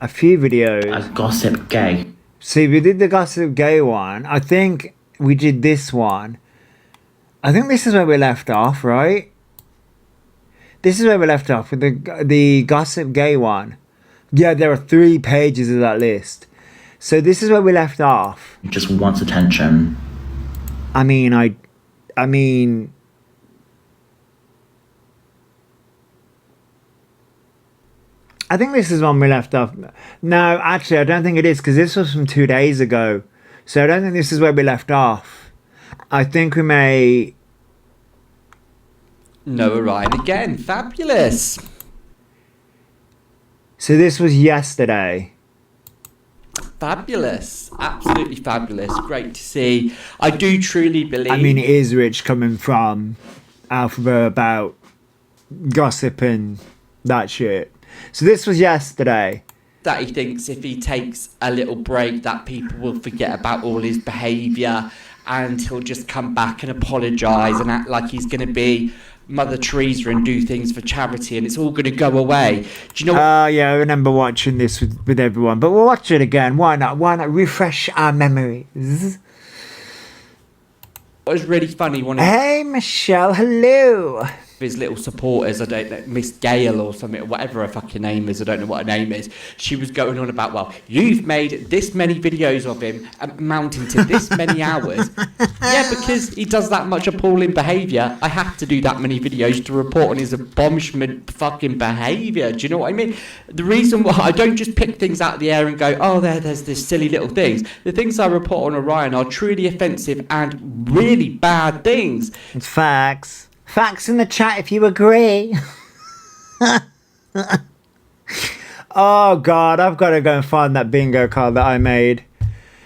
a few videos. As Gossip Gay. See, we did the Gossip Gay one. I think we did this one. I think this is where we left off, right? This is where we left off with the Gossip Gay one. Yeah, there are 3 pages of that list. So this is where we left off. Just wants attention. I mean, I think this is when we left off. No, actually, I don't think it is, because this was from 2 days ago. So I don't think this is where we left off. I think we may... Noah Ryan again. Fabulous. So this was yesterday. Fabulous. Absolutely fabulous. Great to see. I do truly believe... I mean, it is rich coming from Elphaba about gossip and that shit. So this was yesterday. That he thinks if he takes a little break that people will forget about all his behaviour and he'll just come back and apologise and act like he's going to be Mother Teresa and do things for charity and it's all going to go away. Do you know? Yeah, I remember watching this with everyone, but we'll watch it again. Why not? Why not refresh our memories? It was really funny. Hey, Michelle, hello. His little supporters, I don't know, Miss Gale or something, or whatever her fucking name is, I don't know what her name is. She was going on about, well, you've made this many videos of him amounting to this many hours. Yeah, because he does that much appalling behaviour, I have to do that many videos to report on his abominable fucking behaviour. Do you know what I mean? The reason why I don't just pick things out of the air and go, oh, there's this silly little things. The things I report on Orion are truly offensive and really bad things. It's facts. Facts in the chat if you agree. Oh God, I've got to go and find that bingo card that I made.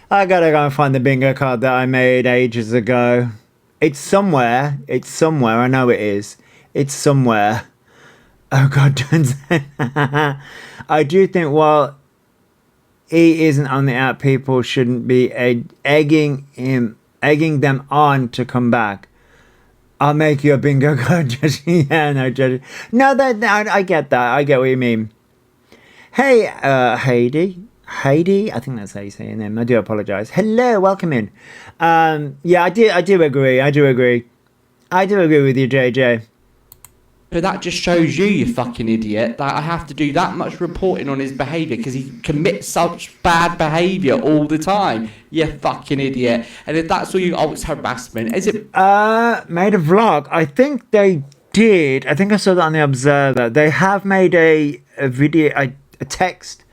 I gotta go and find the bingo card that I made ages ago. It's somewhere. It's somewhere. I know it is. It's somewhere. Oh God, turns out. I do think while he isn't on the app, people shouldn't be egging them on to come back. I'll make you a bingo card, Judgy. Yeah, no, Judgy. No, I get that. I get what you mean. Hey, Heidi, I think that's how you say your name. I do apologise. Hello, welcome in. Yeah, I do agree. I do agree with you, JJ. But that just shows you fucking idiot, that I have to do that much reporting on his behaviour because he commits such bad behaviour all the time. You fucking idiot. And if that's all you... Oh, it's harassment. Is it... Made a vlog. I think they did. I think I saw that on the Observer. They have made a video, a text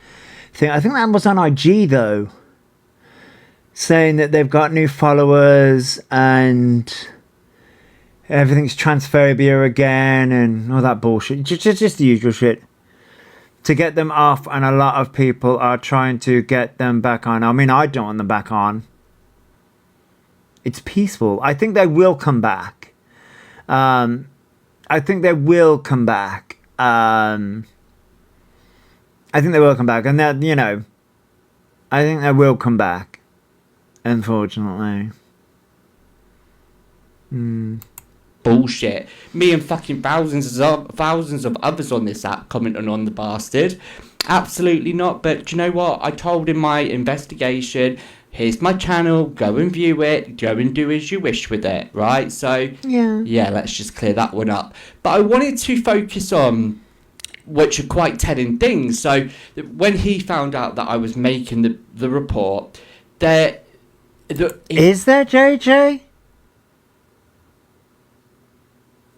thing. I think that was on IG, though. Saying that they've got new followers and... everything's transphobia again and all that bullshit. Just the usual shit. To get them off, and a lot of people are trying to get them back on. I mean, I don't want them back on. It's peaceful. I think they will come back. I think they will come back. I think they will come back. And that, you know, I think they will come back. Unfortunately. Bullshit. Me and fucking thousands of others on this app commenting on the bastard. Absolutely not. But do you know what? I told in my investigation, here's my channel, go and view it, go and do as you wish with it, right? So, yeah, let's just clear that one up. But I wanted to focus on, which are quite telling things. So, when he found out that I was making the report, is there, JJ?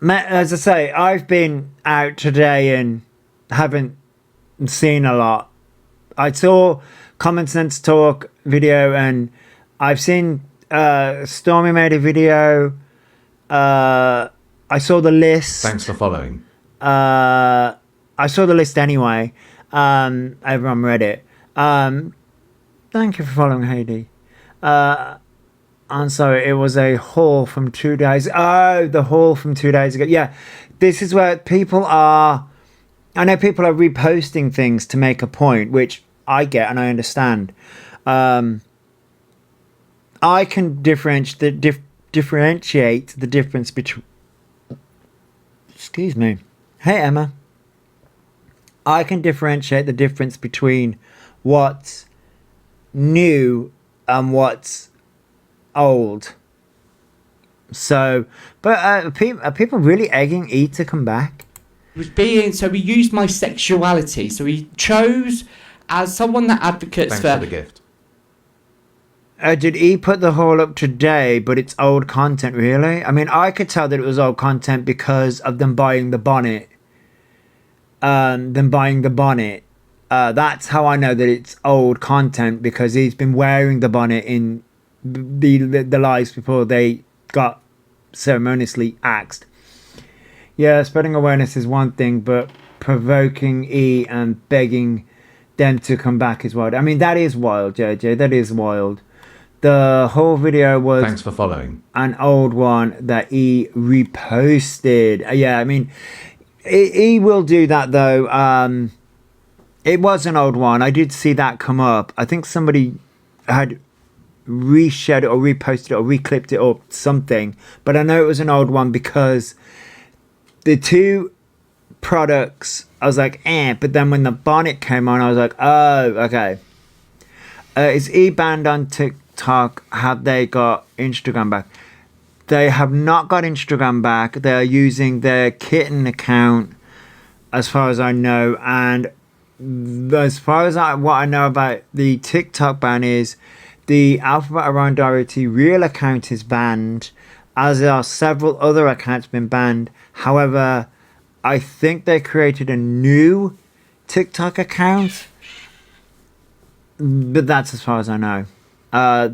As I say, I've been out today and haven't seen a lot. I saw Common Sense Talk video and I've seen Stormy made a video. I saw the list. Thanks for following. I saw the list anyway. Over on Reddit. Thank you for following, Heidi. And so it was a haul from 2 days. Oh, the haul from 2 days ago. Yeah, this is where people are... I know people are reposting things to make a point, which I get and I understand. I can differentiate the difference between... Excuse me. Hey, Emma. I can differentiate the difference between what's new and what's old. So, but are people really egging E to come back? So he used my sexuality. So he chose, as someone that advocates Thanks for the gift. Did E put the haul up today, but it's old content, really? I mean, I could tell that it was old content because of them buying the bonnet. That's how I know that it's old content, because he's been wearing the bonnet in the lives before they got ceremoniously axed. Yeah, spreading awareness is one thing, but provoking E and begging them to come back is wild. I mean, that is wild, JJ. That is wild. The whole video was Thanks for following. An old one that E reposted. Yeah, I mean, he will do that though. It was an old one. I did see that come up. I think somebody had reshared it or reposted it or reclipped it or something. But I know it was an old one because the two products, I was like, but then when the bonnet came on, I was like, oh, okay. Is E banned on TikTok? Have they got Instagram back? They have not got Instagram back. They are using their kitten account, as far as I know. And as far as what I know about the TikTok ban is, the Elphaba Orion Doherty real account is banned, as are several other accounts been banned. However, I think they created a new TikTok account, but that's as far as I know. Hey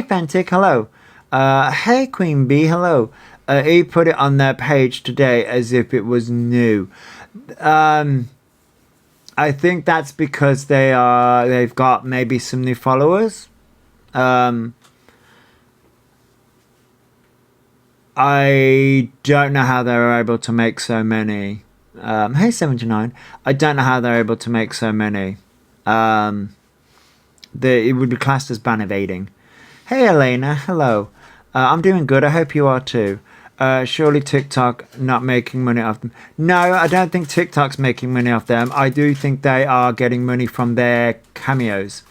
Fentic, hello. Hey Queen Bee, hello. He put it on their page today as if it was new. I think that's because they've got maybe some new followers. I don't know how they were able to make so many. Hey 79, I don't know how they're able to make so many. It would be classed as ban evading. Hey Elena, hello. I'm doing good. I hope you are too. Surely TikTok not making money off them. No, I don't think TikTok's making money off them. I do think they are getting money from their cameos.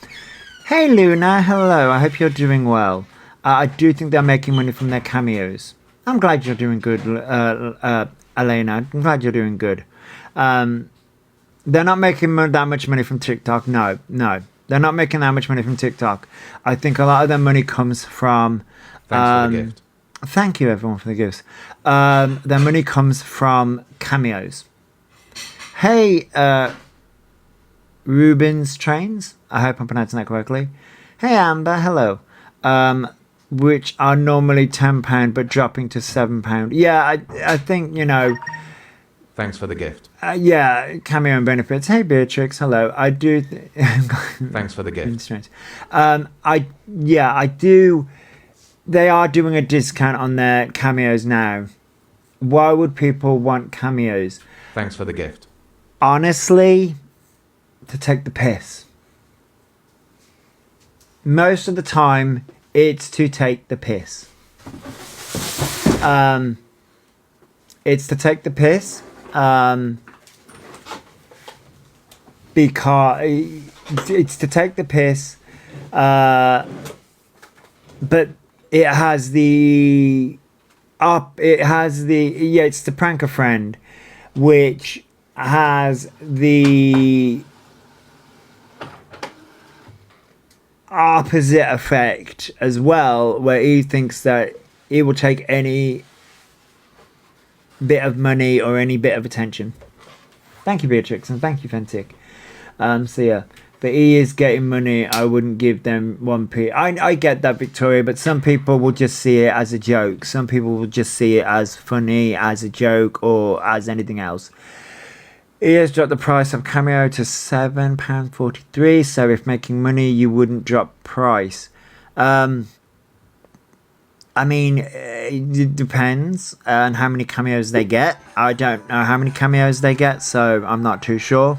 Hey Luna, hello. I hope you're doing well. I do think they're making money from their cameos. I'm glad you're doing good, Elena. I'm glad you're doing good. They're not making that much money from TikTok. No. They're not making that much money from TikTok. I think a lot of their money comes from... Thanks for the gift. Thank you, everyone, for the gifts. Their money comes from cameos. Hey, Rubens Trains. I hope I'm pronouncing that correctly. Hey, Amber. Hello. Which are normally £10 but dropping to £7. Yeah, I think, Thanks for the gift. Yeah, cameo and benefits. Hey, Beatrix. Hello. I do... Thanks for the gift. I do... They are doing a discount on their cameos now. Why would people want cameos? Thanks for the gift. Honestly, to take the piss. Most of the time, it's to take the piss. It's to take the piss. Because it's to take the piss. But it has it's to prank a friend, which has the opposite effect as well, where he thinks that he will take any bit of money or any bit of attention. Thank you, Beatrix, and thank you, Fentic. So yeah, but he is getting money. I wouldn't give them 1p. I get that, Victoria, but some people will just see it as a joke. Some people will just see it as funny, as a joke, or as anything else. He has dropped the price of Cameo to £7.43, so if making money, you wouldn't drop price. I mean, it depends on how many cameos they get. I don't know how many cameos they get, so I'm not too sure.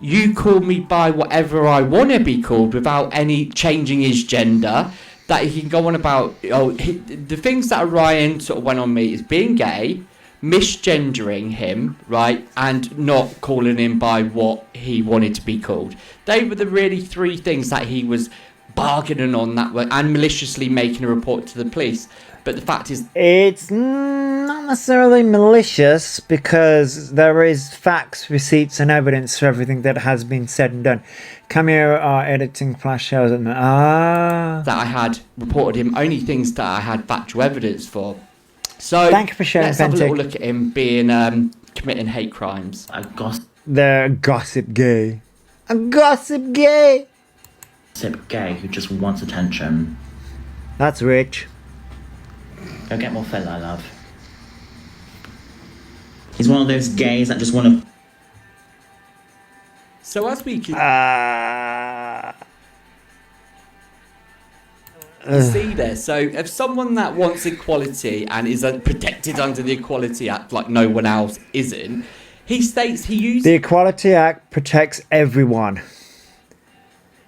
You call me by whatever I want to be called without any changing his gender. That he can go on about, the things that Orion sort of went on me is being gay, misgendering him, right, and not calling him by what he wanted to be called. They were the really three things that he was bargaining on that way, and maliciously making a report to the police. But the fact is, it's not necessarily malicious because there is facts, receipts, and evidence for everything that has been said and done. Cameo are editing flash shows at the that I had reported him only things that I had factual evidence for. So thank you for sharing, let's have a little Pentic. look at him being committing hate crimes. A gossip They're gossip gay. A gossip gay. gay who just wants attention. That's rich. Go get more fella, love. He's one of those gays that just want to. So as we can see there, so if someone that wants equality and is protected under the Equality Act like no one else isn't, he states he uses... The Equality Act protects everyone.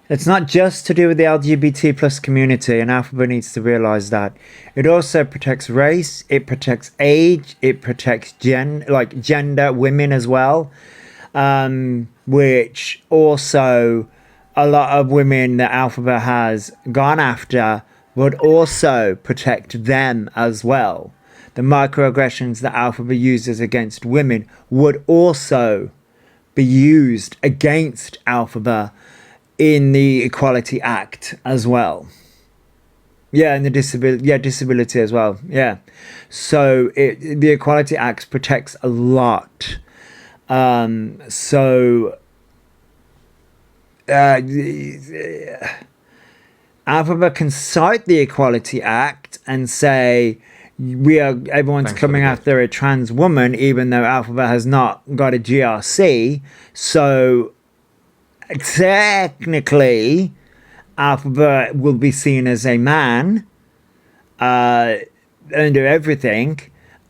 It's not just to do with the LGBT plus community, and Elphaba needs to realise that. It also protects race, it protects age, it protects gender, women as well, which also a lot of women that Elphaba has gone after would also protect them as well. The microaggressions that Elphaba uses against women would also be used against Elphaba in the Equality Act as well. Yeah, and the disability as well. Yeah. So the Equality Act protects a lot. Elphaba can cite the Equality Act and say everyone's Thanks for coming the after a trans woman, even though Elphaba has not got a GRC. So technically, Elphaba will be seen as a man under everything.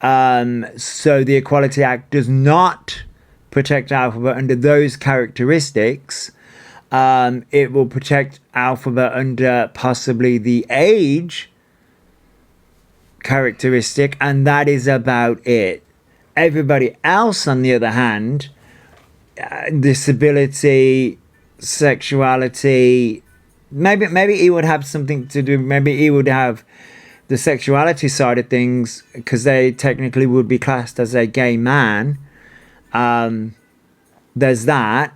So the Equality Act does not protect Elphaba under those characteristics. It will protect Elphaba under possibly the age characteristic, and that is about it. Everybody else, on the other hand, disability, sexuality, maybe he would have something to do, maybe he would have the sexuality side of things, because they technically would be classed as a gay man. There's that.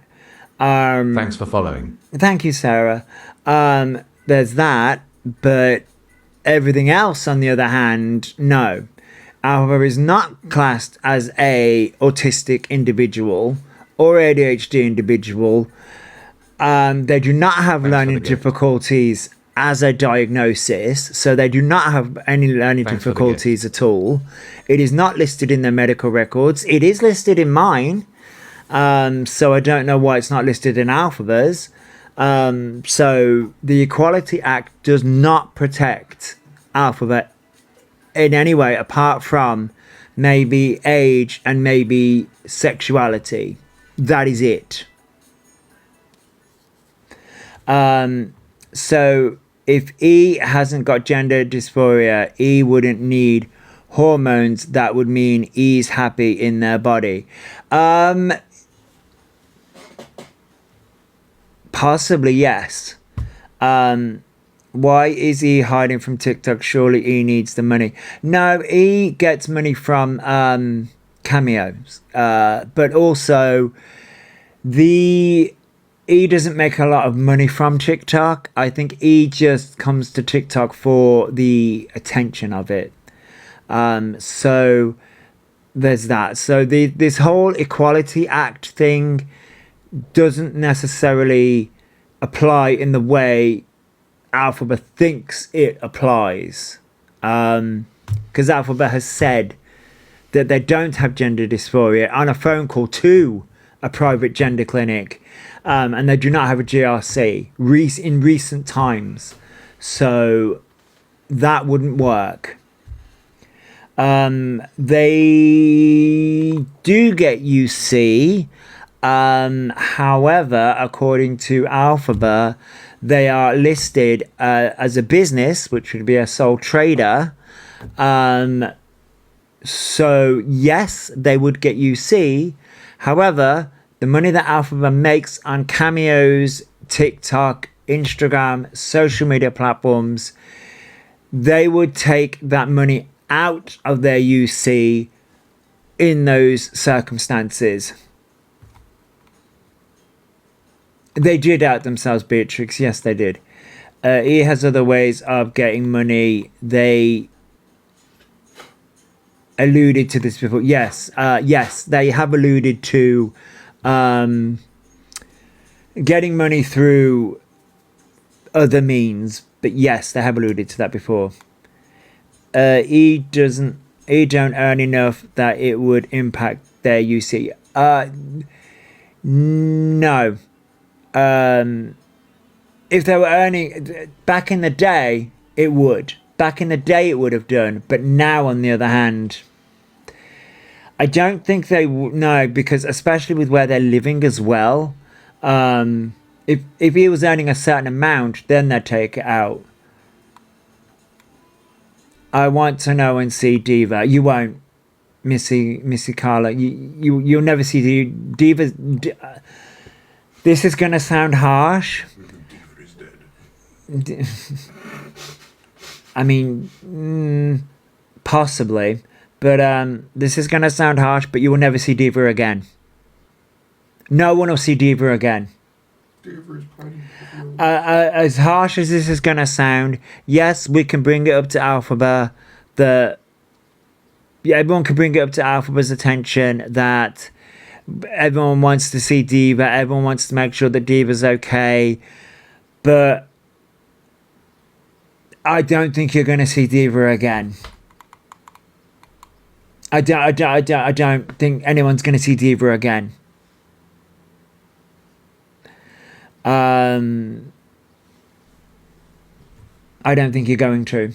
Thanks for following. Thank you, Sarah. There's that, but everything else, on the other hand, no. Elphaba is not classed as a autistic individual or ADHD individual. They do not have learning difficulties as a diagnosis, so they do not have any learning difficulties at all. It is not listed in their medical records. It is listed in mine, so I don't know why it's not listed in Elphaba's. So the Equality Act does not protect Elphaba in any way apart from maybe age and maybe sexuality. That is it. So if he hasn't got gender dysphoria, he wouldn't need hormones that would mean he's happy in their body. Possibly, yes. Why is he hiding from TikTok? Surely he needs the money. No, he gets money from cameos. But also, he doesn't make a lot of money from TikTok. I think he just comes to TikTok for the attention of it. So there's that. So this whole Equality Act thing doesn't necessarily apply in the way Elphaba thinks it applies. Because Elphaba has said that they don't have gender dysphoria on a phone call to a private gender clinic. And they do not have a GRC in recent times. So that wouldn't work. They do get UC. However, according to Elphaba, they are listed as a business, which would be a sole trader. So yes, they would get UC. However, the money that Elphaba makes on cameos, TikTok, Instagram, social media platforms, they would take that money out of their UC in those circumstances. They did out themselves, Beatrix. Yes, they did. He has other ways of getting money. They alluded to this before. Yes, yes, they have alluded to getting money through other means. But yes, they have alluded to that before. He don't earn enough that it would impact their UC. No. If they were earning back in the day, it would. Back in the day, it would have done. But now, on the other hand, I don't think they would. No, because especially with where they're living as well. If he was earning a certain amount, then they'd take it out. I want to know and see Diva. You won't, Missy Carla. You'll never see Diva. This is gonna sound harsh. I mean, possibly, but this is gonna sound harsh. But you will never see Diva again. No one will see Diva again. As harsh as this is gonna sound, yes, we can bring it up to Elphaba. Everyone can bring it up to Elphaba's attention that everyone wants to see Diva. Everyone wants to make sure that Diva's okay, but I don't think you're gonna see Diva again. I don't think anyone's gonna see Diva again. I don't think you're going to.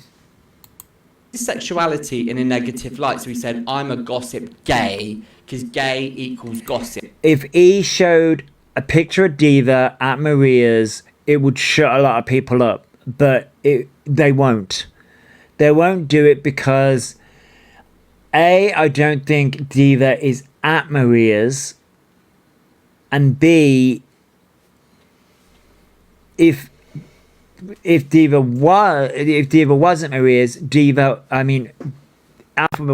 Sexuality in a negative light. So we said, I'm a gossip gay, because gay equals gossip. If he showed a picture of Diva at Maria's, it would shut a lot of people up. But they won't. They won't do it because, A, I don't think Diva is at Maria's. And B, if Diva wasn't Maria's, Elphaba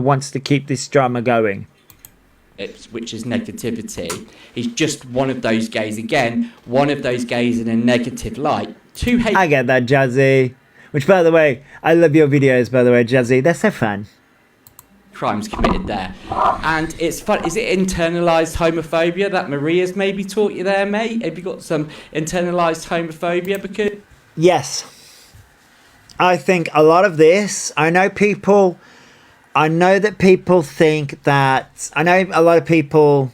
wants to keep this drama going. Which is negativity. He's just one of those gays again. One of those gays in a negative light. I get that, Jazzy. Which, by the way, I love your videos. By the way, Jazzy, they're so fun. Crimes committed there, and it's fun. Is it internalized homophobia that Maria's maybe taught you there, mate? Have you got some internalized homophobia? Because yes, I think a lot of this. I know that people think that. I know a lot of people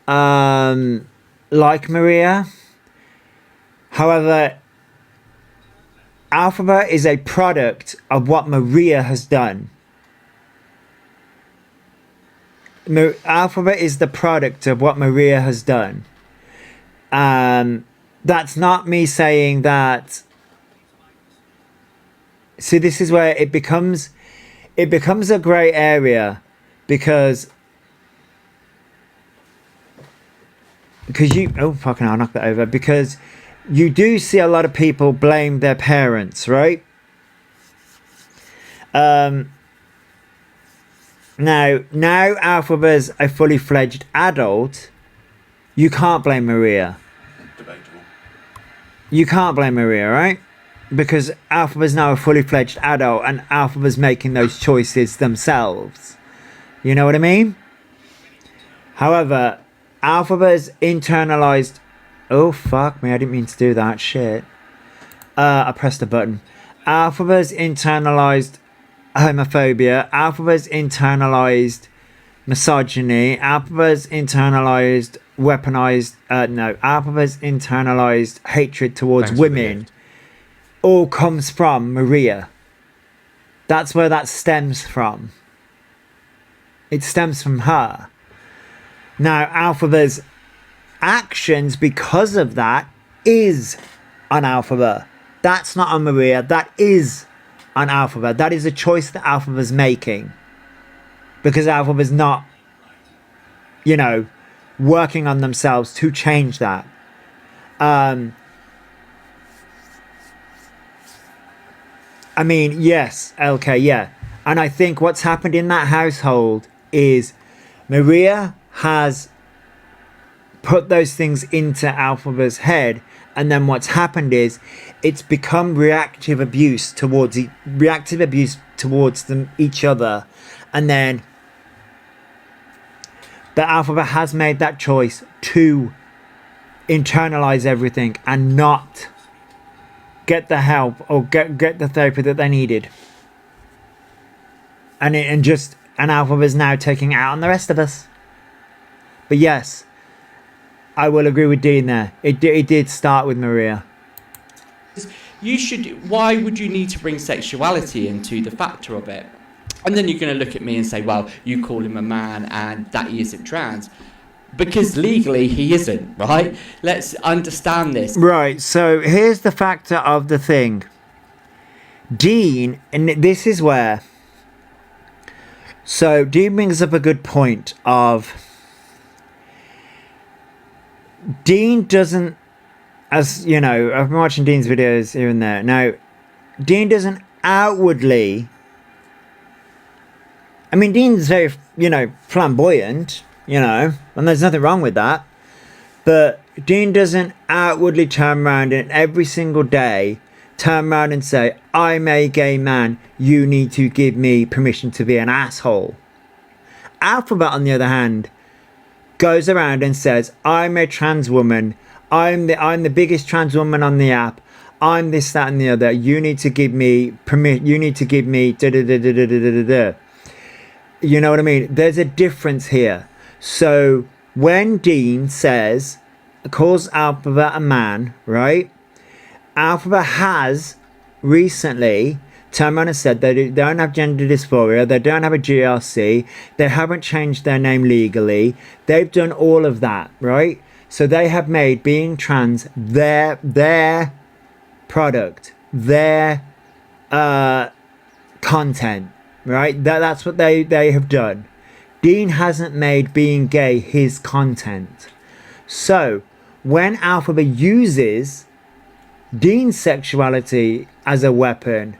like Maria. However, Elphaba is a product of what Maria has done. Elphaba is the product of what Maria has done. That's not me saying that. See, this is where it becomes a grey area because you I'll knock that over, because you do see a lot of people blame their parents, right? Now Elphaba's a fully fledged adult. You can't blame Maria. Debatable. You can't blame Maria, right? Because Elphaba's now a fully fledged adult and Elphaba's making those choices themselves. You know what I mean? However, Elphaba's internalized... Oh, fuck me, I didn't mean to do that. Shit. I pressed the button. Elphaba's internalized homophobia. Elphaba's internalized misogyny. Elphaba's internalized weaponized... Elphaba's internalized hatred towards women. All comes from Maria. That's where that stems from. It stems from her. Now, Elphaba's actions because of that is on Elphaba. That's not on Maria. That is on Elphaba. That is a choice that Elphaba's making. because Elphaba's not, you know, working on themselves to change that. I mean, yes, LK, yeah. And I think what's happened in that household is Maria has put those things into Elphaba's head, and then what's happened is it's become reactive abuse towards them, each other, and then the Elphaba has made that choice to internalize everything and not get the help or get the therapy that they needed, and Elphaba is now taking it out on the rest of us. But yes, I will agree with Dean there. It did start with Maria. Why would you need to bring sexuality into the factor of it? And then you're going to look at me and say, well, you call him a man and that he isn't trans. Because legally he isn't, right? Let's understand this. Right, so here's the factor of the thing. Dean, and this is where... So Dean brings up a good point of... Dean doesn't, as you know, I've been watching Dean's videos here and there. Now, Dean doesn't outwardly... I mean, Dean's very, you know, flamboyant, you know, and there's nothing wrong with that. But Dean doesn't outwardly turn around and every single day turn around and say, I'm a gay man, you need to give me permission to be an asshole. Elphaba, on the other hand, goes around and says, I'm a trans woman, I'm the biggest trans woman on the app, I'm this, that and the other, you need to give me permission, you need to give me da da da da da da da da. You know what I mean? There's a difference here. So when Dean calls Elphaba a man, right? Elphaba has recently turned around and said they don't have gender dysphoria, they don't have a GRC, they haven't changed their name legally, they've done all of that, right? So they have made being trans their product, their content, right? That's what they have done. Dean hasn't made being gay his content. So when Elphaba uses Dean's sexuality as a weapon,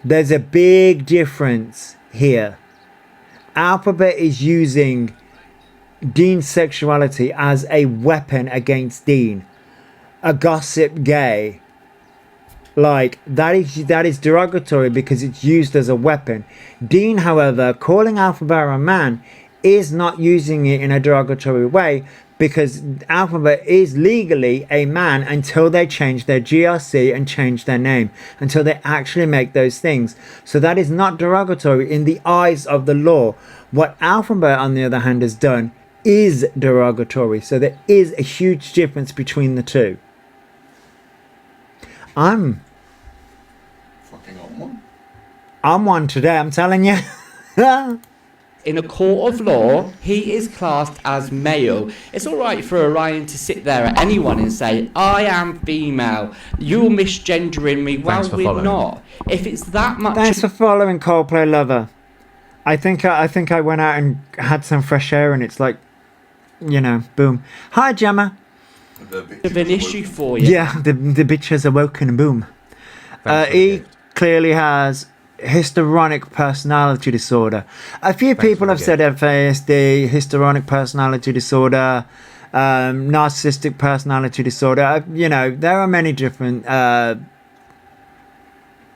there's a big difference here. Elphaba is using Dean's sexuality as a weapon against Dean, a gossip gay. Like, that is derogatory because it's used as a weapon. Dean, however, calling Elphaba a man is not using it in a derogatory way, because Elphaba is legally a man until they change their GRC and change their name, until they actually make those things. So that is not derogatory in the eyes of the law. What Elphaba, on the other hand, has done is derogatory. So there is a huge difference between the two. I'm fucking on one. I'm one today, I'm telling you. In a court of law, he is classed as male. It's all right for Orion to sit there at anyone and say, I am female, you're misgendering me. Well, we're following. Not. If it's that much... Thanks for following, Coldplay Lover. I think I went out and had some fresh air and it's like, you know, boom. Hi, Gemma. of an issue for you. Yeah, the bitch has awoken, boom. Thanks for the He gift. clearly has histrionic personality disorder. A few Thanks people for have the said FASD, histrionic personality disorder, narcissistic personality disorder. You know, there are many different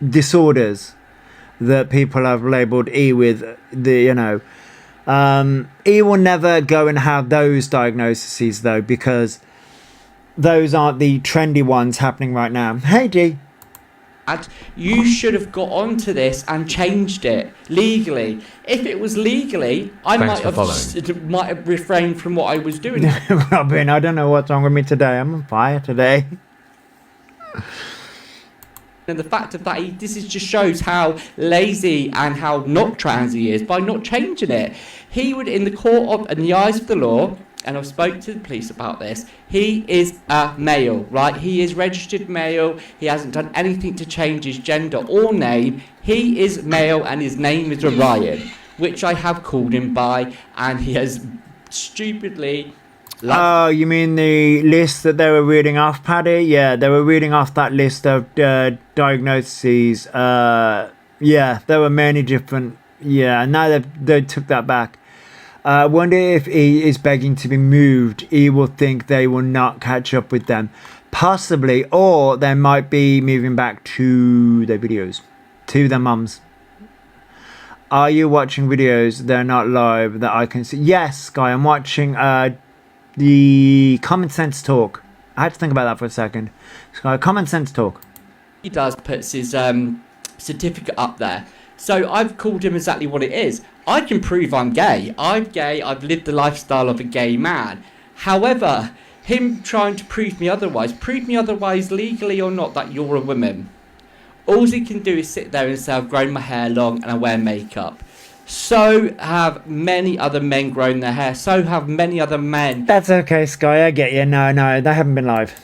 disorders that people have labeled E with. E will never go and have those diagnoses though, because those aren't the trendy ones happening right now. Hey D. You should have got onto this and changed it legally. If it was legally, I Thanks might for have refrained from what I was doing. Robin, I don't know what's wrong with me today. I'm on fire today. And the fact of that, this just shows how lazy and how not trans he is by not changing it. He would, in the eyes of the law, and I've spoken to the police about this, he is a male, right? He is registered male. He hasn't done anything to change his gender or name. He is male and his name is Orion. which I have called him by, and he has stupidly. Oh, you mean the list that they were reading off, Paddy? Yeah, they were reading off that list of diagnoses. Yeah, there were many different. Yeah, now they took that back. Wonder if he is begging to be moved. He will think they will not catch up with them. Possibly, or they might be moving back to their videos, to their mums. Are you watching videos? They're not live that I can see. Yes, Sky, I'm watching the Common Sense Talk. I had to think about that for a second. Sky, Common Sense Talk. He does puts his certificate up there. So I've called him exactly what it is. I can prove I'm gay. I'm gay. I've lived the lifestyle of a gay man. However, him trying to prove me otherwise legally or not, that you're a woman. All he can do is sit there and say, I've grown my hair long and I wear makeup. So have many other men grown their hair. So have many other men. That's okay, Sky. I get you. No, they haven't been live.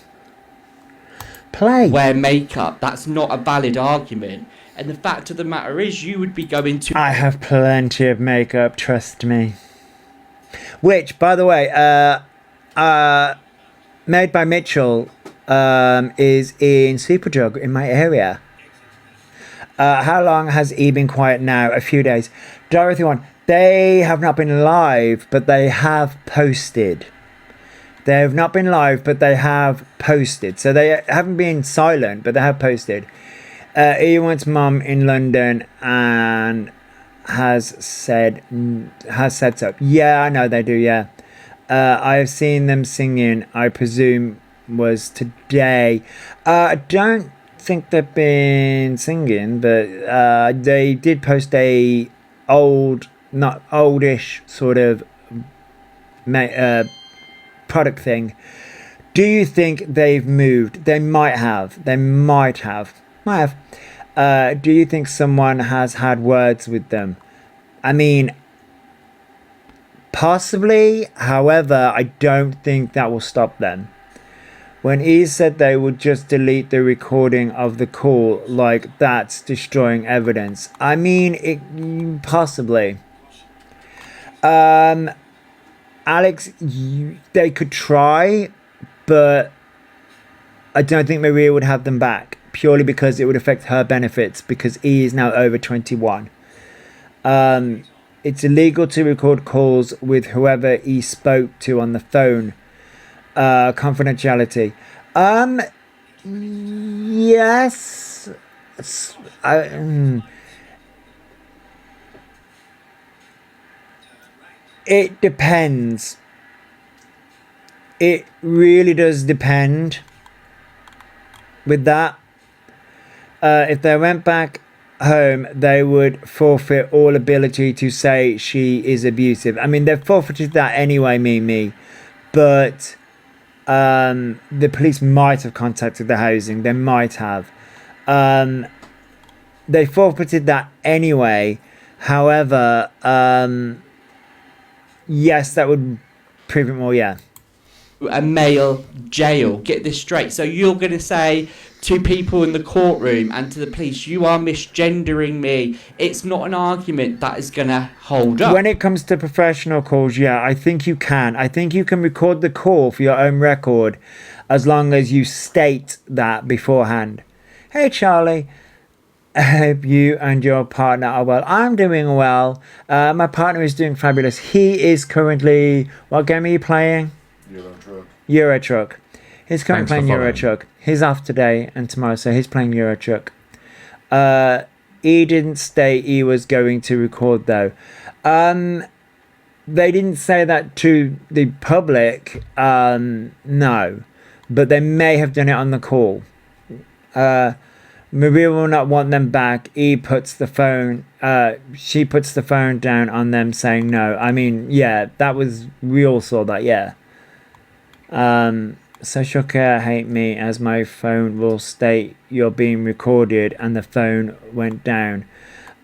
Play. Wear makeup. That's not a valid argument. And the fact of the matter is, you would be going to... I have plenty of makeup, trust me. Which, by the way, Made by Mitchell is in Superdrug in my area. How long has he been quiet now? A few days. Dorothy 1, they have not been live, but they have posted. They have not been live, but they have posted. So they haven't been silent, but they have posted. He wants mum in London and has said so. Yeah, I know they do, yeah. I have seen them singing, I presume was today. I don't think they've been singing, but they did post a not oldish sort of product thing. Do you think they've moved? They might have. Do you think someone has had words with them? I mean, possibly. However, I don't think that will stop them. When he said they would just delete the recording of the call, like that's destroying evidence. I mean, it possibly. Alex, they could try, but I don't think Maria would have them back, purely because it would affect her benefits, because he is now over 21. It's illegal to record calls with whoever he spoke to on the phone. Confidentiality. Yes. It depends. It really does depend with that. If they went back home, they would forfeit all ability to say she is abusive. I mean, they've forfeited that anyway, Mimi. But the police might have contacted the housing. They might have. They forfeited that anyway. However, yes, that would prove it more, yeah. A male jail. Get this straight. So you're going to say to people in the courtroom and to the police, you are misgendering me. It's not an argument that is going to hold up. When it comes to professional calls, yeah, I think you can. I think you can record the call for your own record as long as you state that beforehand. Hey, Charlie. I hope you and your partner are well. I'm doing well. My partner is doing fabulous. He is currently... What game are you playing? Euro Truck. He's currently playing Euro Truck. He's off today and tomorrow, so he's playing Euro Truck. He didn't state he was going to record, though. They didn't say that to the public. No. But they may have done it on the call. Maria will not want them back. She puts the phone down on them saying no. I mean, yeah, we all saw that, yeah. Social care hate me as my phone will state you're being recorded and the phone went down.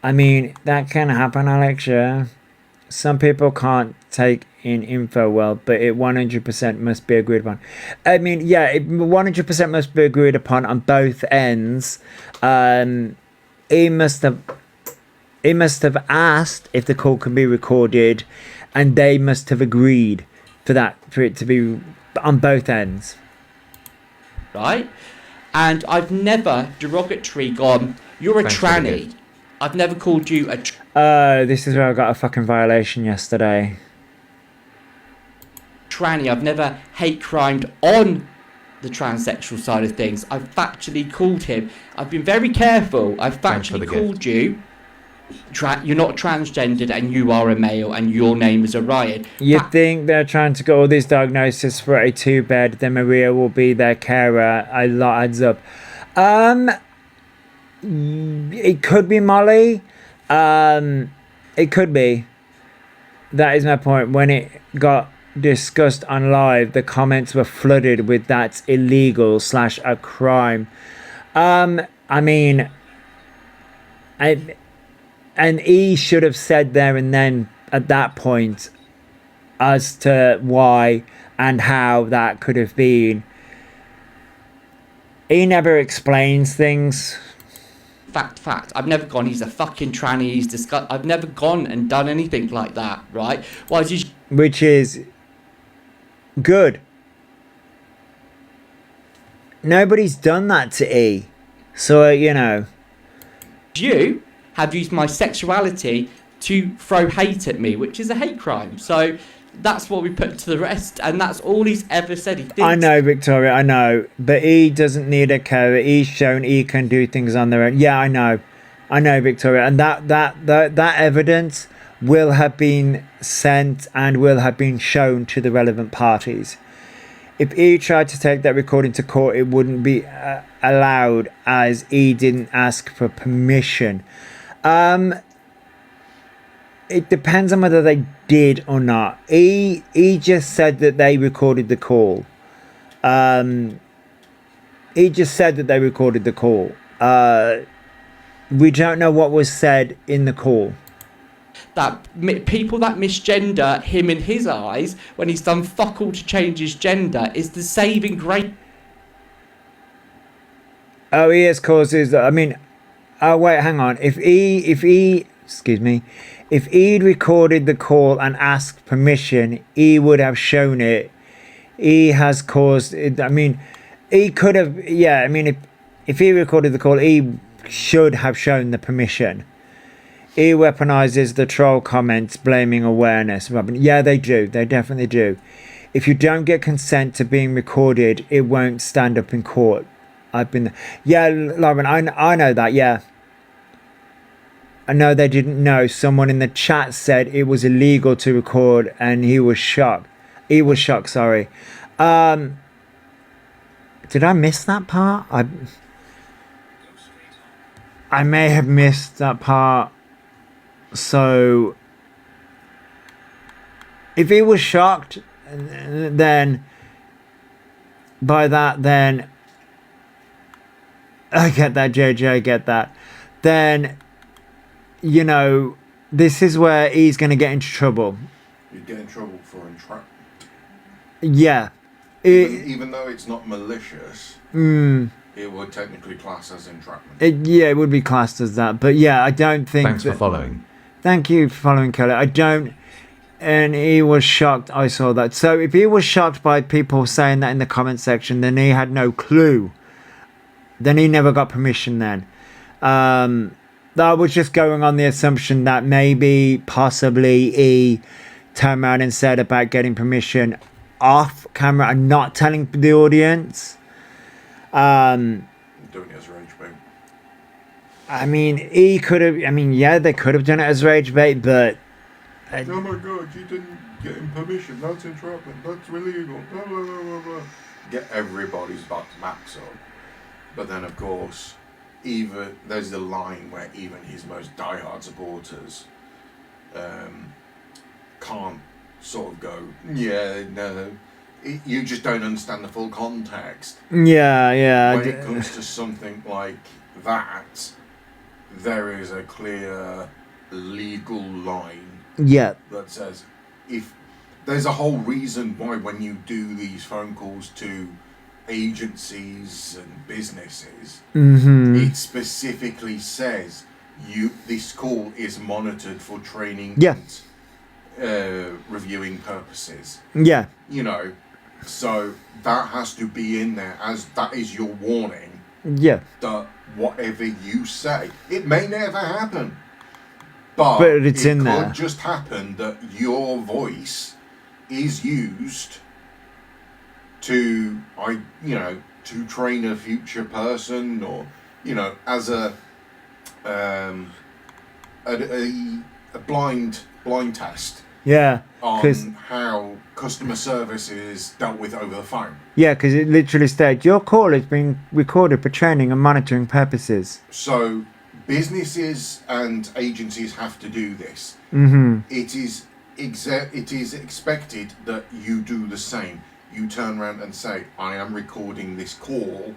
I mean, that can happen, Alex, yeah. Some people can't take in info well, but it 100% must be agreed upon. I mean, yeah, it 100% must be agreed upon on both ends. He must have... He must have asked if the call can be recorded, and they must have agreed for it to be on both ends. Right? And I've never derogatory gone, you're a Thanks for the tranny. gift. I've never called you a This is where I got a fucking violation yesterday. tranny. I've never hate crimed on the transsexual side of things. I've factually called him. I've been very careful. I've Thanks for factually the called you. You're not transgendered and you are a male and your name is Orion. You think they're trying to get all these diagnoses for a 2-bed, then Maria will be their carer. A lot adds up. It could be Molly. It could be. That is my point. When it got discussed on live, the comments were flooded with that's illegal / a crime. I mean, and he should have said there and then at that point as to why and how that could have been. He never explains things. Fact. I've never gone, he's a fucking tranny, he's disgusting. I've never gone and done anything like that, right? Why is he... Which is good. Nobody's done that to E. So, you know. You have used my sexuality to throw hate at me, which is a hate crime. So that's what we put to the rest, and that's all he's ever said. He thinks... I know, Victoria, I know. But E doesn't need a carer. E's shown E can do things on their own. Yeah, I know. I know, Victoria. And that evidence will have been sent and will have been shown to the relevant parties. If E tried to take that recording to court, it wouldn't be allowed, as E didn't ask for permission. It depends on whether they did or not. E just said that they recorded the call. E just said that they recorded the call. We don't know what was said in the call. That people that misgender him in his eyes when he's done fuck all to change his gender is the saving grace. Oh, he has causes. I mean, oh wait, hang on. If he'd recorded the call and asked permission, he would have shown it. He has caused it. I mean, he could have. Yeah, I mean, if he recorded the call, he should have shown the permission. He weaponizes the troll comments blaming awareness. Robin, yeah, they do. They definitely do. If you don't get consent to being recorded, it won't stand up in court. I've been... Yeah, Lauren, I know that, yeah. I know they didn't know. Someone in the chat said it was illegal to record and he was shocked. He was shocked, sorry. Did I miss that part? I may have missed that part. So, if he was shocked, then by that, then I get that, JJ, I get that. Then, you know, this is where he's going to get into trouble. You'd get in trouble for entrapment. Yeah. Even though it's not malicious, it would technically class as entrapment. It would be classed as that. But yeah, I don't think... Thanks for following. Thank you for following, Kelly. I don't... And he was shocked. I saw that. So if he was shocked by people saying that in the comment section, then he had no clue. Then he never got permission then. I was just going on the assumption that maybe, possibly, he turned around and said about getting permission off camera and not telling the audience. Doing it as rage bait. I mean, he could have... I mean, yeah, they could have done it as rage bait, but... Oh my god, you didn't get him permission. That's entrapment. That's illegal. Blah, blah, blah, blah, blah. Get everybody's backs up. But then, of course, there's the line where even his most diehard supporters can't sort of go, yeah, no, you just don't understand the full context. Yeah. When it comes to something like that, there is a clear legal line. Yeah. That says, if there's a whole reason why when you do these phone calls to agencies and businesses, it specifically says this call is monitored for training Yeah. and reviewing purposes. Yeah. You know, so that has to be in there as that is your warning Yeah. that whatever you say, it may never happen, but it's it in could there. just happen that your voice is used to to train a future person, or as a blind test Yeah. on how customer service is dealt with over the phone. Yeah, because it literally states your call is being recorded for training and monitoring purposes. So businesses and agencies have to do this. Mm-hmm. It is expected that you do the same. You turn around and say, I am recording this call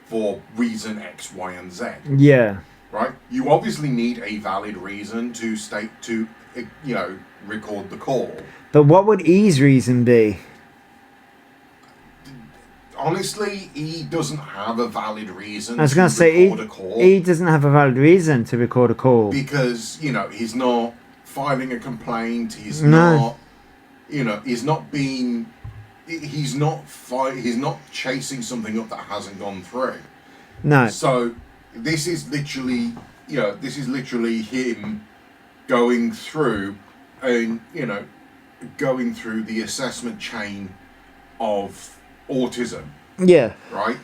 for reason X, Y, and Z. Yeah. Right? You obviously need a valid reason to record the call. But what would E's reason be? Honestly, E doesn't have a valid reason I was going to say record a call. E doesn't have a valid reason to record a call. Because, he's not filing a complaint, he's No. not, he's not chasing something up that hasn't gone through. No. So this is literally him going through the assessment chain of autism, Yeah. right?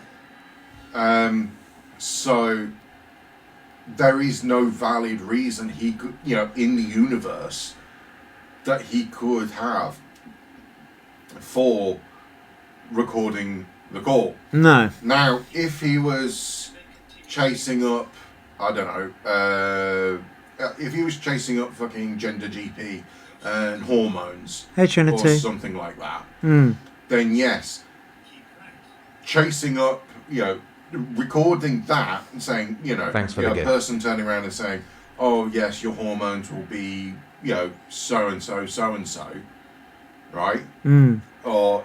So there is no valid reason he could, in the universe that he could have for recording the call. No. Now, if he was chasing up, I don't know, if he was chasing up fucking gender GP and hormones or Trinity. something like that, Mm. then yes, chasing up, recording that and saying, Thanks for the a gift. person turning around and saying, oh yes, your hormones will be, so and so, right? Mm. Or,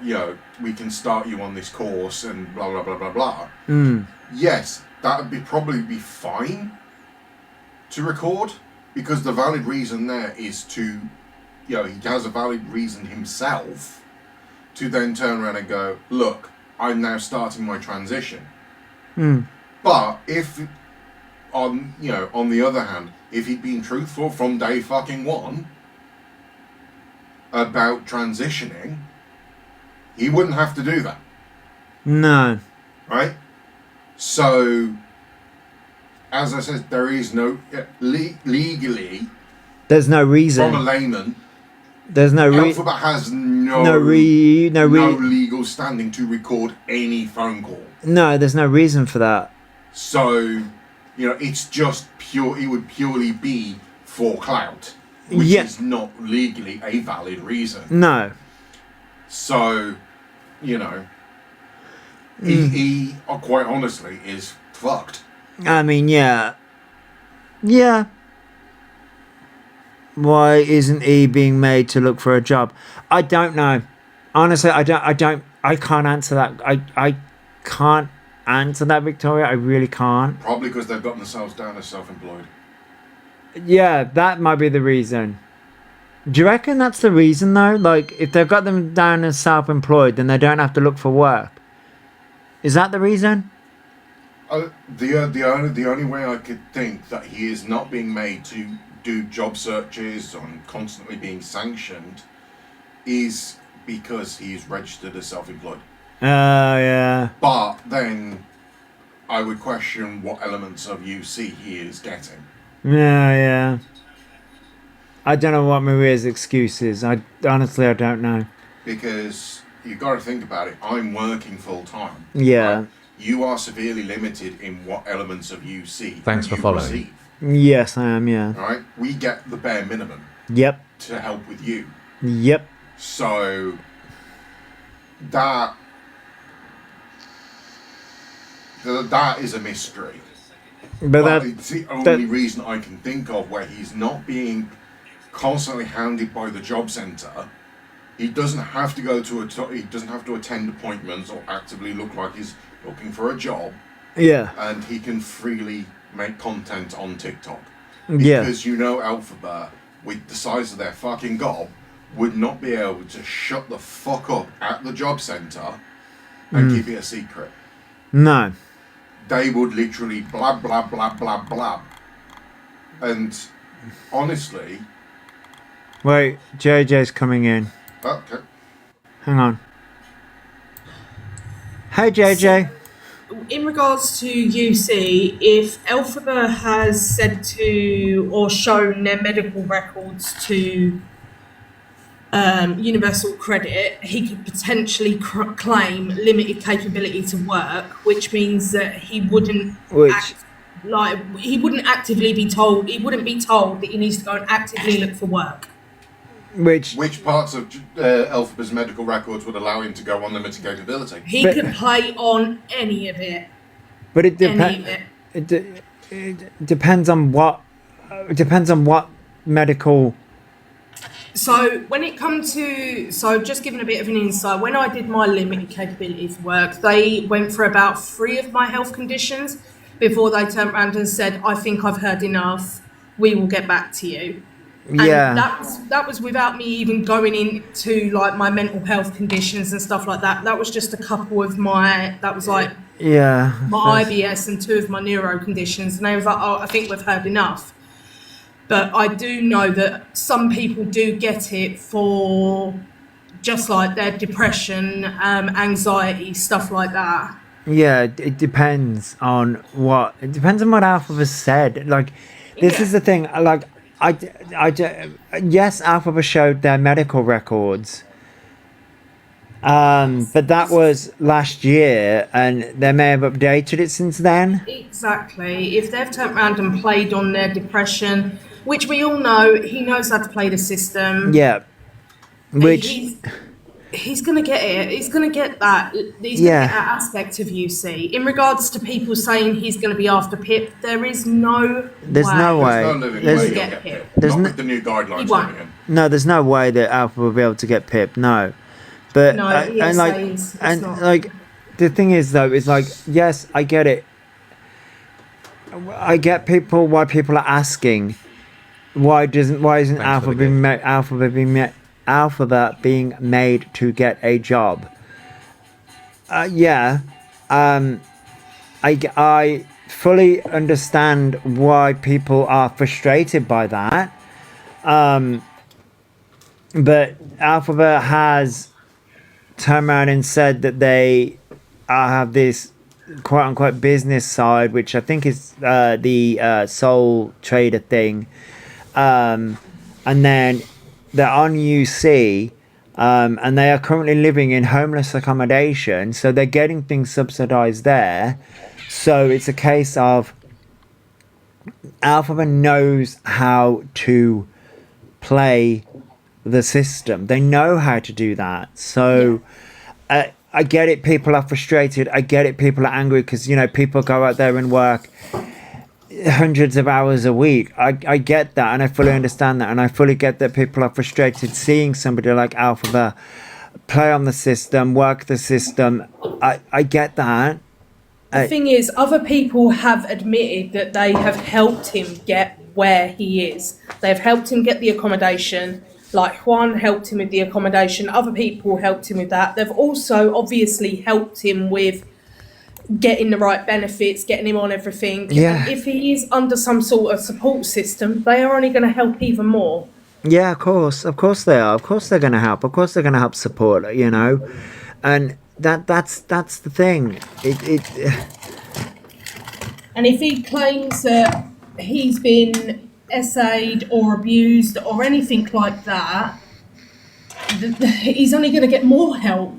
we can start you on this course and blah, blah, blah, blah, blah. Mm. Yes, that would probably be fine to record, because the valid reason there is to, he has a valid reason himself to then turn around and go, look, I'm now starting my transition. Mm. But if, on the other hand, if he'd been truthful from day fucking one about transitioning, he wouldn't have to do that. No. Right? So, as I said, there is no, legally, There's no reason. from a layman, There's no Elphaba has no legal standing to record any phone call. No, there's no reason for that. So, it's just pure, it would purely be for clout, which Yeah. is not legally a valid reason. No. So, he quite honestly is fucked. I mean, yeah. Yeah. Why isn't he being made to look for a job? I don't know. Honestly, I can't answer that. I can't answer that, Victoria. I really can't. Probably because they've gotten themselves down as self-employed. Yeah, that might be the reason. Do you reckon that's the reason, though? Like, if they've got them down as self-employed, then they don't have to look for work. Is that the reason? The only way I could think that he is not being made to do job searches and constantly being sanctioned is because he's registered as self-employed. Oh, yeah. But then I would question what elements of UC he is getting. Yeah. I don't know what Maria's excuse is. Honestly, I don't know. Because you've got to think about it. I'm working full-time. Yeah. Right? You are severely limited in what elements of UC Thanks for you following. receive. Yes, I am, yeah. Right? We get the bare minimum Yep. to help with you. Yep. So that is a mystery. But It's the only reason I can think of where he's not being constantly hounded by the job centre. He doesn't have to go to he doesn't have to attend appointments or actively look like he's looking for a job, yeah. and he can freely make content on TikTok. Yeah. Because you know Elphaba, with the size of their fucking gob, would not be able to shut the fuck up at the job centre and keep it a secret. No. They would literally blab, blab, blab, blab, blab. And honestly... Wait, JJ's coming in. Okay. Hang on. Hey, JJ. In regards to UC, if Elphaba has said to or shown their medical records to Universal Credit, he could potentially claim limited capability to work, which means that he wouldn't he wouldn't actively be told. He wouldn't be told that he needs to go and actively look for work. Which parts of Elphaba's medical records would allow him to go on limited capability? He could play on any of it. But it depends. It depends on what. It depends on what medical. So when it comes to, just giving a bit of an insight, when I did my limited capability for work, they went for about 3 of my health conditions before they turned around and said, I think I've heard enough, we will get back to you. And that was without me even going into like my mental health conditions and stuff like that. That was just a couple of my IBS and 2 of my neuro conditions. And they was like, oh, I think we've heard enough. But I do know that some people do get it for just like their depression, anxiety, stuff like that. Yeah, it depends on what. It depends on what Elphaba said. Like, this is the thing. Like, yes, Elphaba showed their medical records. But that was last year, and they may have updated it since then. Exactly. If they've turned around and played on their depression, which we all know, he knows how to play the system. Yeah. Which he's gonna get it. He's gonna get that. He's gonna get that aspect of UC. In regards to people saying he's gonna be after Pip, there's no way. There's no living way he'll get Pip. Not with the new guidelines coming in. No, there's no way that Elphaba will be able to get Pip. No. But the thing is though, is like, yes, I get it. I get why people are asking, why isn't Elphaba being made to get a job? I fully understand why people are frustrated by that. But Elphaba has turned around and said that they have this quote-unquote business side, which I think is the sole trader thing, and then they're on UC, and they are currently living in homeless accommodation, so they're getting things subsidized there. So it's a case of Elphaba knows how to play the system. They know how to do that. So I get it, people are frustrated. I get it, people are angry because, you know, people go out there and work hundreds of hours a week. I get that, and I fully understand that, and I fully get that people are frustrated seeing somebody like Elphaba play on the system, work the system. I get that. The thing is, other people have admitted that they have helped him get where he is. They've helped him get the accommodation. Like, Juan helped him with the accommodation. Other people helped him with that. They've also obviously helped him with getting the right benefits, getting him on everything. Yeah. And if he is under some sort of support system, they are only going to help even more. Yeah, of course they are. Of course they're going to help. Of course they're going to help support, you know. And that's the thing. And if he claims that he's been essayed or abused or anything like that, he's only going to get more help.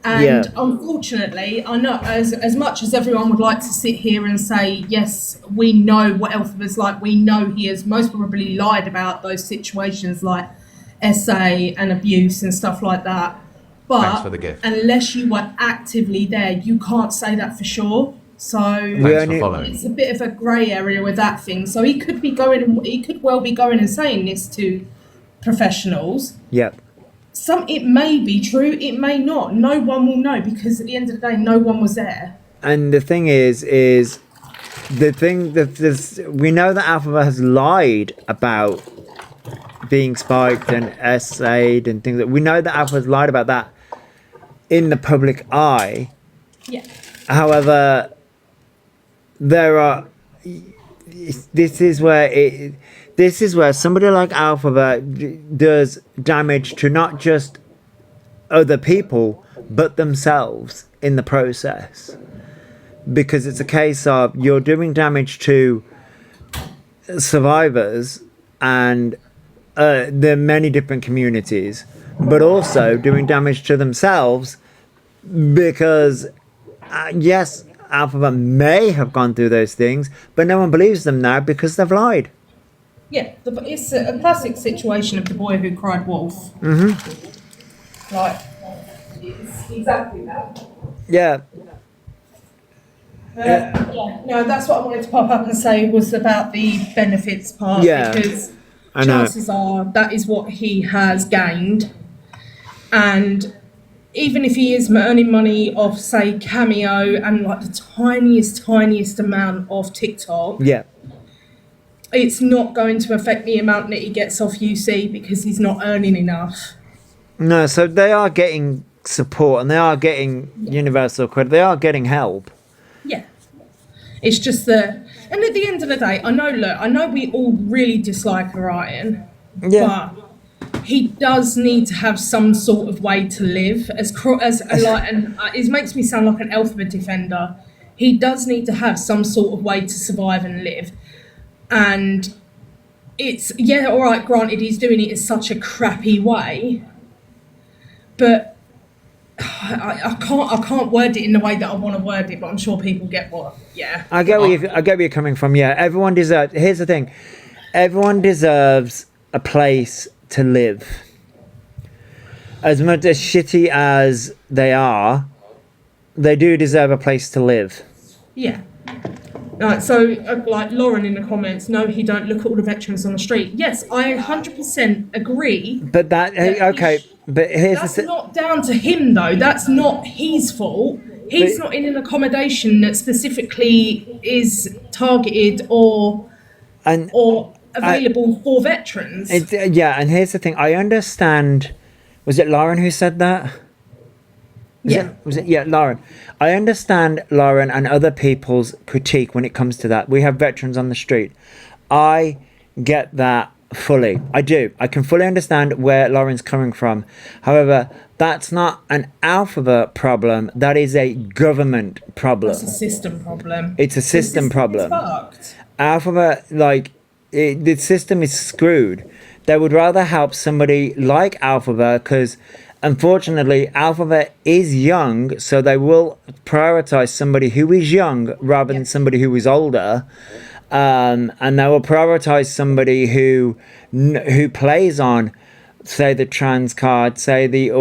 And unfortunately, I know as much as everyone would like to sit here and say, yes, we know what Elphaba's like, we know he has most probably lied about those situations like essay and abuse and stuff like that. But unless you were actively there, you can't say that for sure. So it's a bit of a grey area with that thing. So he could well be going and saying this to professionals. Yep. It may be true, it may not. No one will know, because at the end of the day, no one was there. And the thing is the thing that this, we know that Elphaba has lied about being spiked and essayed and things. That we know that Elphaba has lied about that in the public eye. Yeah. However, there are. This is where somebody like Elphaba does damage to not just other people but themselves in the process, because it's a case of you're doing damage to survivors and there are many different communities, but also doing damage to themselves because yes, Elphaba may have gone through those things, but no one believes them now because they've lied. Yeah, it's a classic situation of the boy who cried wolf. Like, it's exactly that. Yeah. No, that's what I wanted to pop up and say was about the benefits part. Yeah, Because I know. chances are that is what he has gained. And even if he is earning money off, say, Cameo and like the tiniest amount of TikTok, Yeah. it's not going to affect the amount that he gets off UC because he's not earning enough. No, so they are getting support and they are getting universal credit. They are getting help. Yeah. It's just and at the end of the day, I know we all really dislike Orion, Yeah. but he does need to have some sort of way to live. It makes me sound like an Elphaba defender. He does need to have some sort of way to survive and live. And it's, yeah, all right, granted, he's doing it in such a crappy way, but I can't word it in the way that I want to word it, but I'm sure people get what, yeah. I get where you're coming from. Yeah, everyone deserves. Here's the thing: everyone deserves a place to live. As much as shitty as they are, they do deserve a place to live. Yeah. So, like Lauren in the comments, no, he don't look at all the veterans on the street. Yes, I 100% agree. But that okay. But here's That's the not down to him, though. That's not his fault. He's not in an accommodation that specifically is targeted or available for veterans. Yeah, and here's the thing. I understand. Was it Lauren who said that? Was it? Yeah, Lauren. I understand Lauren and other people's critique when it comes to that. We have veterans on the street. I get that fully. I do. I can fully understand where Lauren's coming from. However, that's not an Elphaba problem. That is a government problem. It's a system problem. It's a system problem. It's fucked. Elphaba, the system is screwed. They would rather help somebody like Elphaba because, unfortunately, Elphaba is young, so they will prioritize somebody who is young rather than somebody who is older. And they will prioritize somebody who plays on, say, the trans card, say the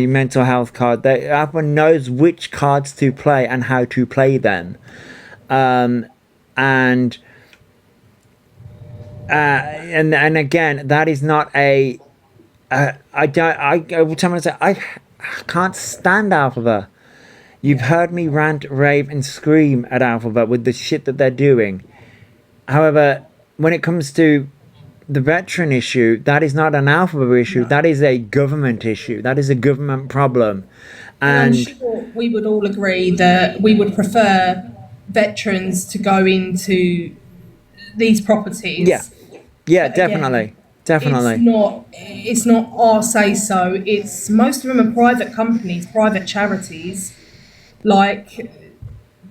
mental health card. Everyone knows which cards to play and how to play them, and again, that is not a. I can't stand Elphaba. You've heard me rant, rave, and scream at Elphaba with the shit that they're doing. However, when it comes to the veteran issue, that is not an Elphaba issue. No. That is a government issue. That is a government problem. And I'm sure we would all agree that we would prefer veterans to go into these properties. Yeah, definitely. Definitely. It's not our say so. It's most of them are private companies, private charities. Like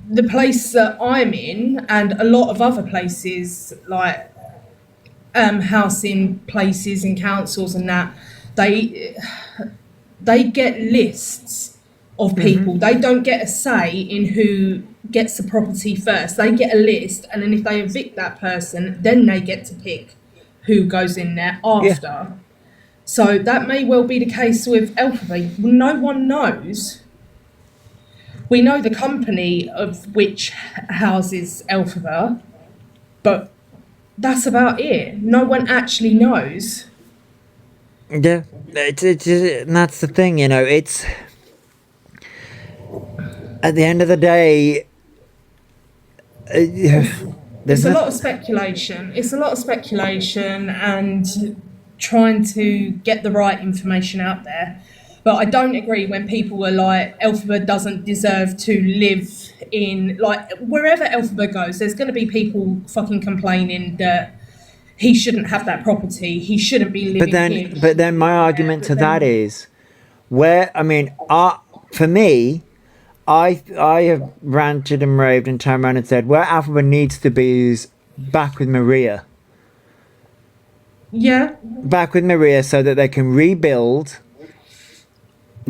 the place that I'm in and a lot of other places like housing places and councils and that, they get lists of people. They don't get a say in who gets the property first. They get a list, and then if they evict that person, then they get to pick who goes in there after. Yeah. So that may well be the case with Elphaba. No one knows. We know the company of which houses Elphaba, but that's about it. No one actually knows. Yeah, that's the thing, it's... At the end of the day, It's a lot of speculation. It's a lot of speculation and trying to get the right information out there. But I don't agree when people are like, Elphaba doesn't deserve to live in, like, wherever Elphaba goes, there's going to be people fucking complaining that he shouldn't have that property. He shouldn't be living here. But then my argument to that is, for me, I have ranted and raved and turned around and said, where Elphaba needs to be is back with Maria. Yeah. Back with Maria so that they can rebuild,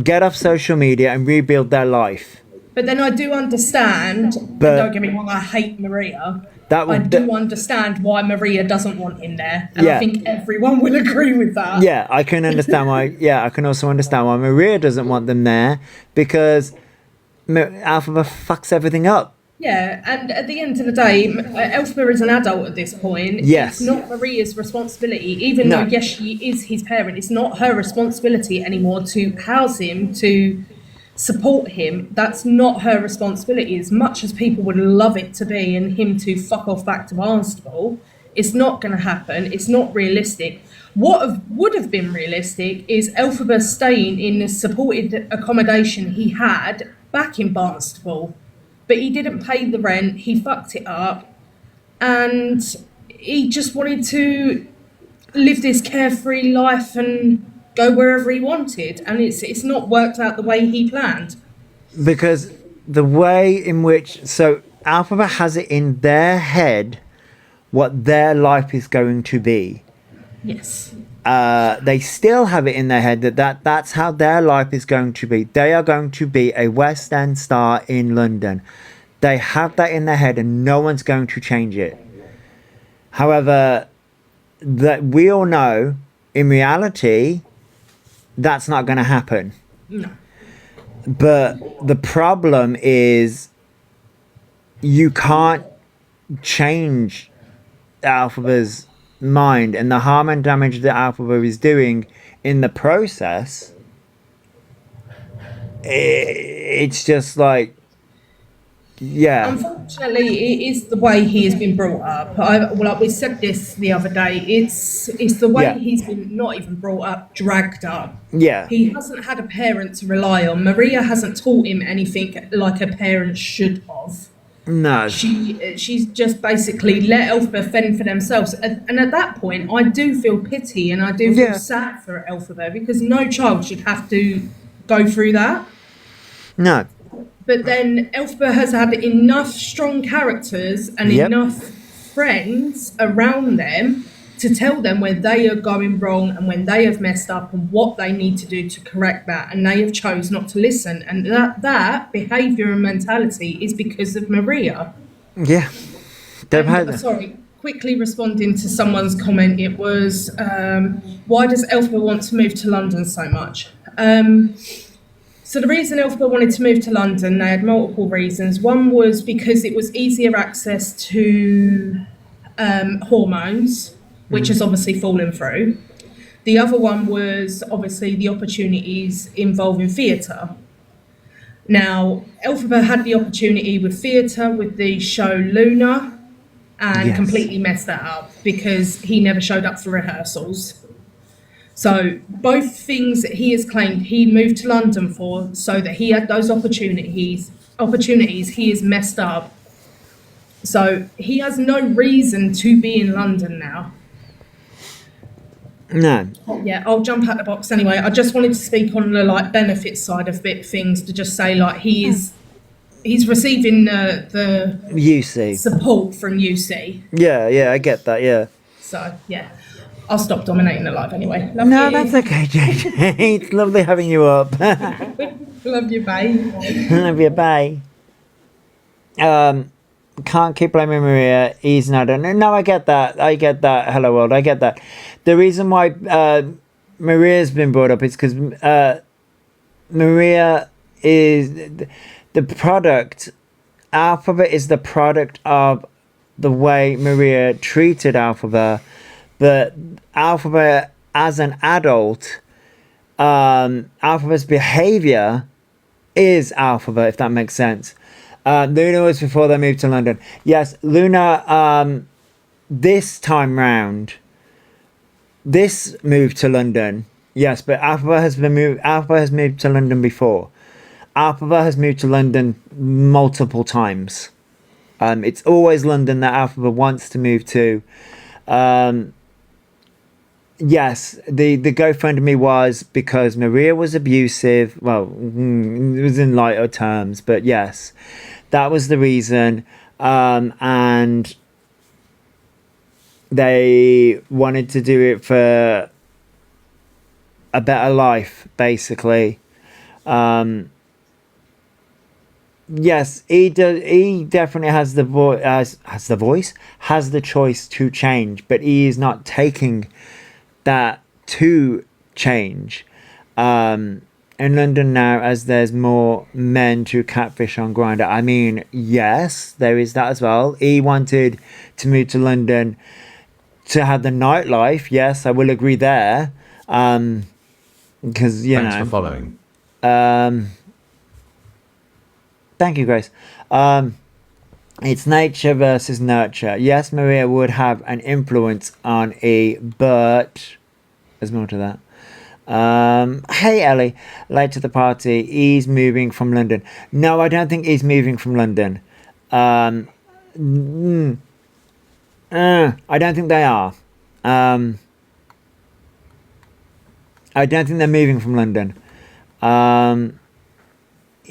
get off social media and rebuild their life. But then I do understand, don't get me wrong, I hate Maria. I do understand why Maria doesn't want him there. And I think everyone will agree with that. Yeah, I can understand why. Yeah, I can also understand why Maria doesn't want them there, because Elphaba fucks everything up. Yeah, and at the end of the day, Elphaba is an adult at this point. Yes. It's not Maria's responsibility, even though, yes, she is his parent. It's not her responsibility anymore to house him, to support him. That's not her responsibility. As much as people would love it to be and him to fuck off back to Barnstable, it's not going to happen. It's not realistic. What would have been realistic is Elphaba staying in the supported accommodation he had back in Barnstable. But he didn't pay the rent, he fucked it up, and he just wanted to live this carefree life and go wherever he wanted, and it's not worked out the way he planned. Because the way in which, so Elphaba has it in their head what their life is going to be. Yes. They still have it in their head that's how their life is going to be. They are going to be a West End star in London. They have that in their head and no one's going to change it. However, that we all know, in reality, that's not going to happen. No. But the problem is you can't change Elphaba's mind, and the harm and damage that Elphaba is doing in the process, it's just like, yeah. Unfortunately, it is the way he has been brought up. We said this the other day. It's the way he's been not even brought up, dragged up. Yeah. He hasn't had a parent to rely on. Maria hasn't taught him anything like a parent should have. No. She's just basically let Elphaba fend for themselves. And at that point, I do feel pity and I do feel sad for Elphaba, because no child should have to go through that. No. But then Elphaba has had enough strong characters and enough friends around them to tell them where they are going wrong and when they have messed up and what they need to do to correct that, and they have chose not to listen, and that behaviour and mentality is because of Maria. Yeah. Sorry, quickly responding to someone's comment, it was, why does Elphaba want to move to London so much? So the reason Elphaba wanted to move to London, they had multiple reasons. One was because it was easier access to hormones, which has obviously fallen through. The other one was obviously the opportunities involving theatre. Now, Elphaba had the opportunity with theatre, with the show Luna, and completely messed that up because he never showed up for rehearsals. So both things that he has claimed he moved to London for, so that he had those opportunities he is messed up. So he has no reason to be in London now. No. Yeah, I'll jump out the box anyway. I just wanted to speak on the benefit side of things, to just say he's receiving the UC support from UC. Yeah, I get that. Yeah. So yeah, I'll stop dominating the live anyway. Love no, you. that's okay, JJ. It's lovely having you up. Love you, bye. Love you, bye. Can't keep blaming Maria. He's not. No, I get that. Hello world, I get that. The reason why Maria's been brought up is because Maria is the product. Elphaba is the product of the way Maria treated Elphaba. But Elphaba as an adult, Elphaba's behavior is Elphaba, if that makes sense. Luna was before they moved to London. Yes, Luna, this time round, this moved to London. Yes, but Elphaba has moved to London before. Elphaba has moved to London multiple times. It's always London that Elphaba wants to move to. Yes, the GoFundMe was because Maria was abusive. Well, it was in lighter terms, but yes, that was the reason. And they wanted to do it for a better life, basically. Yes, he does. He definitely has the has the choice to change, but he is not taking that to change. In London now, as there's more men to catfish on Grindr. I mean, yes, there is that as well. He wanted to move to London to have the nightlife. Yes, I will agree there. Because Thanks for following. Thank you, Grace. It's nature versus nurture. Yes, Maria would have an influence on E, but there's more to that. Hey, Ellie. Late to the party. He's moving from London. No, I don't think he's moving from London. I don't think they are. I don't think they're moving from London.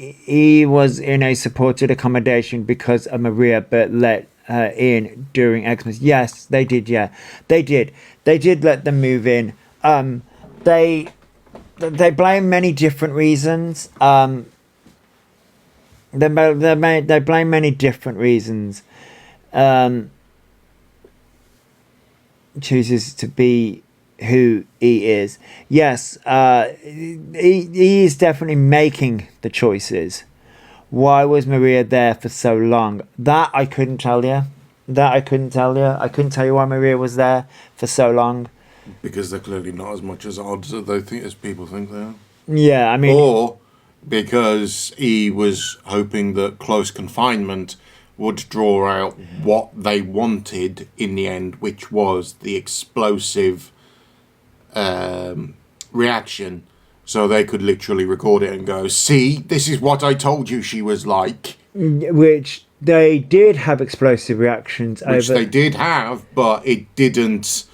He was in a supported accommodation because of Maria, but let her in during Xmas. Yes, they did. Yeah, they did. They did let them move in. They blame many different reasons. They blame many different reasons. Chooses to be who he is. Yes, he is definitely making the choices. Why was Maria there for so long? That I couldn't tell you. I couldn't tell you why Maria was there for so long. Because they're clearly not as much as odds as people think they are. Yeah, I mean... Or because he was hoping that close confinement would draw out what they wanted in the end, which was the explosive reaction, so they could literally record it and go, see, this is what I told you she was like. Which they did have explosive reactions over. Which they did have, but it didn't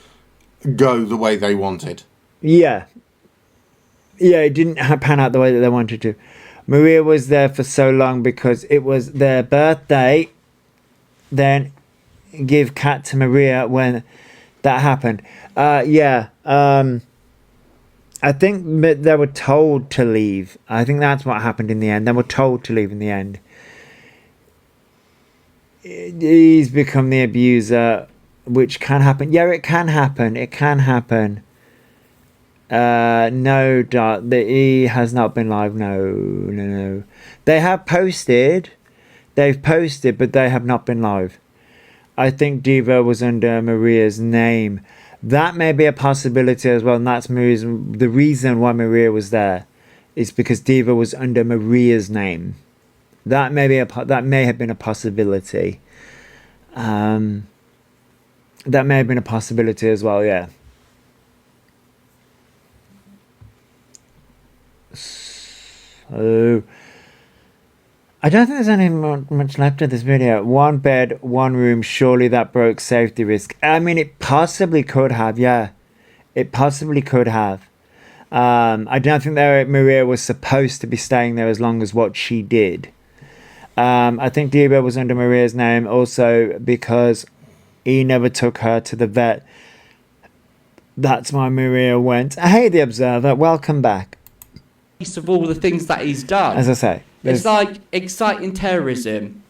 go the way they wanted. Yeah, it didn't pan out the way that they wanted to. Maria was there for so long because it was their birthday. Then give Cat to Maria when that happened. I think they were told to leave. I think that's what happened in the end. They were told to leave in the end. He's become the abuser, which can happen. Yeah, it can happen. It can happen. No, he has not been live. No. They have posted. They've posted, but they have not been live. I think Diva was under Maria's name. That may be a possibility as well, and that's the reason why Maria was there, is because Diva was under Maria's name. That may have been a possibility. That may have been a possibility as well. Yeah. So I don't think there's any much left of this video. One bed, one room. Surely that broke safety risk. I mean, it possibly could have. Yeah, it possibly could have. I don't think Maria was supposed to be staying there as long as what she did. I think Diva was under Maria's name also because he never took her to the vet. That's why Maria went. Hey, The Observer, welcome back. Of all the things that he's done. As I say. It's like exciting terrorism.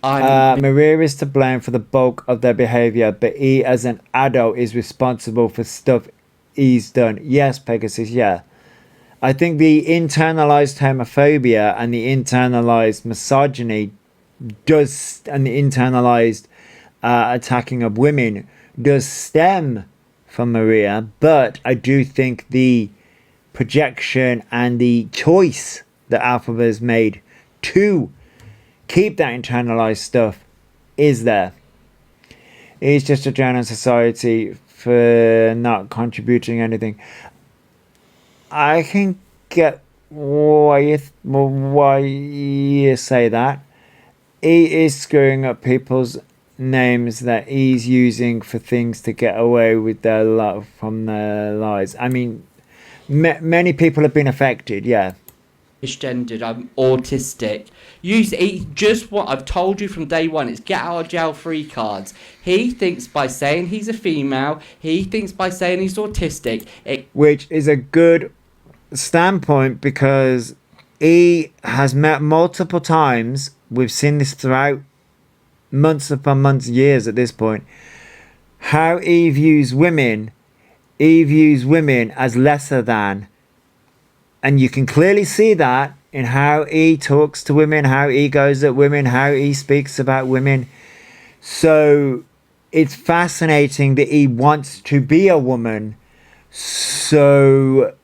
Maria is to blame for the bulk of their behaviour, but he as an adult is responsible for stuff he's done. Yes, Pegasus, yeah. I think the internalised homophobia and the internalised misogyny and the internalised attacking of women does stem from Maria, but I do think the projection and the choice that Elphaba has made to keep that internalized stuff is there. It's just a general society for not contributing anything. I can get why you say that. He is screwing up people's names that he's using for things to get away with their love from their lies. I mean, many people have been affected, yeah. Misgendered, I'm autistic. Just what I've told you from day one, it's get out of jail free cards. He thinks by saying he's a female, he thinks by saying he's autistic. Which is a good standpoint, because he has met multiple times. We've seen this throughout months upon months, years at this point, how he views women as lesser than. And you can clearly see that in how he talks to women, how he goes at women, how he speaks about women. So it's fascinating that he wants to be a woman. So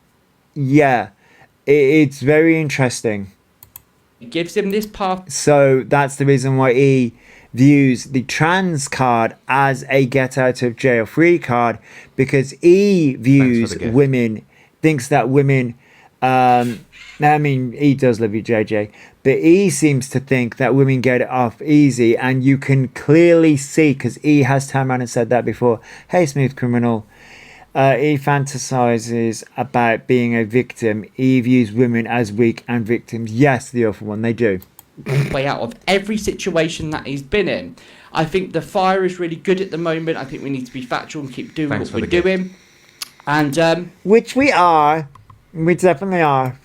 yeah, it's very interesting. It gives him this path. So that's the reason why he views the trans card as a get out of jail free card, because he views women, thinks that women, I mean, he does love you, JJ, but he seems to think that women get it off easy. And you can clearly see, because he has turned around and said that before, hey, Smooth Criminal, he fantasizes about being a victim. He views women as weak and victims. Yes, the awful one, they do. Way out of every situation that he's been in. I think the fire is really good at the moment. I think we need to be factual and keep doing what we're doing. And which we are. We definitely are.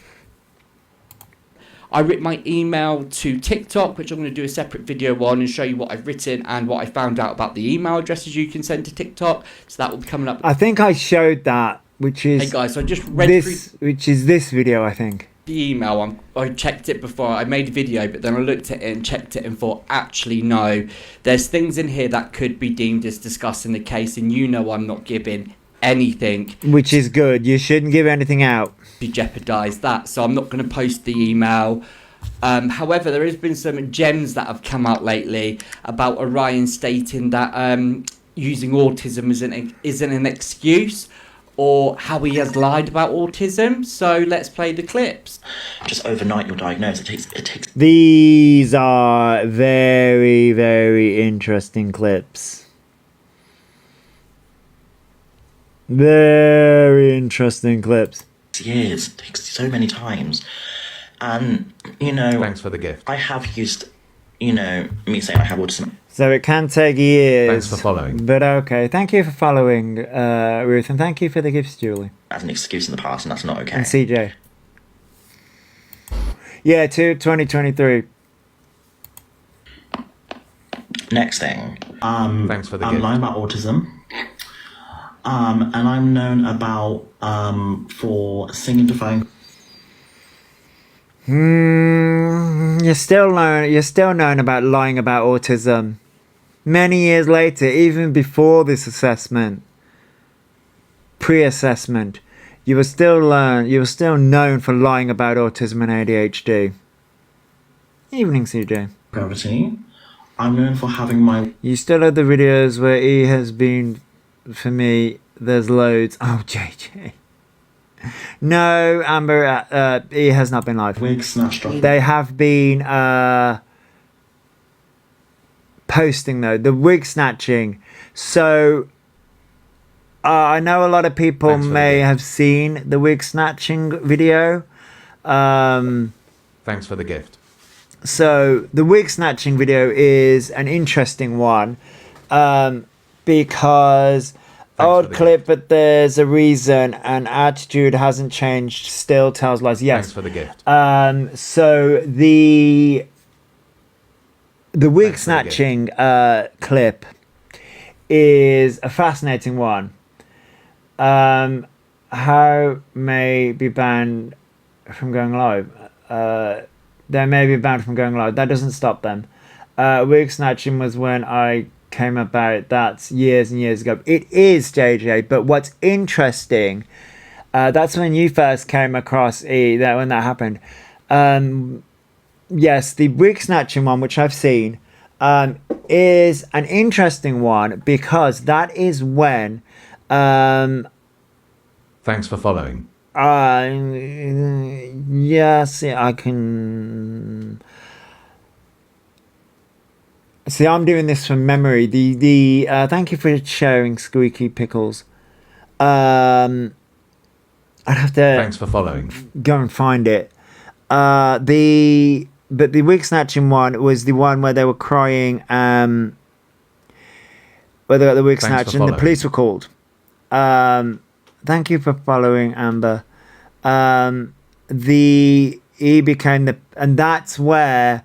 I wrote my email to TikTok, which I'm going to do a separate video on and show you what I've written and what I found out about the email addresses you can send to TikTok. So that will be coming up. I think I showed that, which is... Hey guys, so I just read which is this video, I think. The email, I checked it before I made a video, but then I looked at it and checked it and thought, actually, no. There's things in here that could be deemed as discussing the case, and you know I'm not giving anything. Which is good. You shouldn't give anything out. To jeopardise that, so I'm not going to post the email. However, there has been some gems that have come out lately about Orion stating that using autism isn't an excuse, or how he has lied about autism. So let's play the clips. Just overnight you're diagnosed. It takes. These are very, very interesting clips. Very interesting clips. Years. It takes so many times. And, you know... Thanks for the gift. I have used, you know, me saying I have autism. So it can take years. Thanks for following. But okay, thank you for following, Ruth, and thank you for the gifts, Julie. As an excuse in the past, and that's not okay. And CJ. Yeah, to 2023. Next thing. Thanks for the I'm gift. lying about autism. And I'm known about for singing to phone. You're still known about lying about autism. Many years later, even before this assessment, pre-assessment, you were still known for lying about autism and ADHD. Evening, CJ. Gravity. I'm known for having my... You still have the videos where he has been, for me, there's loads. Oh, JJ. No, Amber, he has not been live. Wig snatched off. They have been posting, though, the wig snatching. So I know a lot of people may have seen the wig snatching video. Thanks for the gift. So the wig snatching video is an interesting one, because old clip, but there's a reason, and attitude hasn't changed, still tells lies. Yes. Thanks for the gift. So the wig snatching clip is a fascinating one. How may be banned from going live? They may be banned from going live. That doesn't stop them. Wig snatching was when I came about. That's years and years ago. It is, JJ, but what's interesting, that's when you first came across when that happened. yes, the wig snatching one, which I've seen, is an interesting one because that is when Thanks for following. yes, I can see. I'm doing this from memory. The thank you for sharing, Squeaky Pickles. I'd have to Thanks for following. go and find it. But the wig snatching one was the one where they were crying. Where they got the wig Thanks for snatched and the following. police were called. Thank you for following, Amber. He became the, and that's where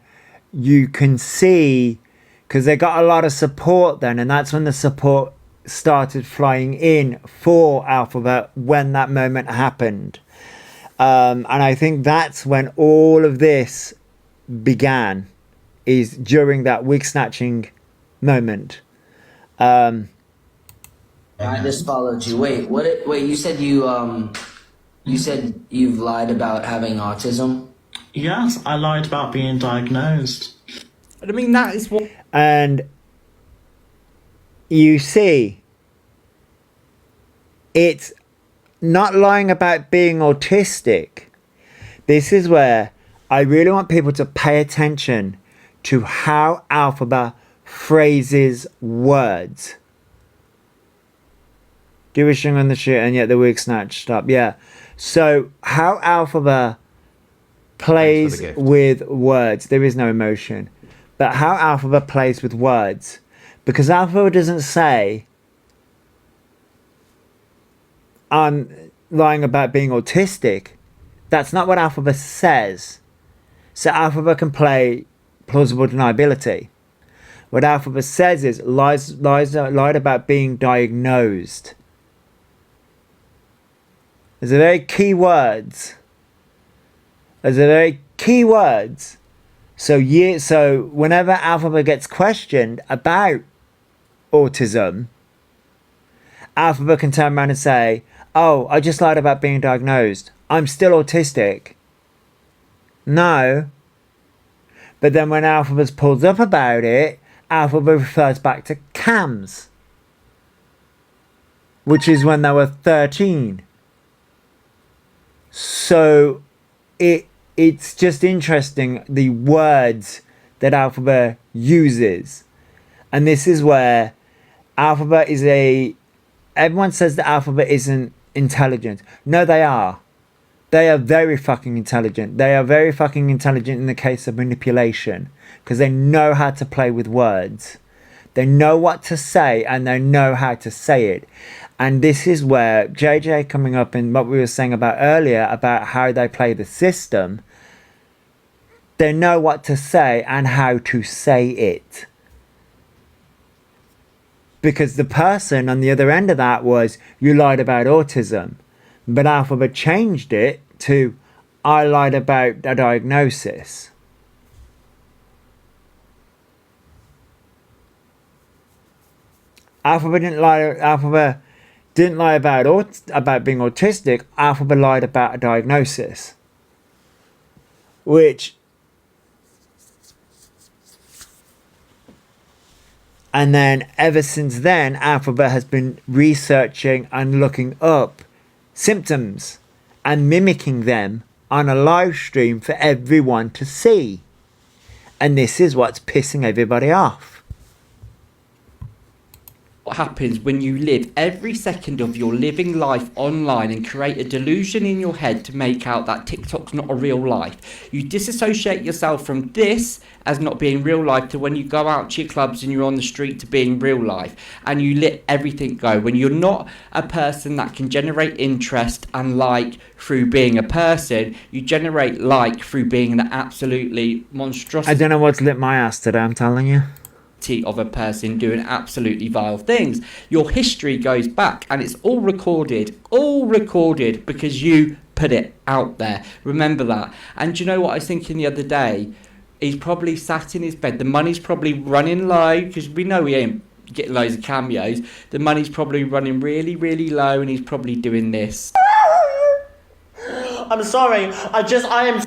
you can see, because they got a lot of support then, and that's when the support started flying in for Elphaba when that moment happened. And I think that's when all of this began, is during that wig snatching moment. I just followed you. Wait, wait, you said you said you've lied about having autism? Yes, I lied about being diagnosed. I mean, that is what. And you see, it's not lying about being autistic. This is where I really want people to pay attention to how Elphaba phrases words. Do a string on the shit and yet the wig snatched up. Yeah. So how Elphaba plays gift. with words. There is no emotion. But how Elphaba plays with words. Because Elphaba doesn't say, I'm lying about being autistic. That's not what Elphaba says. So Elphaba can play plausible deniability. What Elphaba says is lied about being diagnosed. There's a very key words. So whenever Elphaba gets questioned about autism, Elphaba can turn around and say, oh, I just lied about being diagnosed. I'm still autistic. No. But then when Elphaba's pulled up about it, Elphaba refers back to CAMS, which is when they were 13. So it's just interesting, the words that Elphaba uses. And this is where Elphaba is everyone says that Elphaba isn't intelligent. No, they are. They are very fucking intelligent. They are very fucking intelligent in the case of manipulation, because they know how to play with words. They know what to say and they know how to say it. And this is where JJ, coming up in what we were saying about earlier about how they play the system, they know what to say and how to say it. Because the person on the other end of that was, you lied about autism. But Elphaba changed it to, I lied about a diagnosis. Elphaba didn't lie about being autistic. Elphaba lied about a diagnosis. Which, and then ever since then, Elphaba has been researching and looking up symptoms and mimicking them on a live stream for everyone to see. And this is what's pissing everybody off. What happens when you live every second of your living life online and create a delusion in your head to make out that TikTok's not a real life. You disassociate yourself from this as not being real life to when you go out to your clubs and you're on the street to being real life, and you let everything go. When you're not a person that can generate interest and like through being a person, you generate like through being an absolutely monstrous I don't know what's lit my ass today, I'm telling you. of a person doing absolutely vile things. Your history goes back and it's all recorded because you put it out there. Remember that. And do you know what I was thinking the other day? He's probably sat in his bed. The money's probably running low, because we know he ain't getting loads of cameos. The money's probably running really, really low, and he's probably doing this. I'm sorry. I am.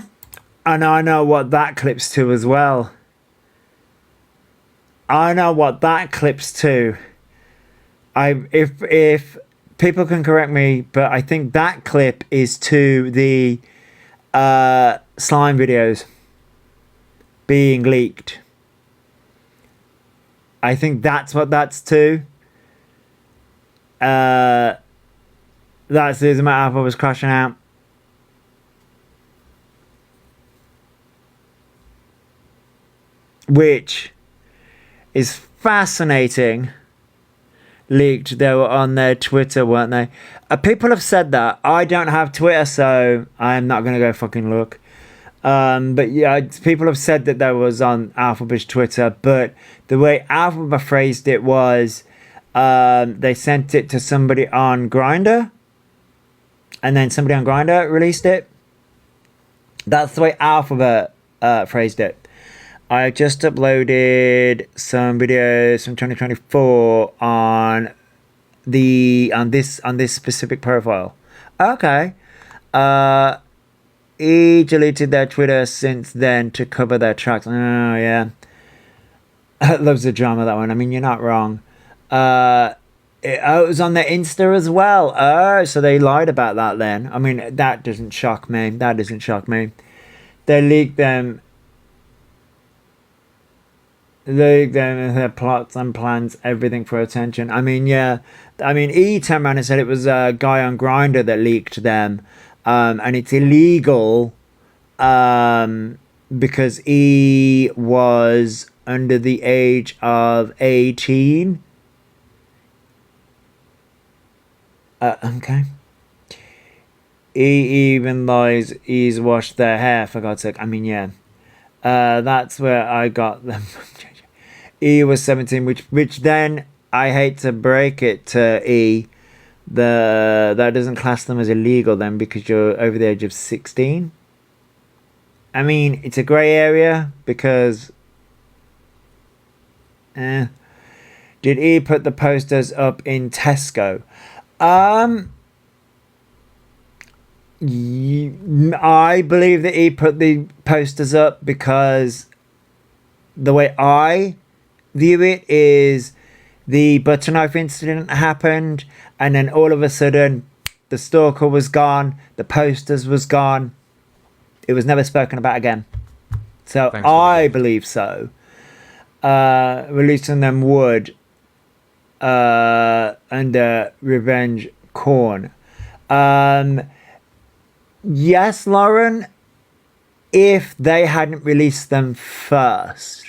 And I know what that clips to as well. I know what that clips to. If people can correct me, but I think that clip is to the slime videos being leaked. I think that's what that's to. That's the reason my Alpha was crashing out. Which is fascinating. Leaked. They were on their Twitter, weren't they? People have said that. I don't have Twitter, so I'm not going to go fucking look. But yeah, people have said that that was on Elphaba's Twitter, but the way Elphaba phrased it was they sent it to somebody on Grindr, and then somebody on Grindr released it. That's the way Elphaba phrased it. I just uploaded some videos from 2024 on this specific profile. Okay. He deleted their Twitter since then to cover their tracks. Oh yeah. Loves the drama, that one. I mean, you're not wrong. It was on their Insta as well. Oh, so they lied about that then. I mean, that doesn't shock me. That doesn't shock me. They leaked them. They their plots and plans, everything for attention. I mean, yeah. I mean, he turned around and said it was a guy on Grindr that leaked them. And it's illegal because he was under the age of 18. Okay. He even lies he's washed their hair, for God's sake. I mean, yeah. That's where I got them from. E was 17, which then, I hate to break it to E, that doesn't class them as illegal then, because you're over the age of 16. I mean, it's a grey area because did E put the posters up in Tesco? I believe that E put the posters up because the way I view it is the butter knife incident happened, and then all of a sudden the stalker was gone, the posters was gone, it was never spoken about again. So I believe so. Releasing them would under revenge corn. Yes, Lauren, if they hadn't released them first.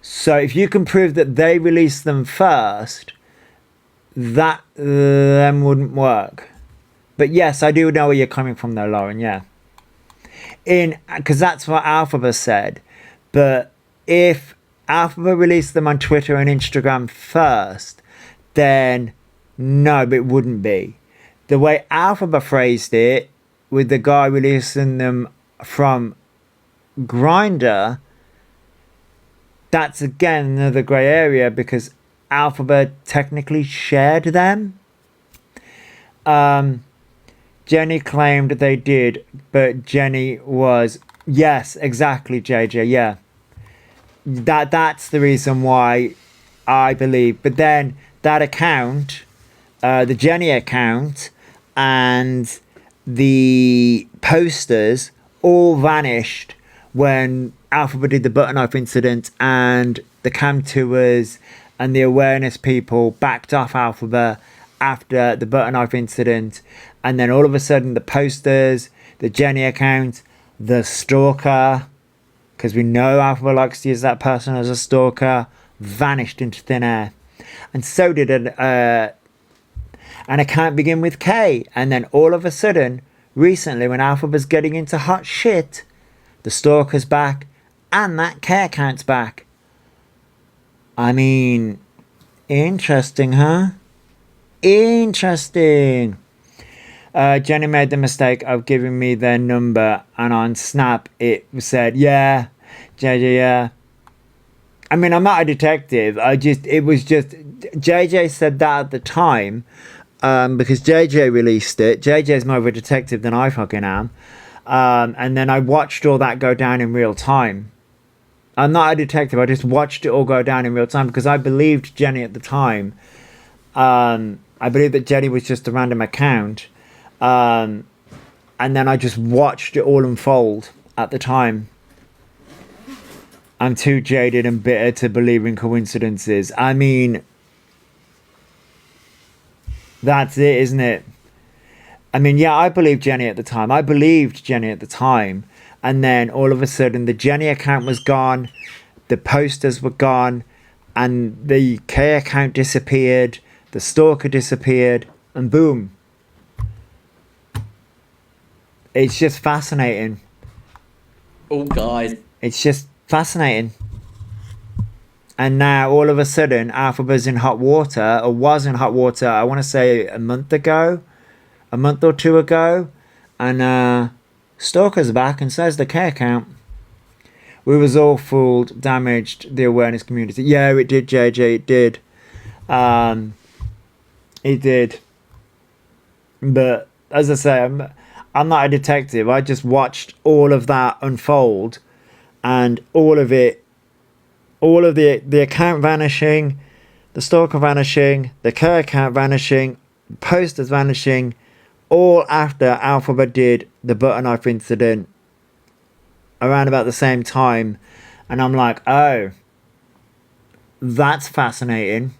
So if you can prove that they released them first, that then wouldn't work. But yes, I do know where you're coming from though, Lauren, yeah. Because that's what Elphaba said. But if Elphaba released them on Twitter and Instagram first, then no, it wouldn't be. The way Elphaba phrased it, with the guy releasing them from Grindr, that's again another grey area because Elphaba technically shared them. Jenny claimed they did, but Jenny was, yes, exactly, JJ, yeah. That's the reason why I believe. But then that account, the Jenny account, and the posters all vanished when Elphaba did the butter knife incident, and the cam tours and the awareness people backed off Elphaba after the butter knife incident, and then all of a sudden the posters, the Jenny account, the stalker, because we know Elphaba likes to use that person as a stalker, vanished into thin air. And so did an account begin with K, and then all of a sudden, recently when Elphaba's getting into hot shit, the stalker's back, and that K account's back. I mean, interesting, huh? Interesting. Jenny made the mistake of giving me their number, and on Snap it said, yeah, JJ, yeah. I mean, I'm not a detective. It was just, JJ said that at the time, because JJ released it. JJ's more of a detective than I fucking am. And then I watched all that go down in real time. I'm not a detective. I just watched it all go down in real time because I believed Jenny at the time. I believed that Jenny was just a random account. And then I just watched it all unfold at the time. I'm too jaded and bitter to believe in coincidences. I mean, that's it, isn't it? I mean, yeah, I believed Jenny at the time. I believed Jenny at the time. And then all of a sudden, the Jenny account was gone. The posters were gone. And the K account disappeared. The stalker disappeared. And boom. It's just fascinating. Oh, guys. It's just fascinating. And now all of a sudden Elphaba's in hot water, or was in hot water, I want to say a month or two ago, and Stalker's back and says the K account. We was all fooled, damaged the awareness community. Yeah, it did, JJ, it did. It did. But as I say, I'm not a detective. I just watched all of that unfold. And all of the account vanishing, the stalker vanishing, the K account vanishing, posters vanishing, all after Elphaba did the butter knife incident around about the same time. And I'm like, oh, that's fascinating.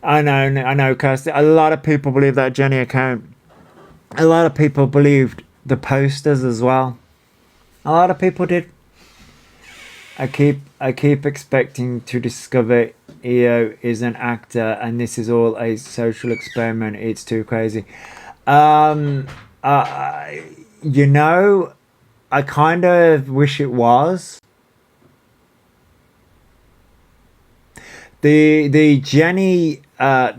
I know, Kirsty. A lot of people believe that Jenny account. A lot of people believed the posters as well. A lot of people did. I keep expecting to discover EO is an actor and this is all a social experiment. It's too crazy. You know, I kind of wish it was. The Jenny, not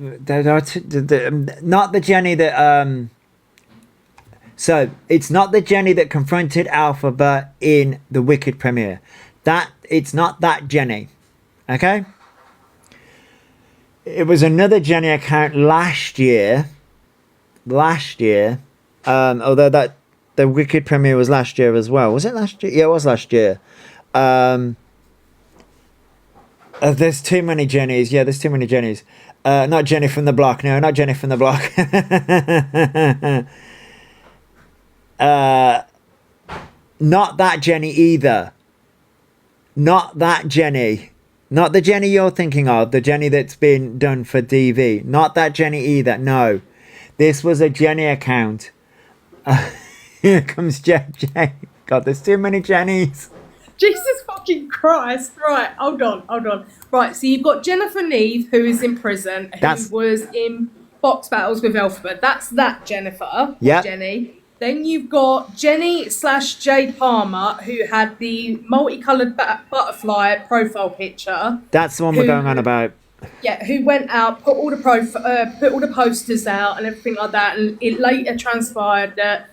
the Jenny that So it's not the Jenny that confronted Elphaba in the Wicked premiere. It's not that Jenny. Okay? It was another Jenny account last year. Although the Wicked premiere was last year as well. Was it last year? Yeah, it was last year. There's too many Jennies. Yeah, there's too many Jennies. Not Jenny from the block. No, not Jenny from the block. Not that Jenny either. Not that Jenny. Not the Jenny you're thinking of. The Jenny that's been done for DV. Not that Jenny either. No. This was a Jenny account. Here comes JJ. God, there's too many Jennies. Jesus fucking Christ. Right, hold on. Right, so you've got Jennifer Neve, who is in prison, who was in box battles with Elphaba. That's that Jennifer. Yeah. Jenny. Then you've got Jenny/Jade Palmer, who had the multicoloured butterfly profile picture. That's the one we're going on about. Yeah, who went out, put all the posters out and everything like that, and it later transpired that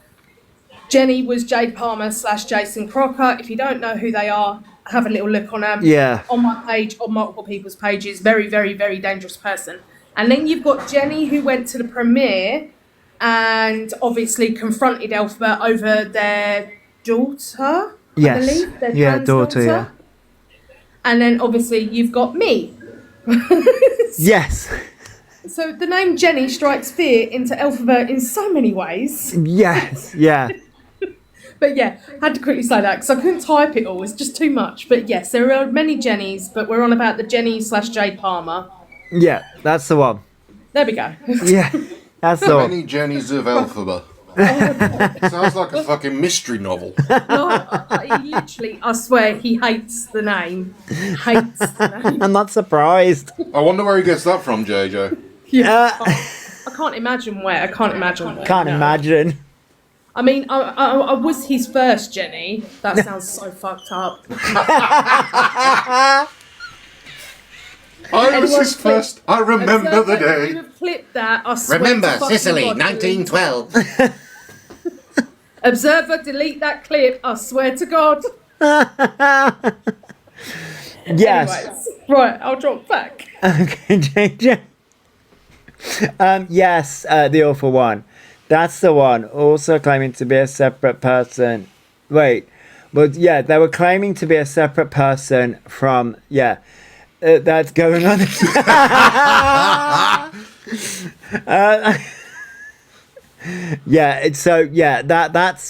Jenny was Jade Palmer/Jason Crocker. If you don't know who they are, have a little look on them. Yeah. On my page, on multiple people's pages. Very, very, very dangerous person. And then you've got Jenny, who went to the premiere and obviously confronted Elphaba over their daughter. Yes. I believe, their Yeah, granddaughter. daughter. Yeah. And then obviously you've got me. Yes. So the name Jenny strikes fear into Elphaba in so many ways. Yes. Yeah. But yeah, had to quickly say that because I couldn't type it all. It's just too much. But yes, there are many Jennies, but we're on about the Jenny/Jade Palmer. Yeah, that's the one. There we go. Yeah, that's the one. Many Jennies of Elphaba. Sounds like a fucking mystery novel. No, he literally, I swear, he hates the name. Hates the name. I'm not surprised. I wonder where he gets that from, JJ. Yeah. I can't imagine where. Can't No. imagine. I mean, I was his first Jenny. That sounds so fucked up. I was his first. I remember the You day. have clipped that. I swear Remember, to fucking Sicily, God, 1912. Observer, delete that clip. I swear to God. Yes. Anyways, right, I'll drop back. Okay, JJ. Yes, the awful one. That's the one. Also claiming to be a separate person. Wait, but yeah, they were claiming to be a separate person from that's going on. That's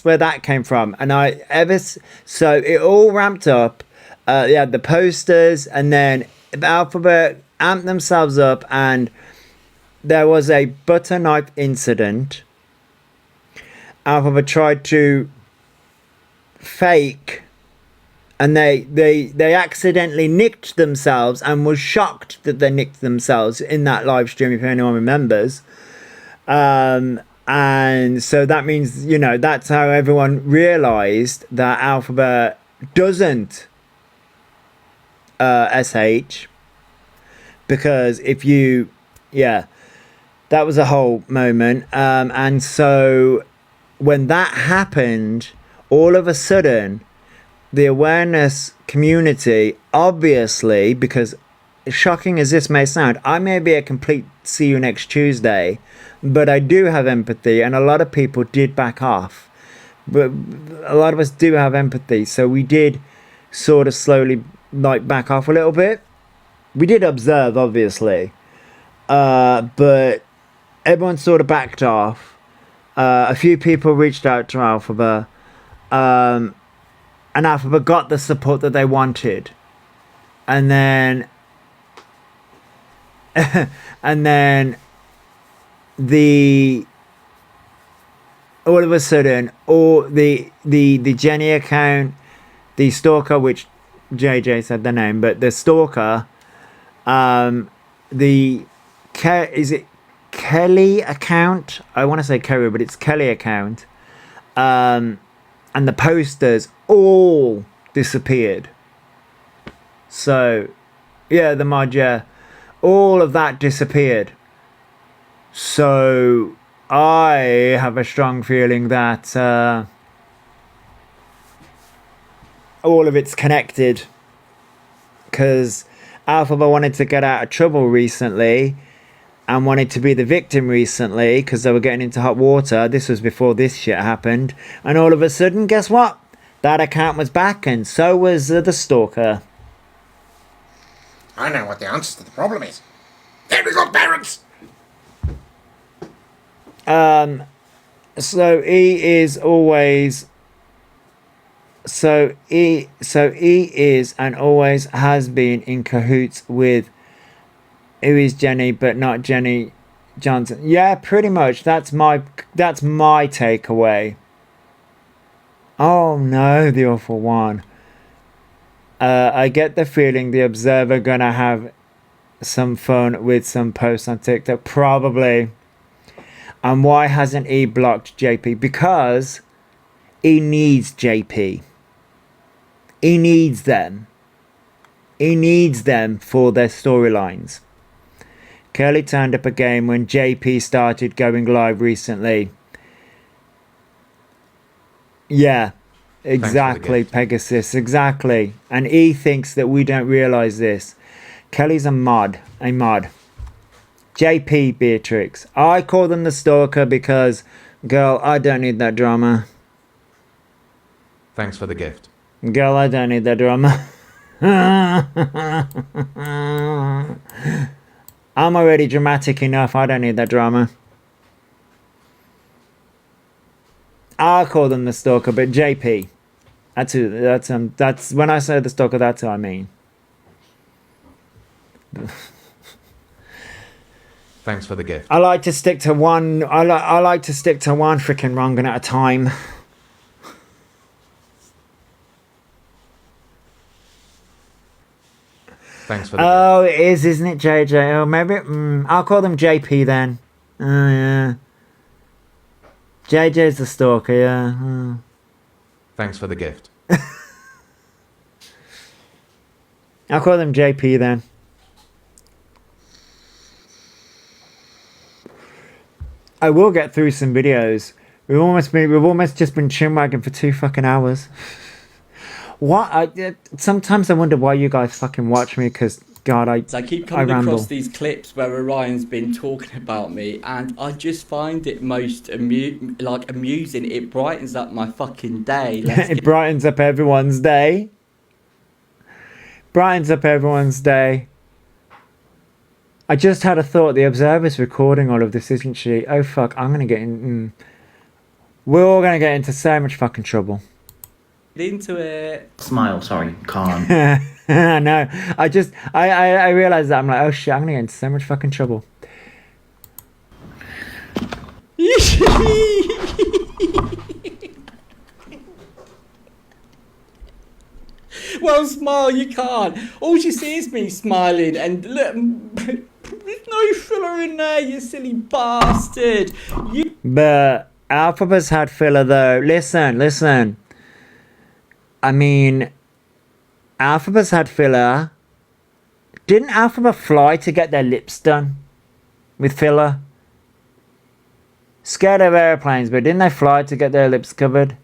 where that came from, and so it all ramped up. They had the posters, and then the Elphaba amped themselves up, and there was a butter knife incident. Elphaba tried to fake, and they accidentally nicked themselves, and was shocked that they nicked themselves in that live stream, if anyone remembers. And so that means, that's how everyone realized that Elphaba doesn't SH, because that was a whole moment. And so when that happened, all of a sudden, the awareness community, obviously, because shocking as this may sound, I may be a complete see you next Tuesday, but I do have empathy, and a lot of people did back off. But a lot of us do have empathy, so we did sort of slowly back off a little bit. We did observe, obviously, but everyone sort of backed off. A few people reached out to Elphaba, and Elphaba got the support that they wanted, and then all of a sudden, the Jenny account, the stalker, which JJ said the name, but the stalker, is it Kelly account? I want to say Kerry, but it's Kelly account, and the posters all disappeared. So, the mod, all of that disappeared. So I have a strong feeling that all of it's connected, because Elphaba wanted to get out of trouble recently and wanted to be the victim recently because they were getting into hot water. This was before this shit happened, and all of a sudden, guess what? That account was back, and so was the stalker. I know what the answer to the problem is. Very good parents! So he is and always has been in cahoots with who is Jenny, but not Jenny Johnson. Yeah, pretty much. That's my takeaway. Oh no, the awful one. I get the feeling the Observer gonna have some fun with some posts on TikTok, probably. And why hasn't he blocked JP? Because he needs JP. He needs them. He needs them for their storylines. Curly turned up again when JP started going live recently. Yeah, exactly, Pegasus, exactly. And he thinks that we don't realise this. Kelly's a mod. JP, Beatrix. I call them the stalker because, girl, I don't need that drama. Thanks for the gift. Girl, I don't need that drama. I'm already dramatic enough. I don't need that drama. I'll call them the stalker, but JP. That's when I say the stalker, that's what I mean. Thanks for the gift. I like to stick to one. I like to stick to one freaking wrong one at a time. Thanks for the Oh, it is, isn't it, JJ? Oh, maybe. I'll call them JP then. Oh yeah. JJ's the stalker. Yeah. Oh. Thanks for the gift. I'll call them JP then. I will get through some videos. We've almost just been chinwagging for 2 fucking hours. Sometimes I wonder why you guys fucking watch me, because God, I keep coming ramble. across these clips where Orion's been talking about me, and I just find it most amusing. It brightens up my fucking day. It brightens up everyone's day. Brightens up everyone's day. I just had a thought. The Observer's recording all of this, isn't she? Oh fuck! I'm gonna get in. We're all gonna get into so much fucking trouble. Into it. Smile, sorry, can't. I know. I realized that. I'm like, oh shit! I'm gonna get into so much fucking trouble. Well, smile, you can't. All you see is me smiling, and look, there's no filler in there, you silly bastard. But Elphaba's had filler though. Listen. I mean, Elphaba's had filler. Didn't Elphaba fly to get their lips done with filler? Scared of airplanes, but didn't they fly to get their lips covered?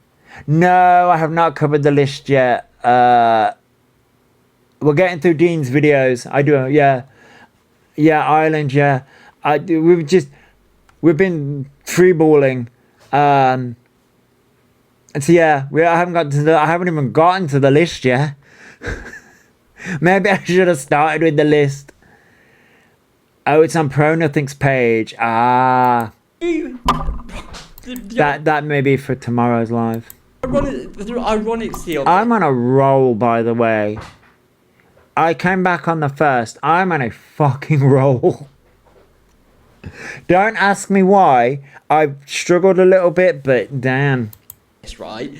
No, I have not covered the list yet. We're getting through Dean's videos. I do, yeah. Yeah, Ireland, yeah. We've been freeballing. And so yeah, I haven't even gotten to the list yet. Maybe I should have started with the list. Oh, it's on Pro Nothing's page. Ah. That may be for tomorrow's live. Ironically, I'm on a roll, by the way. I came back on the 1st. I'm on a fucking roll. Don't ask me why. I've struggled a little bit, but damn. That's right.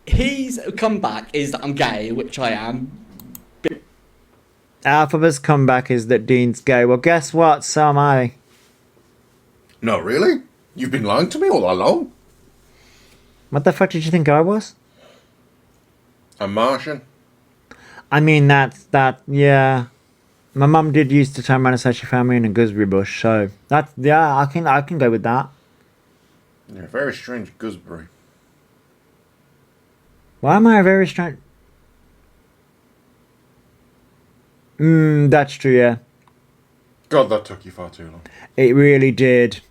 His comeback is that I'm gay, which I am. Elphaba's comeback is that Dean's gay. Well, guess what? So am I. No, really? You've been lying to me all along? What the fuck did you think I was? A Martian? I mean, yeah. My mum did used to turn around and say she found me in a gooseberry bush, so yeah, I can go with that. You're a very strange gooseberry. Why am I a very strange? That's true, yeah. God, that took you far too long. It really did.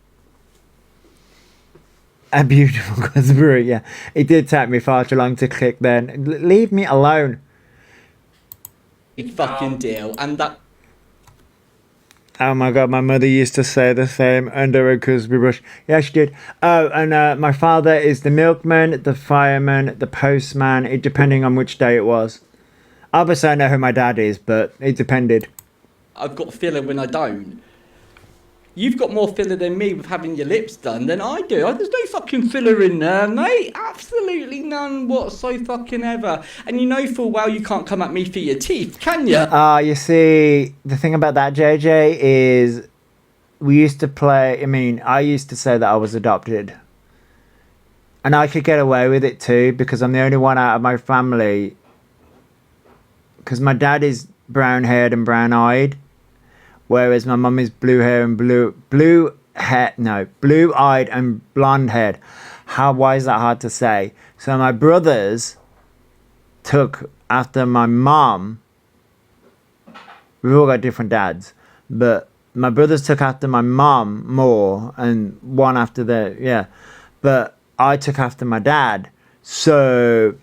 A beautiful gooseberry, yeah. It did take me far too long to click then. Leave me alone. Big fucking deal. And that. Oh my god, my mother used to say the same under a gooseberry bush. Yeah, she did. Oh, and my father is the milkman, the fireman, the postman, it depending on which day it was. Obviously, I know who my dad is, but it depended. I've got filler when I don't. You've got more filler than me with having your lips done than I do. There's no fucking filler in there, mate. Absolutely none whatsoever fucking ever. And you know full well you can't come at me for your teeth, can you? You see, the thing about that, JJ, is we used to play... I mean, I used to say that I was adopted. And I could get away with it too, because I'm the only one out of my family... Because my dad is brown-haired and brown-eyed. Whereas my mum is blue-haired and blue-eyed and blonde-haired. Why is that hard to say? So my brothers took after my mum. We've all got different dads. But my brothers took after my mum more. And one after yeah. But I took after my dad. So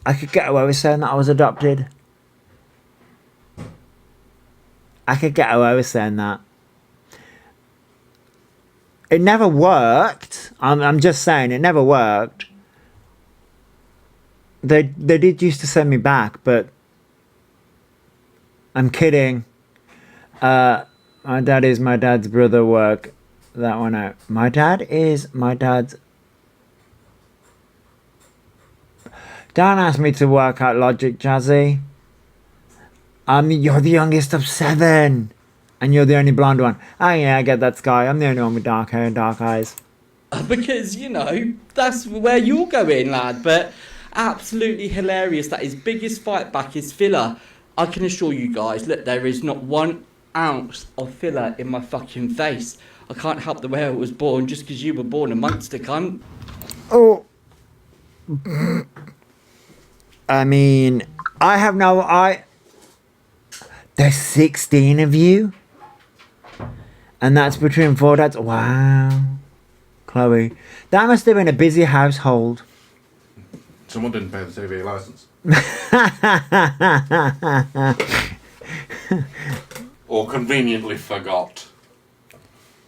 I could get away with saying that I was adopted. I could get away with saying that. It never worked. I'm just saying, it never worked. They did used to send me back, but I'm kidding. My dad is my dad's brother. Work that one out. My dad is my dad's. Don't ask me to work out logic, Jazzy. You're the youngest of 7. And you're the only blonde one. Oh yeah, I get that, Sky. I'm the only one with dark hair and dark eyes. Because, you know, that's where you're going, lad. But absolutely hilarious that his biggest fight back is filler. I can assure you guys, look, there is not 1 ounce of filler in my fucking face. I can't help the way I was born just because you were born a monster, cunt. Oh. I mean, There's 16 of you? And that's between 4 dads? Wow. Chloe. That must have been a busy household. Someone didn't pay the TV license. Or conveniently forgot.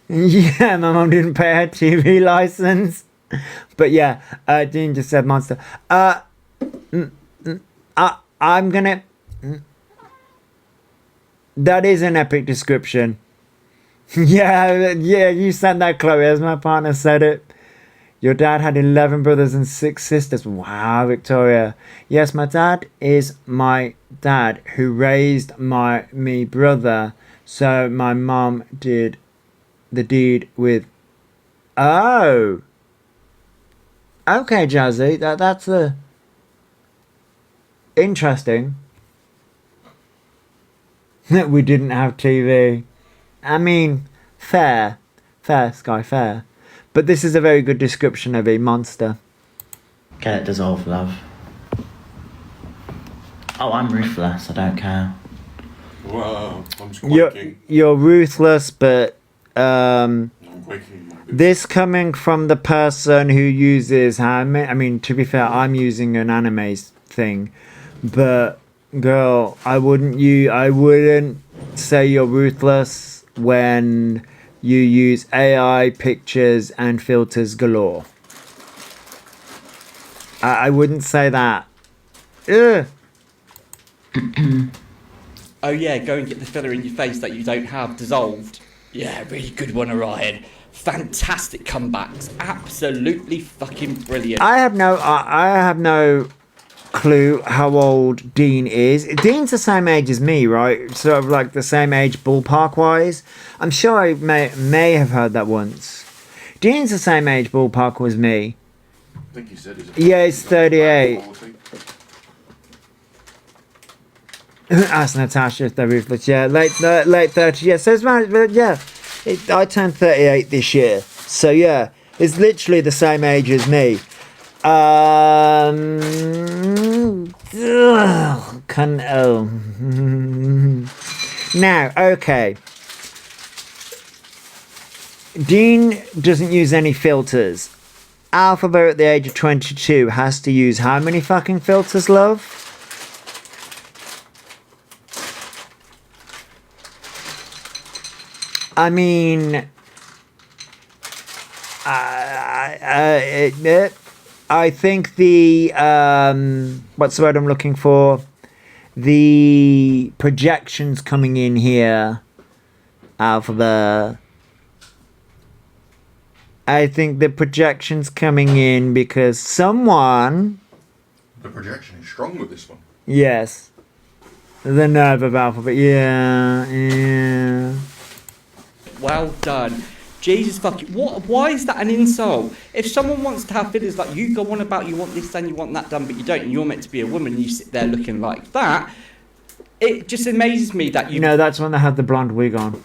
Yeah, my mum didn't pay her TV license. But yeah, Dean just said monster. I'm gonna... That is an epic description. Yeah, you said that, Chloe, as my partner said it. Your dad had 11 brothers and 6 sisters. Wow, Victoria. Yes, my dad is my dad who raised me brother. So my mum did the deed with... Oh. Okay, Jazzy. That's a... Interesting. We didn't have TV. I mean, fair. Fair, Sky, fair. But this is a very good description of a monster. Get it dissolved, love. Oh, I'm ruthless. I don't care. Wow, I'm squeaking. You're ruthless, but I'm quaking. this coming from the person who uses I mean, to be fair, I'm using an anime thing, but girl, I wouldn't say you're ruthless when you use AI pictures and filters galore. I wouldn't say that. Ugh. Oh yeah, go and get the filler in your face that you don't have dissolved. Yeah, really good one, Orion. Fantastic comebacks. Absolutely fucking brilliant. I have no clue how old Dean is. Dean's the same age as me, right? Sort of like the same age ballpark wise. I'm sure I may have heard that once. Dean's the same age ballpark as me. I think he said he's Yeah, he's 38. 40. Ask Natasha if they're ruthless. Yeah, late 30. Yeah, so it's around, yeah. I turned 38 this year. So yeah, it's literally the same age as me. Now, okay. Dean doesn't use any filters. Elphaba at the age of 22 has to use how many fucking filters, love? I mean, I think the, what's the word I'm looking for? The projections coming in here, Elphaba. I think the projections coming in because someone... The projection is strong with this one. Yes. The nerve of Elphaba. Yeah. Well done. Jesus fucking... Why is that an insult? If someone wants to have fillers like you go on about you want this done, you want that done, but you don't, and you're meant to be a woman and you sit there looking like that, it just amazes me that you... No, that's when they had the blonde wig on.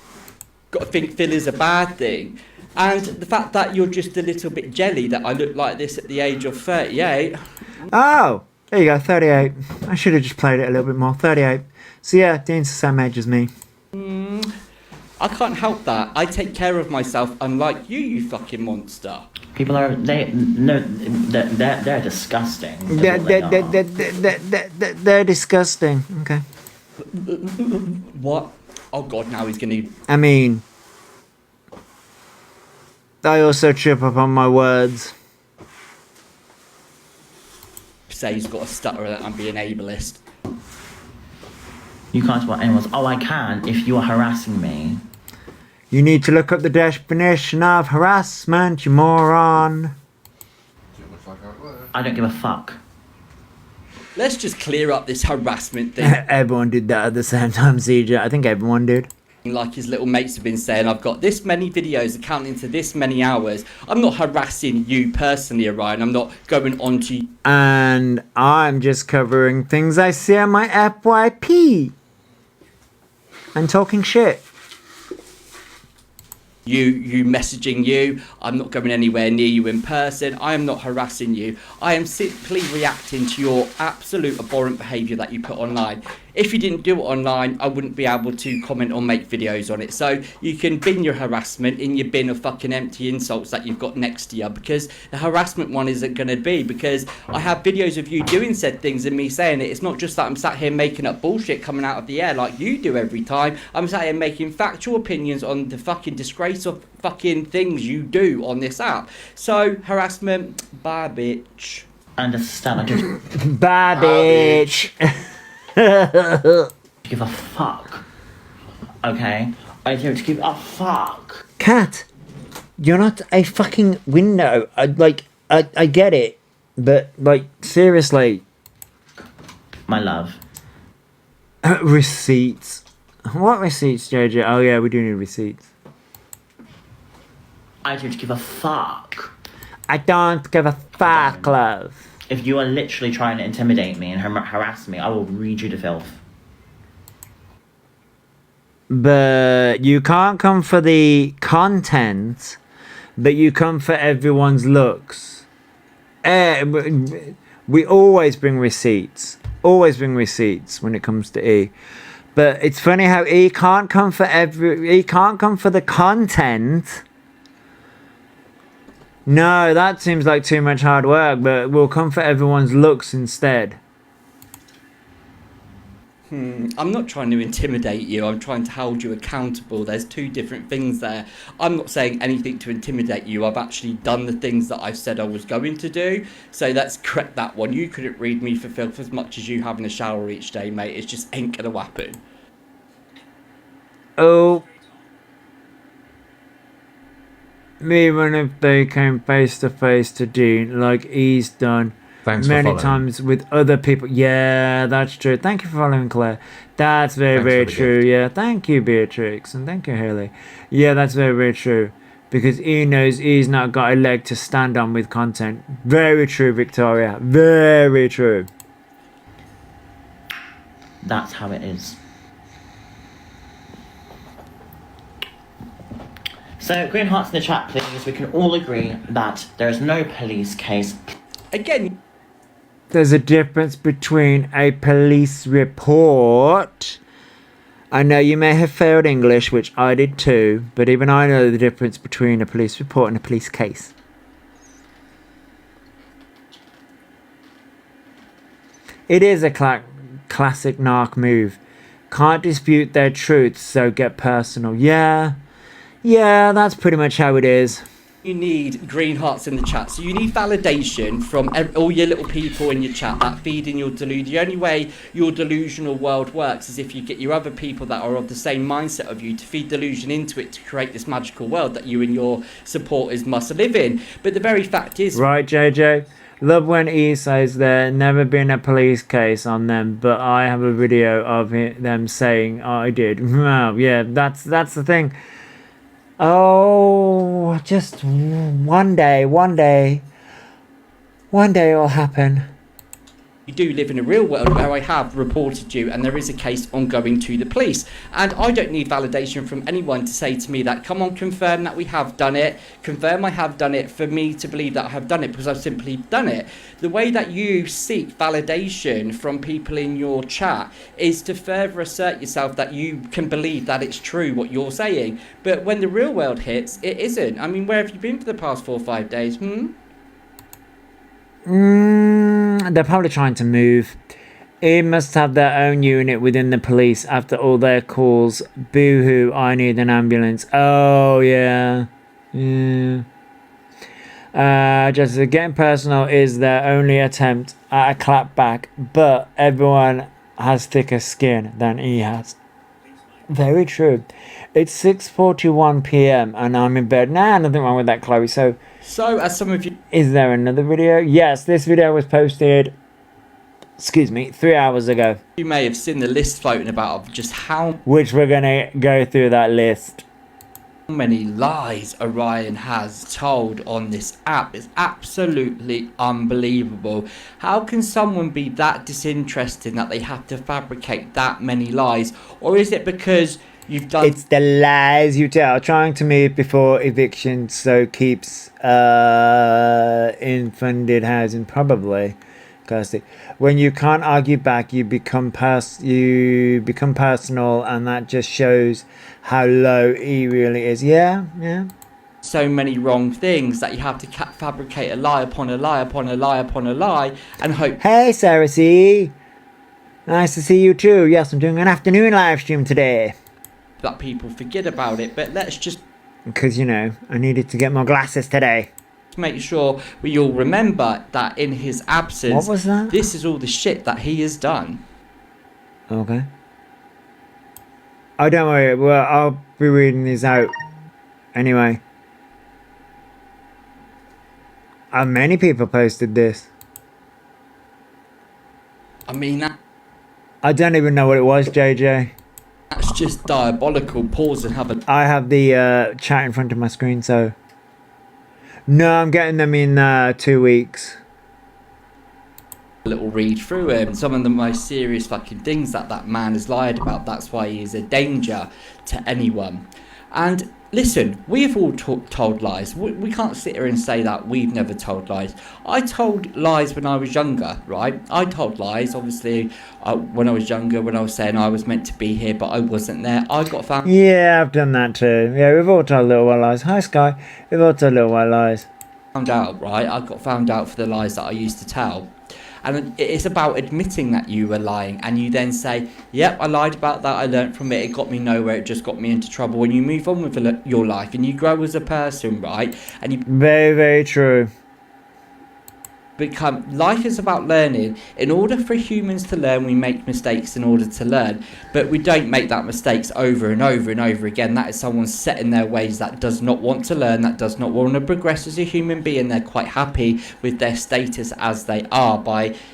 Got to think fillers a bad thing. And the fact that you're just a little bit jelly that I look like this at the age of 38. Oh, there you go, 38. I should have just played it a little bit more. 38. So yeah, Dean's the same age as me. I can't help that. I take care of myself, unlike you, you fucking monster. People are they're disgusting. They're disgusting. Okay. What? Oh god, now he's gonna... I mean, I also trip up on my words. say he's got a stutter and I'm being ableist. You can't support anyone's... Oh, I can if you are harassing me. You need to look up the definition of harassment, you moron. I don't give a fuck. Let's just clear up this harassment thing. Everyone did that at the same time, CJ. I think everyone did. Like his little mates have been saying, I've got this many videos accounting to this many hours. I'm not harassing you personally, Orion. I'm not going on to... And I'm just covering things I see on my FYP. And talking shit. You messaging you. I'm not going anywhere near you in person. I am not harassing you. I am simply reacting to your absolute abhorrent behaviour that you put online. If you didn't do it online, I wouldn't be able to comment or make videos on it. So you can bin your harassment in your bin of fucking empty insults that you've got next to you, because the harassment one isn't going to be, because I have videos of you doing said things and me saying it. It's not just that I'm sat here making up bullshit coming out of the air like you do every time. I'm sat here making factual opinions on the fucking disgrace of fucking things you do on this app. So harassment, bye bitch. Understand, I don't Bad bitch. give a fuck. Okay? I don't give a fuck. Cat, you're not a fucking window. I get it, but like seriously. My love. Receipts. What receipts, JJ? Oh yeah, we do need receipts. I don't give a fuck. I don't give a fuck, love. If you are literally trying to intimidate me and harass me, I will read you to filth. But you can't come for the content, but you come for everyone's looks. We always bring receipts. Always bring receipts when it comes to E. But it's funny how he can't come for the content. No, that seems like too much hard work, but we'll come for everyone's looks instead. I'm not trying to intimidate you, I'm trying to hold you accountable. There's two different things there. I'm not saying anything to intimidate you. I've actually done the things that I said I was going to do. So let's correct that one. You couldn't read me for filth as much as you having a shower each day, mate. It's just ain't gonna happen. Oh. Even if they came face to face to Dean, like he's done Thanks for many following. times with other people. Yeah, that's true. Thank you for following, Claire. That's very, Thanks very for the true. gift. Yeah, thank you, Beatrix, and thank you, Haley. Yeah, that's very, very true. Because he knows he's not got a leg to stand on with content. Very true, Victoria. Very true. That's how it is. So, green hearts in the chat, please. We can all agree that there is no police case. Again, There's a difference between a police report. I know you may have failed English, which I did too, but even I know the difference between a police report and a police case. It is a classic narc move. Can't dispute their truths, so get personal. Yeah, that's pretty much how it is. you need green hearts in the chat. So you need validation from all your little people in your chat that feed in your delusion. The only way your delusional world works is if you get your other people that are of the same mindset of you to feed delusion into it to create this magical world that you and your supporters must live in. But the very fact is... Right, JJ? Love when E says there never been a police case on them, but I have a video of them saying I did. Wow, yeah, that's the thing. Oh, just one day it'll happen. You do live in a real world where I have reported you and there is a case ongoing to the police, and I don't need validation from anyone to say to me that, come on, confirm that we have done it, confirm I have done it, for me to believe that I have done it, because I've simply done it. The way that you seek validation from people in your chat is to further assert yourself that you can believe that it's true what you're saying, but when the real world hits, it isn't. I mean, where have you been for the past 4 or 5 days? They're probably trying to move. It must have their own unit within the police after all their calls. Boo-hoo, I need an ambulance. Oh, yeah. Just getting personal is their only attempt at a clapback, but everyone has thicker skin than he has. Very true. It's 6:41 p.m. and I'm in bed. Nah, nothing wrong with that, Chloe. So, as some of you... Is there another video? Yes, this video was posted, 3 hours ago. You may have seen the list floating about of just how... Which we're going to go through that list. many lies Orion has told on this app is absolutely unbelievable. How can someone be that disinterested that they have to fabricate that many lies? Or is it because you've done... It's the lies you tell. Trying to move before eviction, so keeps in funded housing, probably. Kirsty. When you can't argue back, you become personal, and that just shows how low he really is. Yeah, yeah. so many wrong things that you have to fabricate a lie upon a lie upon a lie upon a lie and hope. Hey, Sarah C. Nice to see you too. Yes, I'm doing an afternoon live stream today. That people forget about it, but let's just Because, you know, I needed to get more glasses today. make sure we all remember that in his absence, What was that? this is all the shit that he has done. Okay. Oh, don't worry. Well, I'll be reading these out anyway. Many people posted this. I mean, I don't even know what it was, JJ. that's just diabolical. Pause and have a I have the chat in front of my screen, so... No, I'm getting them in 2 weeks. little read through him. Some of the most serious fucking things that man has lied about. That's why he is a danger to anyone. And listen, we've all told lies. We can't sit here and say that we've never told lies. I told lies when I was younger, right? I told lies, obviously, when I was younger, when I was saying I was meant to be here, but I wasn't there. I got found Yeah, I've done that too. Yeah, we've all told little white lies. Hi, Sky. We've all told little white lies. out, right? I got found out for the lies that I used to tell. And it's about admitting that you were lying, and you then say, yep, I lied about that, I learnt from it, it got me nowhere, it just got me into trouble. When you move on with your life and you grow as a person, right, and you Very, very true. become, life is about learning. In order for humans to learn, we make mistakes in order to learn, but we don't make that mistakes over and over and over again. That is someone set in their ways that does not want to learn, that does not want to progress as a human being. They're quite happy with their status as they are.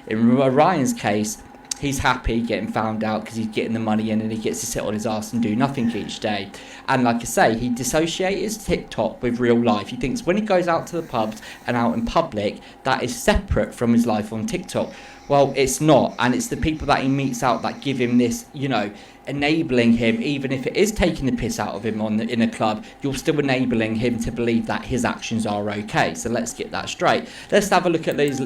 In Ryan's case, he's happy getting found out because he's getting the money in and he gets to sit on his ass and do nothing each day. And like I say, he dissociates his TikTok with real life. He thinks when he goes out to the pubs and out in public, that is separate from his life on TikTok. Well, it's not. And it's the people that he meets out that give him this, you know, enabling him, even if it is taking the piss out of him in a club, you're still enabling him to believe that his actions are okay. So let's get that straight. Let's have a look at these.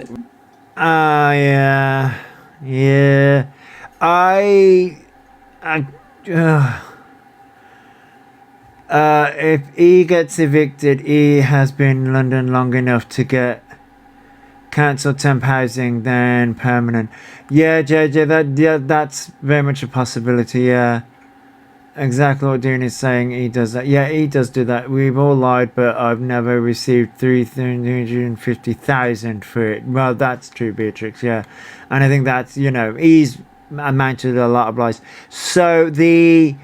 Yeah. Yeah. If he gets evicted, he has been in London long enough to get council temp housing, then permanent. Yeah, JJ, that's very much a possibility. Yeah, exactly what Dean is saying. He does that. Yeah, he does do that. We've all lied, but I've never received 350,000 for it. Well, that's true, Beatrix. Yeah, and I think that's, you know, he's amounted a lot of lies. So from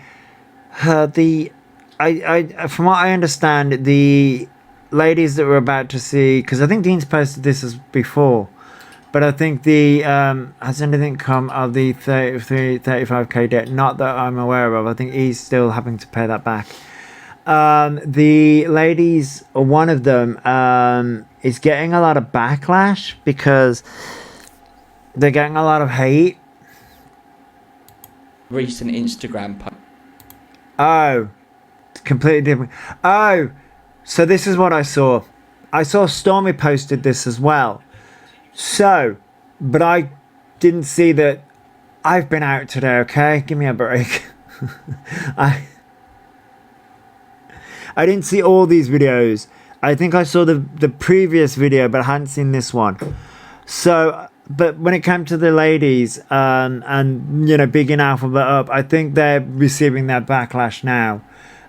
what I understand, the ladies that we're about to see, because I think Dean's posted this as before, but I think the has anything come of the 35k debt? Not that I'm aware of. I think he's still having to pay that back. The ladies, or one of them, is getting a lot of backlash because they're getting a lot of hate. Recent Instagram post. Oh, completely different. Oh, so this is what I saw. I saw Stormy posted this as well. So, but I didn't see that. I've been out today, okay? Give me a break. I didn't see all these videos. I think I saw the previous video, but I hadn't seen this one. So, but when it came to the ladies, and, you know, bigging Elphaba up, I think they're receiving their backlash now.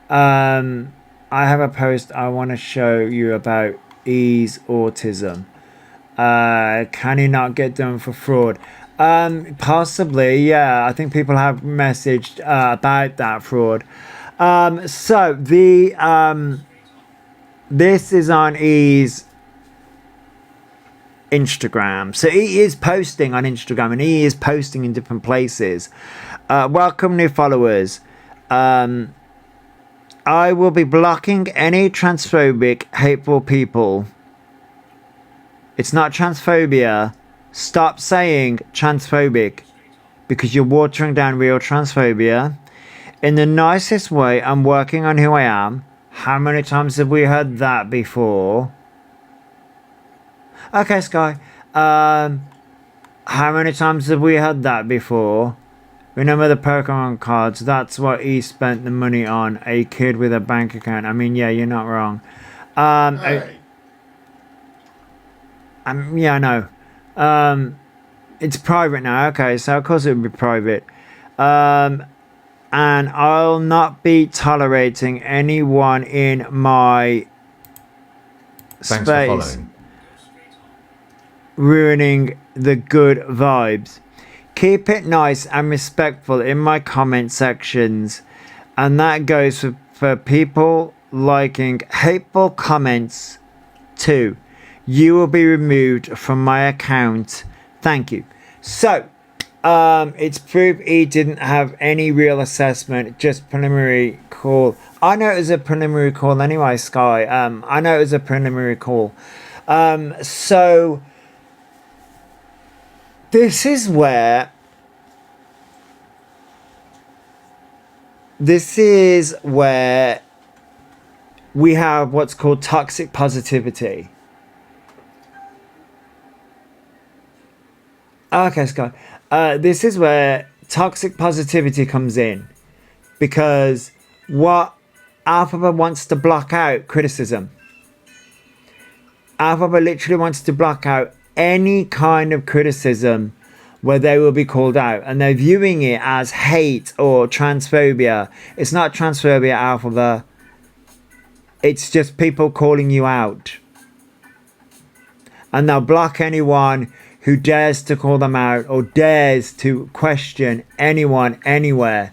I have a post I want to show you about E's autism. Can he not get done for fraud? Possibly, yeah. I think people have messaged about that fraud. So this is on E's Instagram. So he is posting on Instagram and he is posting in different places. Welcome new followers. I will be blocking any transphobic, hateful people. It's not transphobia. Stop saying transphobic, because you're watering down real transphobia. In the nicest way, I'm working on who I am. How many times have we heard that before? Okay, Sky. How many times have we had that before? Remember the Pokemon cards? That's what he spent the money on. A kid with a bank account. I mean, yeah, you're not wrong. Hey. Yeah, I know. It's private now. Okay, so of course it would be private. And I'll not be tolerating anyone in my Thanks for space following. ruining the good vibes. Keep it nice and respectful in my comment sections, and that goes for people liking hateful comments too. You will be removed from my account. Thank you. So, it's proof he didn't have any real assessment, just preliminary call. I know it was a preliminary call anyway, Sky. I know it was a preliminary call. So this is where we have what's called toxic positivity. Okay, Scott. This is where toxic positivity comes in, because what Elphaba wants to block out criticism. Elphaba literally wants to block out any kind of criticism where they will be called out, and they're viewing it as hate or transphobia. It's not transphobia, Elphaba. It's just people calling you out, and they'll block anyone who dares to call them out or dares to question anyone anywhere.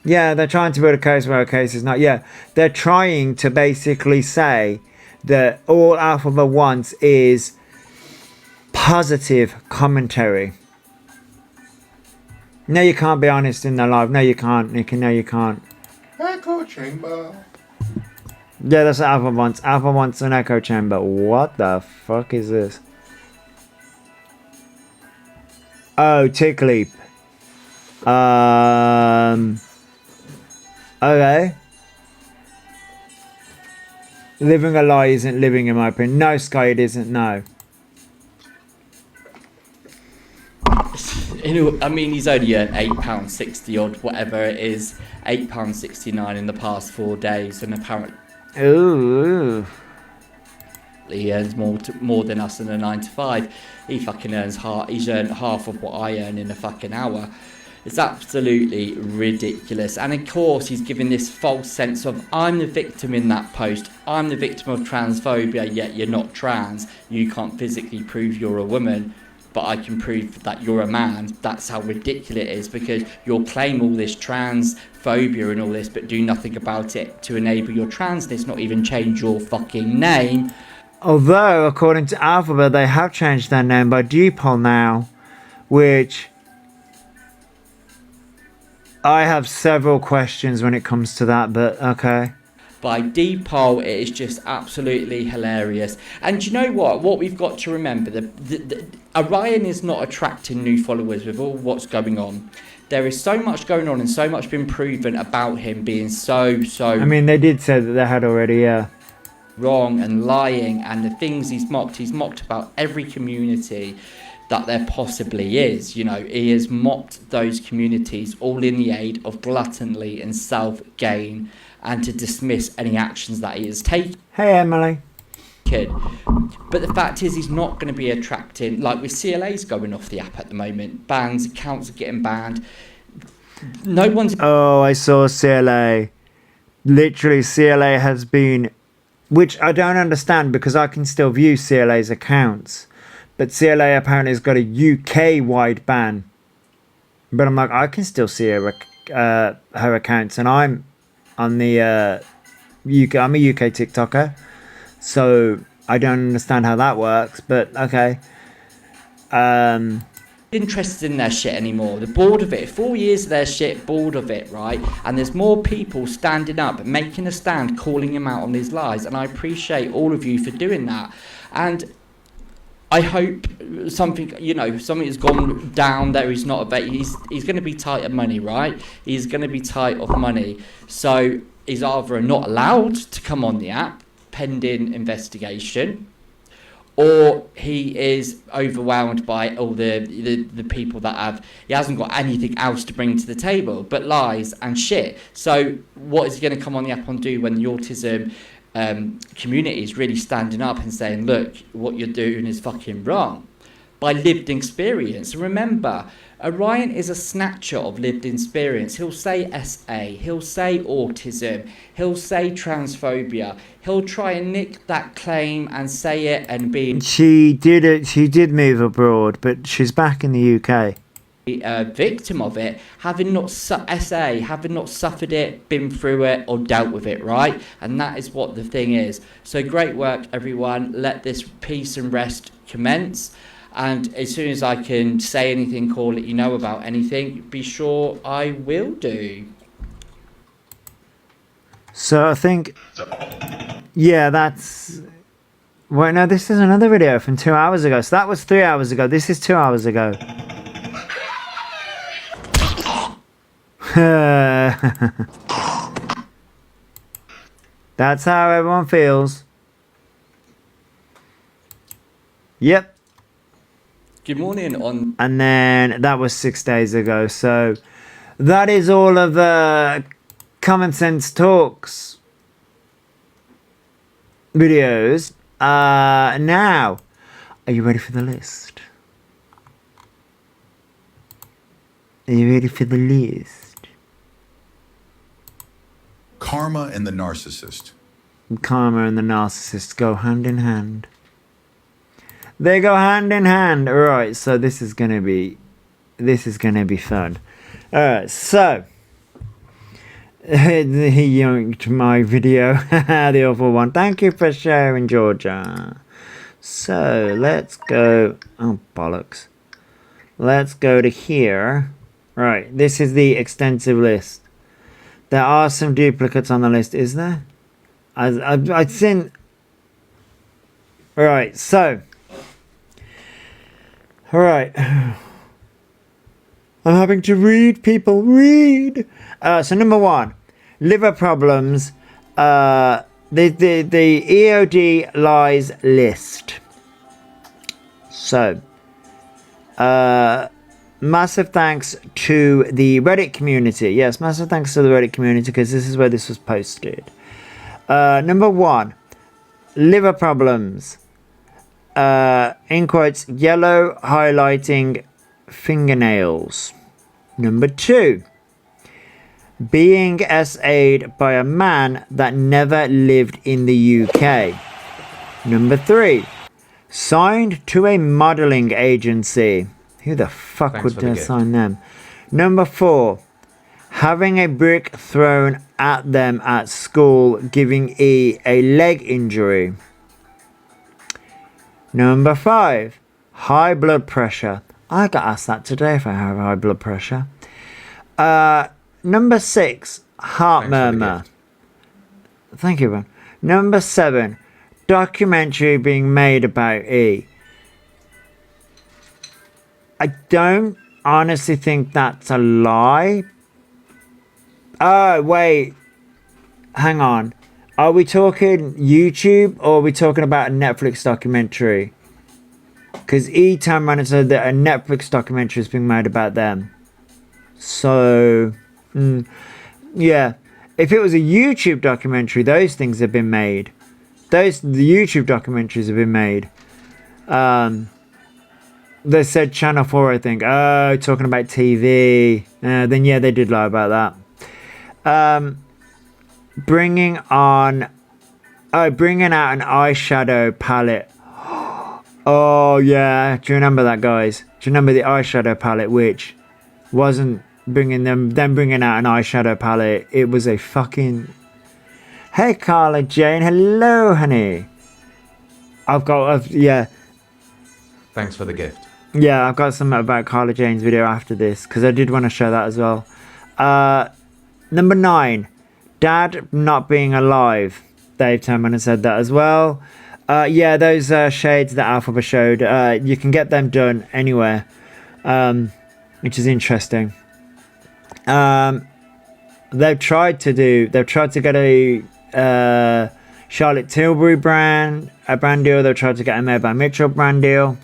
Yeah, they're trying to build a case where a case is not. Yeah, they're trying to basically say that all Elphaba wants is positive commentary. No, you can't be honest in their life. No, you can't, Nikki. No, you can't. Echo chamber. Yeah, that's what Elphaba wants. Elphaba wants an echo chamber. What the fuck is this? Oh, tick leap. Okay. Living a lie isn't living, in my opinion. No, Sky, it isn't. No. I mean, he's only earned £8.60 odd, whatever it is, £8.69 in the past 4 days, and apparently Ooh. he earns more than us in a 9 to 5. He fucking earns he's earned half of what I earn in a fucking hour. It's absolutely ridiculous. And of course, he's giving this false sense of, I'm the victim in that post. I'm the victim of transphobia, yet you're not trans. You can't physically prove you're a woman, but I can prove that you're a man. That's how ridiculous it is, because you'll claim all this transphobia and all this, but do nothing about it to enable your transness, not even change your fucking name. Although, according to Elphaba, they have changed their name by default now, which I have several questions when it comes to that, but okay. By default, it is just absolutely hilarious. And you know what we've got to remember, Orion is not attracting new followers with all what's going on. There is so much going on and so much been proven about him being so I mean, they did say that they had already, yeah. Wrong and lying, and the things he's mocked about every community that there possibly is. You know, he has mocked those communities all in the aid of gluttony and self-gain, and to dismiss any actions that he has taken. Hey, Emily. But the fact is, he's not going to be attracting, like with CLA's going off the app at the moment, bans, accounts are getting banned. No one's... Oh, I saw CLA. Literally, CLA has been... Which I don't understand, because I can still view CLA's accounts. But CLA apparently has got a UK-wide ban. But I'm like, I can still see her accounts, and I'm on the UK. I'm a UK TikToker, so I don't understand how that works. But okay. Interested in their shit anymore. They're bored of it. 4 years of their shit, bored of it, right? And there's more people standing up, making a stand, calling him out on his lies. And I appreciate all of you for doing that. And I hope something has gone down there. He's not he's going to be tight of money, right? He's going to be tight of money. So he's either not allowed to come on the app pending investigation, or he is overwhelmed by all the people that he hasn't got anything else to bring to the table but lies and shit. So what is he going to come on the app and do when the autism community is really standing up and saying, look, what you're doing is fucking wrong? By lived experience. Remember, Orion is a snatcher of lived experience. He'll say SA, he'll say autism, he'll say transphobia. He'll try and nick that claim and say it and be She did move abroad, but she's back in the UK. a victim of it, having not suffered it, been through it, or dealt with it, right? And that is what the thing is. So great work, everyone. Let this peace and rest commence. And as soon as I can say anything or let you know about anything, be sure I will do. So I think, yeah, that's... Wait, no, this is another video from 2 hours ago. So that was 3 hours ago. This is 2 hours ago. That's how everyone feels. Yep. Good morning on... And then that was 6 days ago. So that is all of the Common Sense Talks videos. Now, are you ready for the list? Are you ready for the list? Karma and the narcissist. Karma and the narcissist go hand in hand. They go hand in hand. Right, so this is gonna be fun. Alright, so he yoinked my video, the awful one. Thank you for sharing, Georgia. So let's go. Oh bollocks. Let's go to here. Right, this is the extensive list. There are some duplicates on the list, is there? I've seen. Right, so. Alright. I'm having to read, people. Read! So number one. Liver problems. The EOD lies list. So. Massive thanks to the Reddit community. Yes, massive thanks to the Reddit community because this is where this was posted. Number one. Liver problems. In quotes, yellow highlighting fingernails. Number two, being SA'd by a man that never lived in the UK. Number three, signed to a modelling agency. Who the fuck Thanks would for the dare gift. sign them? Number four, having a brick thrown at them at school, giving E a leg injury. Number five, high blood pressure. I got asked that today if I have high blood pressure. Number six, heart Thanks for the murmur. gift. Thank you, man. Number seven, documentary being made about E. I don't honestly think that's a lie. Oh, wait. Hang on. Are we talking YouTube or are we talking about a Netflix documentary? Because E turned around and said that a Netflix documentary is being made about them. So, yeah. If it was a YouTube documentary, those things have been made. The YouTube documentaries have been made. They said Channel 4, I think. Oh, talking about TV. Then yeah, they did lie about that. Bringing out an eyeshadow palette. Oh yeah, do you remember that, guys? Do you remember the eyeshadow palette, which wasn't bringing out an eyeshadow palette? It was a fucking... Hey Carla Jane, hello honey. Yeah. Thanks for the gift. Yeah, I've got something about Carla Jane's video after this because I did want to show that as well. Number 9, Dad not being alive. Dave Tillman has said that as well. Yeah, those shades that Elphaba showed, you can get them done anywhere, which is interesting. They've tried to get a Charlotte Tilbury brand deal. They tried to get her made by Mitchell brand deal.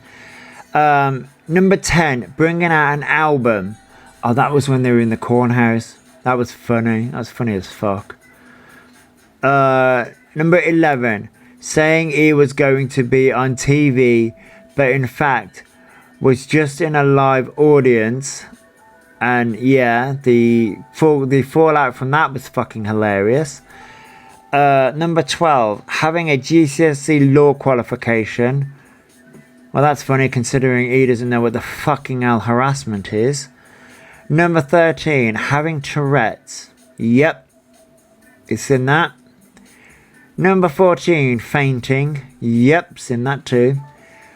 Number 10, bringing out an album. Oh, that was when they were in the Cornhouse. That was funny. That was funny as fuck. Number 11, saying he was going to be on TV, but in fact was just in a live audience. And yeah, the fallout from that was fucking hilarious. Number 12, having a GCSE law qualification. Well, that's funny considering he doesn't know what the fucking hell harassment is. Number 13, having Tourette's. Yep, it's in that. Number 14, fainting. Yep, it's in that too.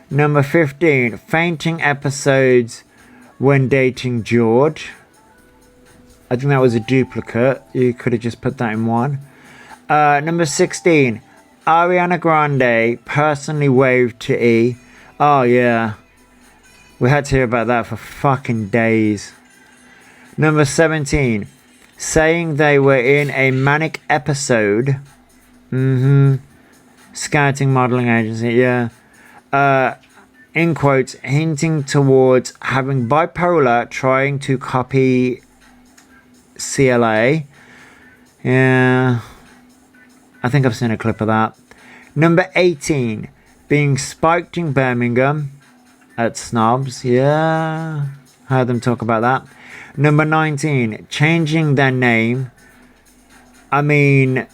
Number 15, fainting episodes when dating George. I think that was a duplicate. You could have just put that in one. Number 16, Ariana Grande personally waved to E. Oh yeah, we had to hear about that for fucking days. Number 17, saying they were in a manic episode. Scouting modeling agency, yeah. In quotes, hinting towards having bipolar, trying to copy CLA. Yeah, I think I've seen a clip of that. Number 18, being spiked in Birmingham at Snobs. Yeah, heard them talk about that. Number 19, changing their name. I mean,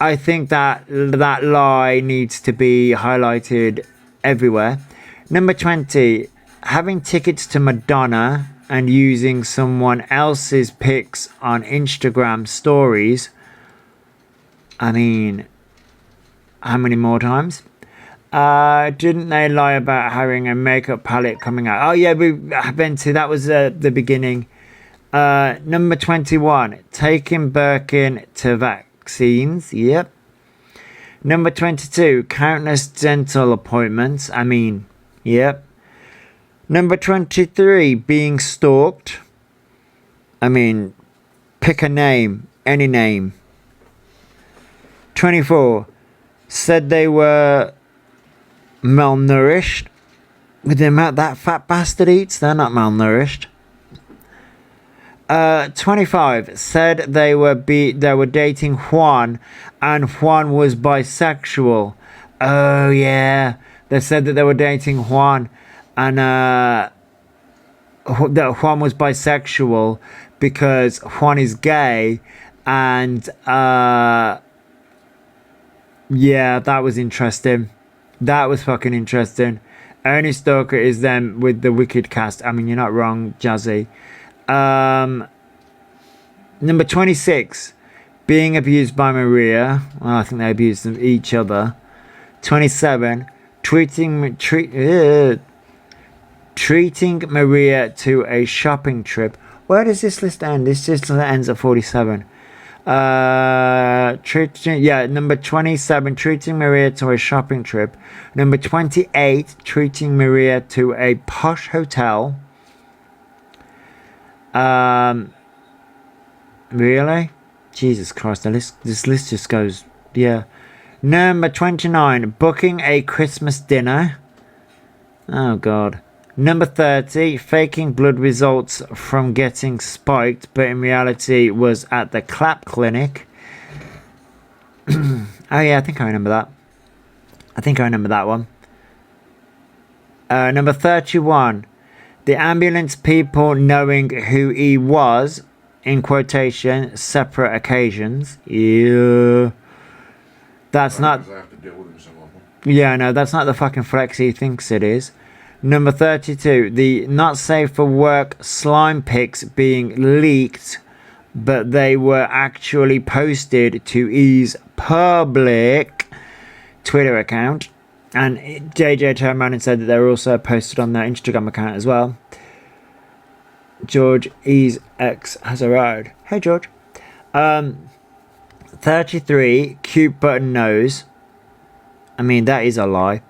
I think that lie needs to be highlighted everywhere. Number 20, having tickets to Madonna and using someone else's pics on Instagram stories. I mean, how many more times? Didn't they lie about having a makeup palette coming out? Oh yeah, we've been to, that was the beginning. Number 21, taking Birkin to vaccines. Yep. Number 22, countless dental appointments. I mean, yep. Number 23, being stalked. I mean, pick a name, any name. 24, said they were malnourished. With the amount that fat bastard eats, they're not malnourished. 25, said they were dating Juan, and Juan was bisexual. Oh yeah, they said that they were dating Juan, and that Juan was bisexual because Juan is gay, and yeah, that was interesting. That was fucking interesting. Ernie Stalker is them with the Wicked cast. I mean, you're not wrong, Jazzy. Number 26, being abused by Maria. Well, I think they abused each other. 27, treating Maria to a shopping trip. Where does this list end? This just ends at 47. Number 27, treating Maria to a shopping trip. Number 28, treating Maria to a posh hotel. Really? Jesus Christ, this list just goes, yeah. Number 29, booking a Christmas dinner. Oh God. Number 30, faking blood results from getting spiked, but in reality was at the clap clinic. Oh yeah, I think I remember that. One. Number 31, the ambulance people knowing who he was, in quotation, separate occasions. Yeah. That's not... I have to deal with him some of them. Yeah, no, that's not the fucking flex he thinks it is. Number 32, the not safe for work slime pics being leaked, but they were actually posted to his public Twitter account. And JJ turned around and said that they were also posted on their Instagram account as well. George E's ex has arrived. Hey George. 33, cute button nose. I mean, that is a lie.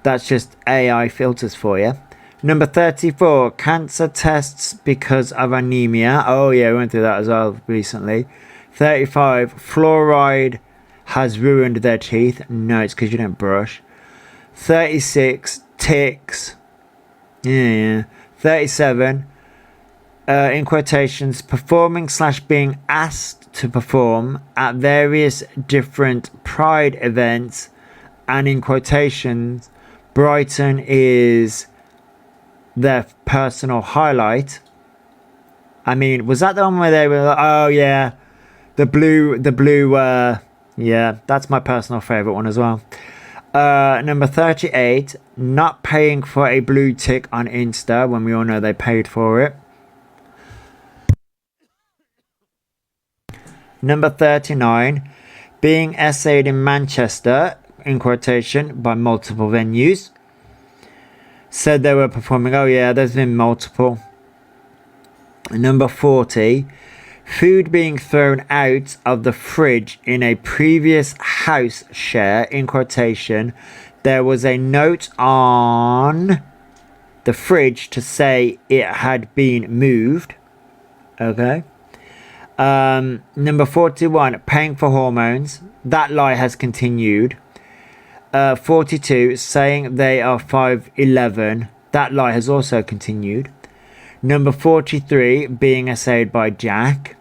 That's just AI filters for you. Number 34, cancer tests because of anemia. Oh yeah, we went through that as well recently. 35, fluoride has ruined their teeth. No, it's because you don't brush. 36, ticks. Yeah. 37, in quotations, performing / being asked to perform at various different Pride events, and in quotations, Brighton is their personal highlight. I mean, was that the one where they were like, oh yeah, the blue, yeah, that's my personal favourite one as well. Number 38, not paying for a blue tick on Insta when we all know they paid for it. Number 39, being essayed in Manchester, in quotation, by multiple venues. Said they were performing, oh yeah, there's been multiple. Number 40, food being thrown out of the fridge in a previous house share, in quotation. There was a note on the fridge to say it had been moved. Okay. Number 41, paying for hormones. That lie has continued. 42, saying they are 5'11". That lie has also continued. Number 43, being essayed by Jack.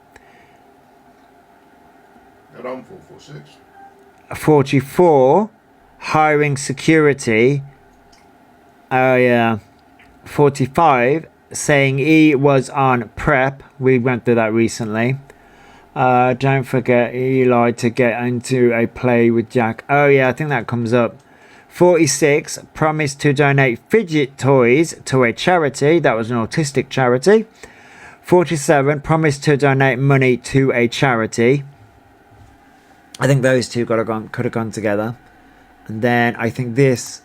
They're on 446. 44, hiring security. Oh yeah. 45, saying he was on prep. We went through that recently. Don't forget he lied to get into a play with Jack. Oh yeah, I think that comes up. 46, promised to donate fidget toys to a charity. That was an autistic charity. 47, promised to donate money to a charity. I think those two could have gone together. And then I think this.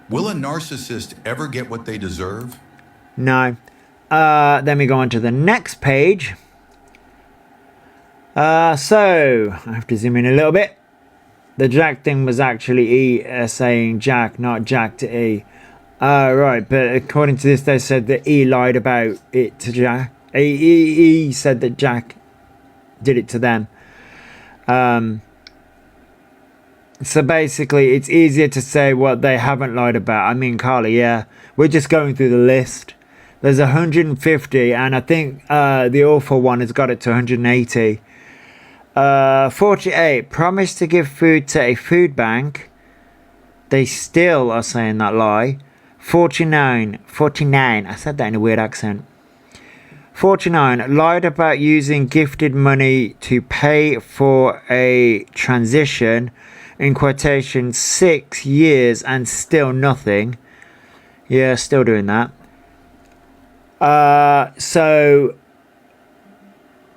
Will a narcissist ever get what they deserve? No. Then we go on to the next page. So I have to zoom in a little bit. The Jack thing was actually E saying Jack, not Jack to E. Right, but according to this, they said that E lied about it to Jack. E said that Jack did it to them. So basically, it's easier to say what they haven't lied about. I mean, Carly, yeah, we're just going through the list. There's 150, and I think the awful one has got it to 180. 48, promised to give food to a food bank. They still are saying that lie. 49, I said that in a weird accent. 49, lied about using gifted money to pay for a transition, in quotation, 6 years and still nothing. Yeah, still doing that. So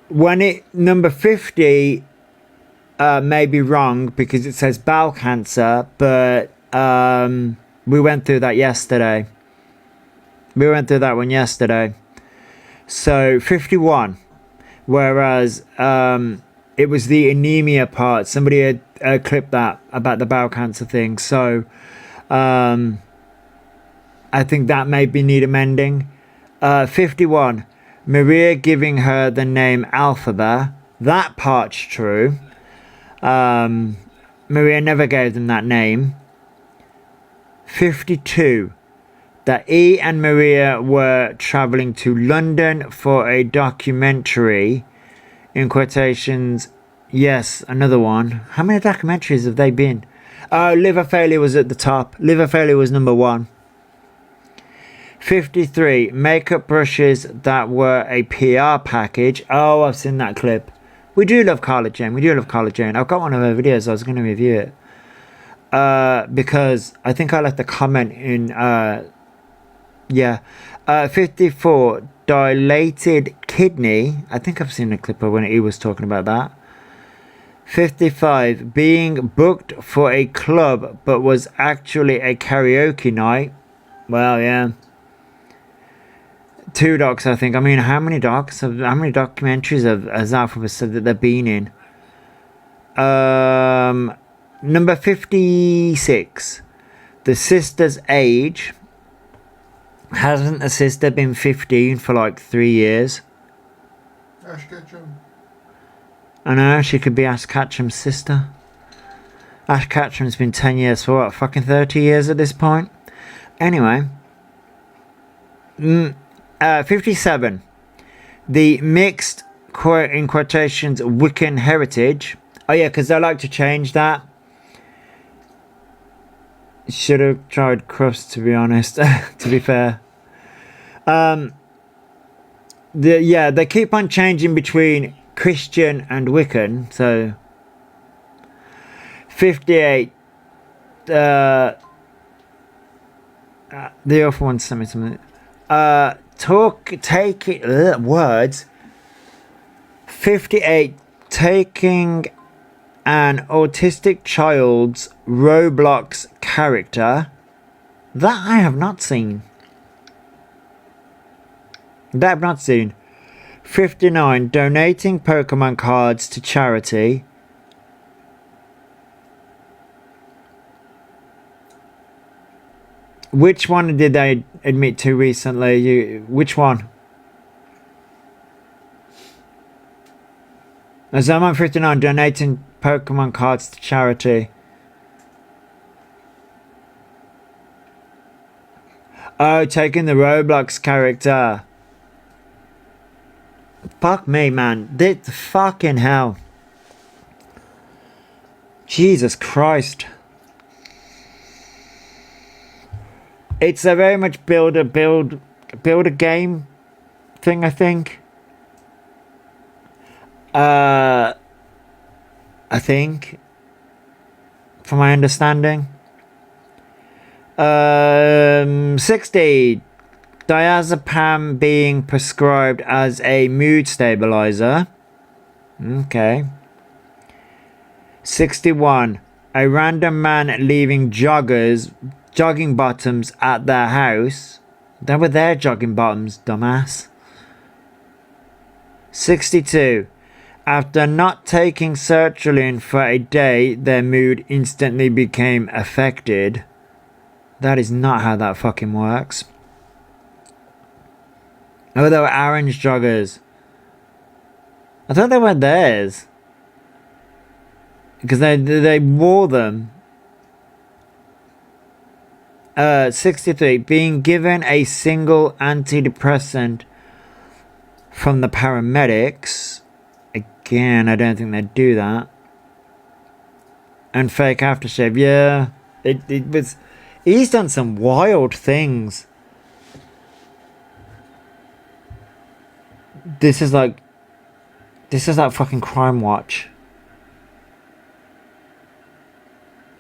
when number 50 may be wrong because it says bowel cancer, but we went through that yesterday. We went through that one yesterday. So 51, whereas it was the anemia part. Somebody had clipped that about the bowel cancer thing. So I think that maybe need amending. 51, Maria giving her the name Elphaba. That part's true. Maria never gave them that name. 52, that E and Maria were travelling to London for a documentary, in quotations. Yes, another one. How many documentaries have they been? Oh, liver failure was at the top. Liver failure was number 1. 53, makeup brushes that were a PR package. Oh, I've seen that clip. We do love Carla Jane. We do love Carla Jane. I've got one of her videos. I was going to review it. Because I think I left a comment in... yeah. 54, dilated kidney. I think I've seen a clip of when he was talking about that. 55, being booked for a club but was actually a karaoke night. Well, yeah. 2 docs, I think. I mean, how many documentaries has Elphaba said that they've been in? Number 56, the sister's age. Hasn't the sister been 15 for like 3 years? Ash Ketchum. I know, she could be Ash Ketchum's sister. Ash Ketchum's been 10 years for what, fucking 30 years at this point? Anyway. 57. The mixed, quote in quotations, Wiccan heritage. Oh yeah, because I like to change that. Should have tried crust, to be honest, to be fair. They keep on changing between Christian and Wiccan, so 58. The other one sent me something. Words. 58. Taking an autistic child's Roblox character. That I have not seen. 59. Donating Pokemon cards to charity. Which one did they admit to recently? Which one? As I'm on 59, donating Pokemon cards to charity. Oh, taking the Roblox character. Fuck me, man. This fucking hell. Jesus Christ. It's a very much build a game thing, I think. I think, from my understanding. 60. Diazepam being prescribed as a mood stabilizer. Okay. 61. A random man leaving jogging bottoms at their house. They were their jogging bottoms, dumbass. 62. After not taking sertraline for a day, their mood instantly became affected. That is not how that fucking works. Oh, they were orange joggers. I thought they were theirs. Because they wore them. 63. Being given a single antidepressant from the paramedics. Again, I don't think they'd do that. And fake aftershave. Yeah. It was... He's done some wild things. This is like fucking Crime Watch.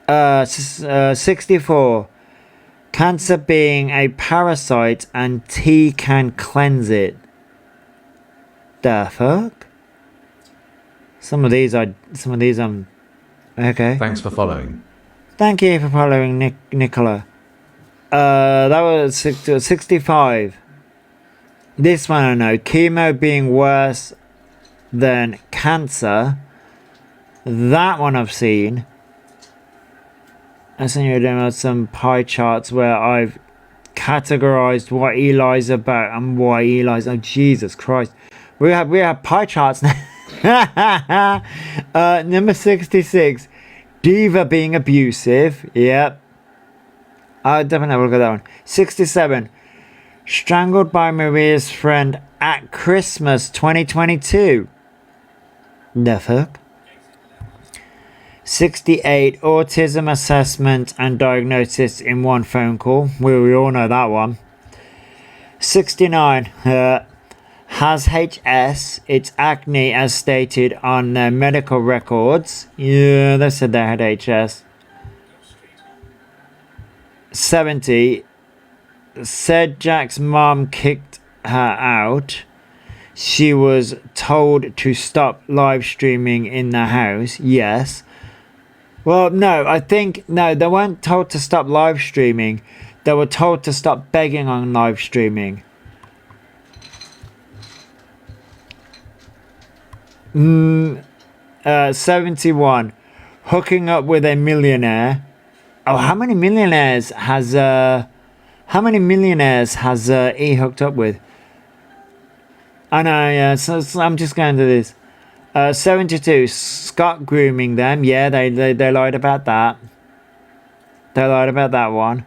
64. Cancer being a parasite and tea can cleanse it. The fuck? Some of these okay. Thanks for following. Thank you for following, Nicola. That was 65. This one I know. Chemo being worse than cancer. That one I've seen. I seen you doing some pie charts where I've categorized what Eli's about and why Eli's. Oh Jesus Christ! We have pie charts now. Number 66. Diva being abusive. Yep. I definitely have a look at that one. 67. Strangled by Maria's friend at Christmas 2022. The fuck? 68. Autism assessment and diagnosis in one phone call. We all know that one. 69. Has HS, it's acne as stated on their medical records. Yeah, they said they had HS. 70. Said Jack's mom kicked her out. She was told to stop live streaming in the house. Yes. Well, no, I think, no, they weren't told to stop live streaming. They were told to stop begging on live streaming. 71. Hooking up with a millionaire. Oh, how many millionaires has he hooked up with? I know, yeah, so I'm just going to this. 72, Scott grooming them. Yeah, they lied about that. They lied about that one.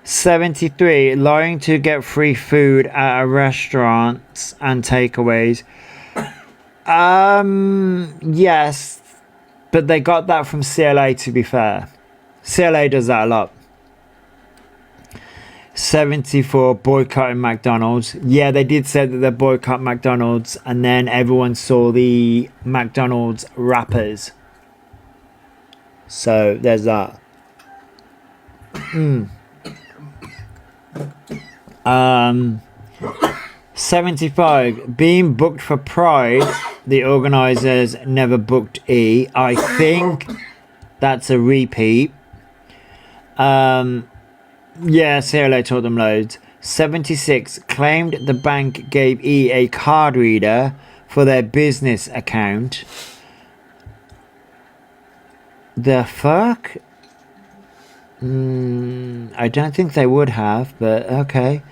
73, lying to get free food at restaurants and takeaways. Yes, but they got that from CLA, to be fair. CLA does that a lot. 74, boycotting McDonald's. Yeah, they did say that they boycott McDonald's, and then everyone saw the McDonald's wrappers. So there's that. 75, being booked for Pride, the organisers never booked E. I think that's a repeat. Yeah, CLA taught them loads. 76, claimed the bank gave E a card reader for their business account. The fuck? I don't think they would have, but okay.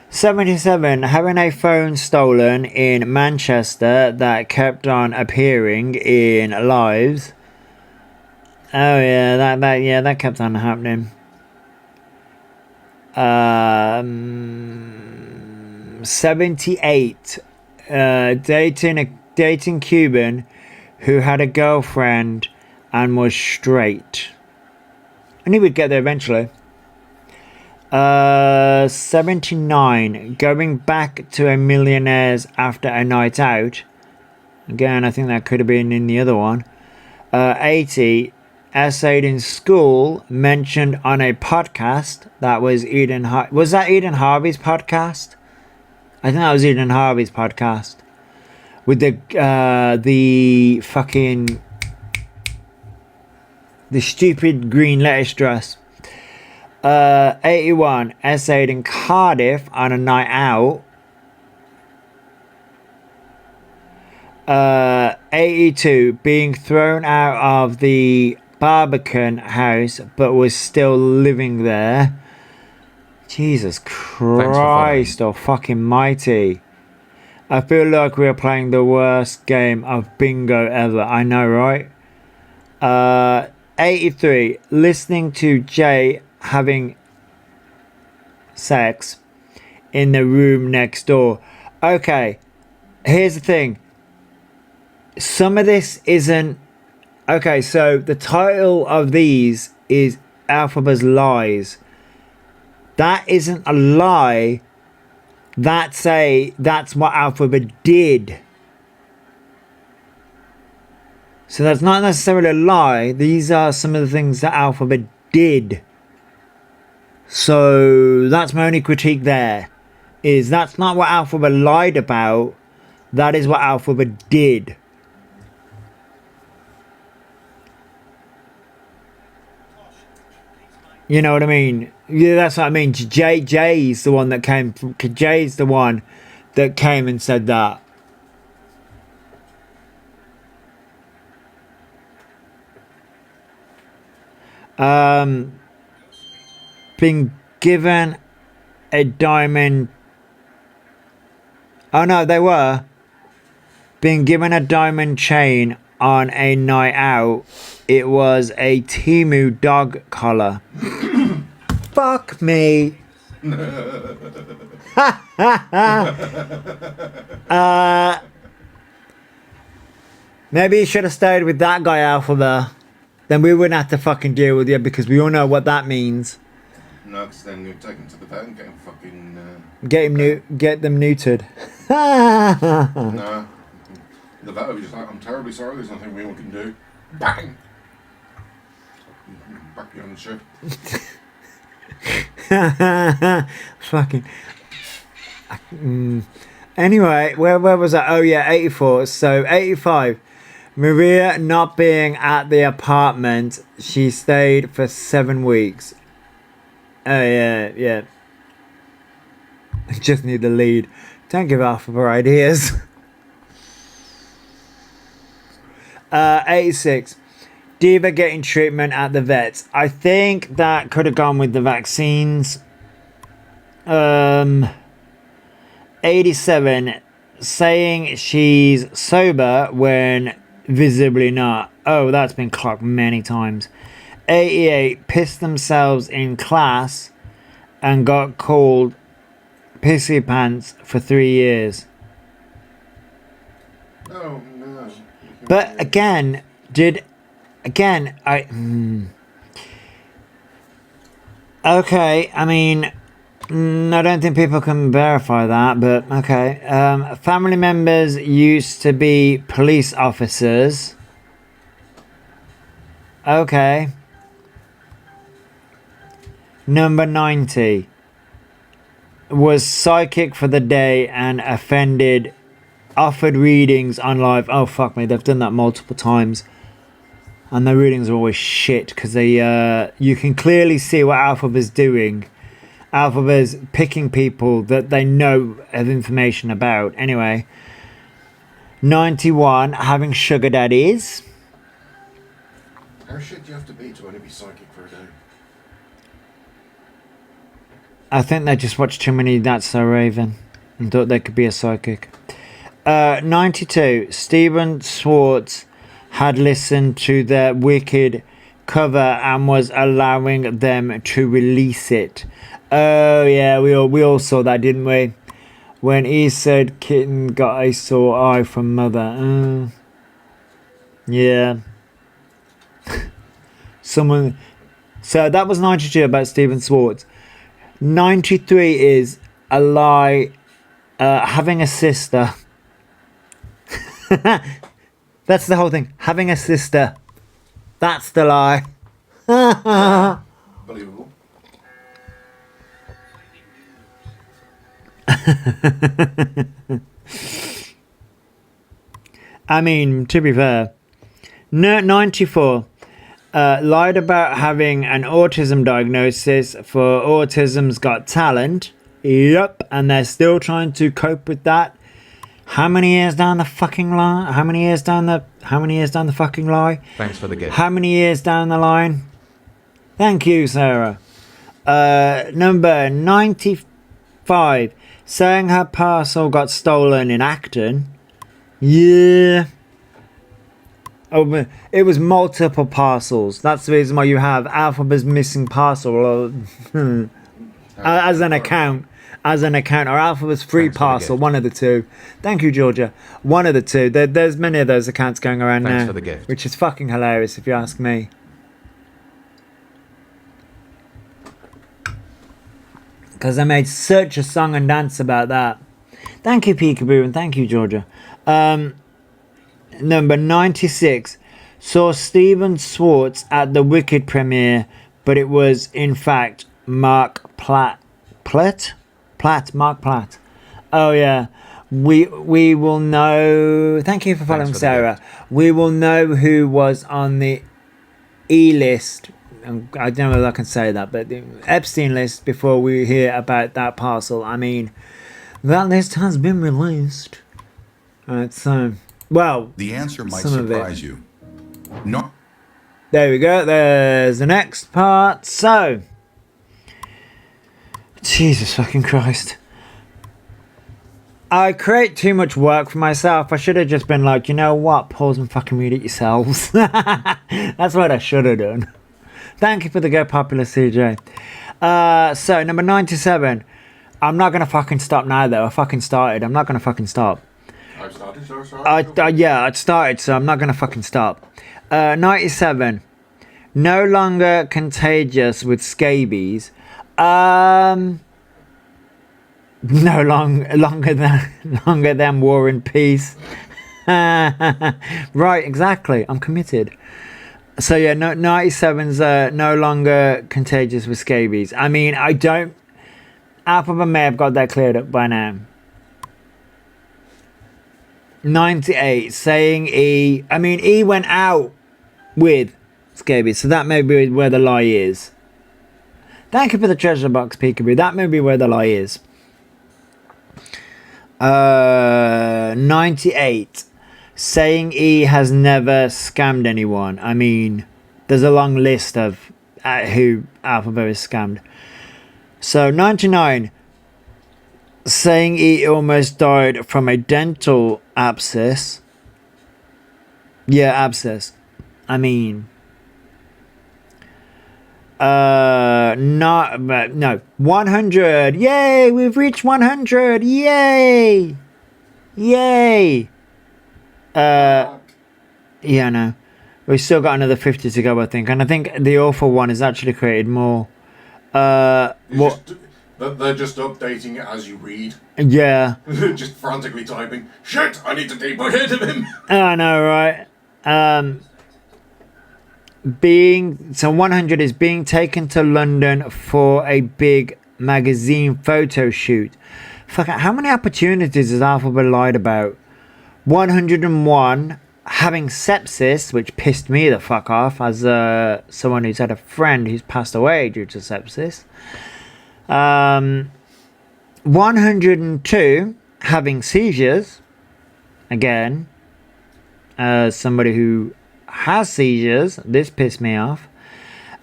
77, having a phone stolen in Manchester that kept on appearing in lives. Oh yeah, that kept on happening. 78, dating Cuban who had a girlfriend and was straight. And he would get there eventually. 79, going back to a millionaire's after a night out. Again, I think that could have been in the other one. 80, essayed in school, mentioned on a podcast. That was was that Eden Harvey's podcast? I think that was Eden Harvey's podcast. With the fucking... the stupid green lettuce dress. 81, essayed in Cardiff on a night out. 82, being thrown out of the Barbican house but was still living there. Jesus Christ, oh fucking mighty. I feel like we are playing the worst game of bingo ever. I know, right? 83, listening to Jay having sex in the room next door. Okay, here's the thing. Some of this isn't... Okay, so the title of these is Elphaba's Lies. That isn't a lie. That's what Elphaba did. So that's not necessarily a lie. These are some of the things that Elphaba did. So that's my only critique there. Is that's not what Elphaba lied about. That is what Elphaba did. You know what I mean? Yeah, that's what I mean. Jay's the one that came from... Jay's the one that came and said that. Being given a diamond... Oh no, they were. Being given a diamond chain on a night out. It was a Timu dog collar. Fuck me. Maybe you should have stayed with that guy, Elphaba. Then we wouldn't have to fucking deal with you because we all know what that means. No, because then you take him to the vet and get him fucking... get them neutered. No. The vet will be just like, I'm terribly sorry, there's nothing we can do. Bang! Back you on the ship. Fucking... Anyway, where was that? Oh yeah, 84. So 85. Maria not being at the apartment. She stayed for 7 weeks. Oh yeah. Just need the lead. Don't give Elphaba ideas. 86. Diva getting treatment at the vets. I think that could have gone with the vaccines. 87. saying she's sober when visibly not. Oh, that's been clocked many times. 88 pissed themselves in class and got called pissy pants for 3 years. Oh no. But again, okay, I mean, I don't think people can verify that, but okay. Family members used to be police officers. Okay. Number 90 was psychic for the day and offered readings on live. Oh fuck me, they've done that multiple times. And their readings are always shit because you can clearly see what Elphaba's doing. Elphaba's picking people that they know of information about. Anyway, 91, having sugar daddies. How shit do you have to be to only be psychic for a day? I think they just watched too many That's So Raven and thought they could be a psychic. 92, Stephen Schwartz had listened to their Wicked cover and was allowing them to release it. Oh yeah, we all saw that, didn't we? When he said kitten got a sore eye from mother. Yeah. Someone. So that was 92 about Stephen Schwartz. 93 is a lie. Having a sister. That's the whole thing. Having a sister. That's the lie. Believable. I mean, to be fair, 94 lied about having an autism diagnosis for Autism's Got Talent. Yep, and they're still trying to cope with that. How many years down the fucking line? How many years down the fucking lie? Thanks for the gift. How many years down the line? Thank you, Sarah. Number 95, saying her parcel got stolen in Acton. Yeah. Oh, but it was multiple parcels. That's the reason why you have Elphaba's missing parcel as an account. Or Elphaba's free Thanks for the parcel. gift. One of the two. Thank you, Georgia. One of the two. There's many of those accounts going around Thanks now. for the gift. Which is fucking hilarious if you ask me. Because I made such a song and dance about that. Thank you, Peekaboo, and thank you, Georgia. Number 96, saw Stephen Schwartz at the Wicked premiere, but it was in fact Mark Platt. Mark Platt. Oh yeah, we will know. Thank you for following, Thanks for the Sarah. gift. We will know who was on the E-list. I don't know if I can say that, but the Epstein list before we hear about that parcel. I mean, that list has been released. Alright, so, well, The answer might some of it. surprise you. No. There we go. There's the next part. So, Jesus fucking Christ. I create too much work for myself. I should have just been like, you know what? Pause and fucking read it yourselves. That's what I should have done. Thank you for the Go Popular, CJ. So, number 97. I'm not going to fucking stop now, though. I fucking started. I'm not going to fucking stop. I've started, so sorry. Yeah, I'd started, so I'm not going to fucking stop. 97. No longer contagious with scabies. No longer than War and Peace. Right, exactly. I'm committed. So yeah, 97's no longer contagious with scabies. I mean, I don't. Elphaba may have got that cleared up by now. 98, saying E went out with scabies, so that may be where the lie is. Thank you for the treasure box, Peekaboo. That may be where the lie is. 98, saying E has never scammed anyone. I mean, there's a long list of who Elphaba has scammed. So 99, saying he almost died from a dental abscess. Yeah, abscess. I mean, not, but no, 100. Yay, we've reached 100. Yay. Yay. Yeah, no. We've still got another 50 to go, I think. And I think the awful one has actually created more. What? They're just updating it as you read. Yeah. Just frantically typing, shit, I need to take my head of him. I know, right? So 100 is being taken to London for a big magazine photo shoot. Fuck, how many opportunities has Elphaba lied about? 101, having sepsis, which pissed me the fuck off as someone who's had a friend who's passed away due to sepsis. 102, having seizures. Again, somebody who has seizures, this pissed me off.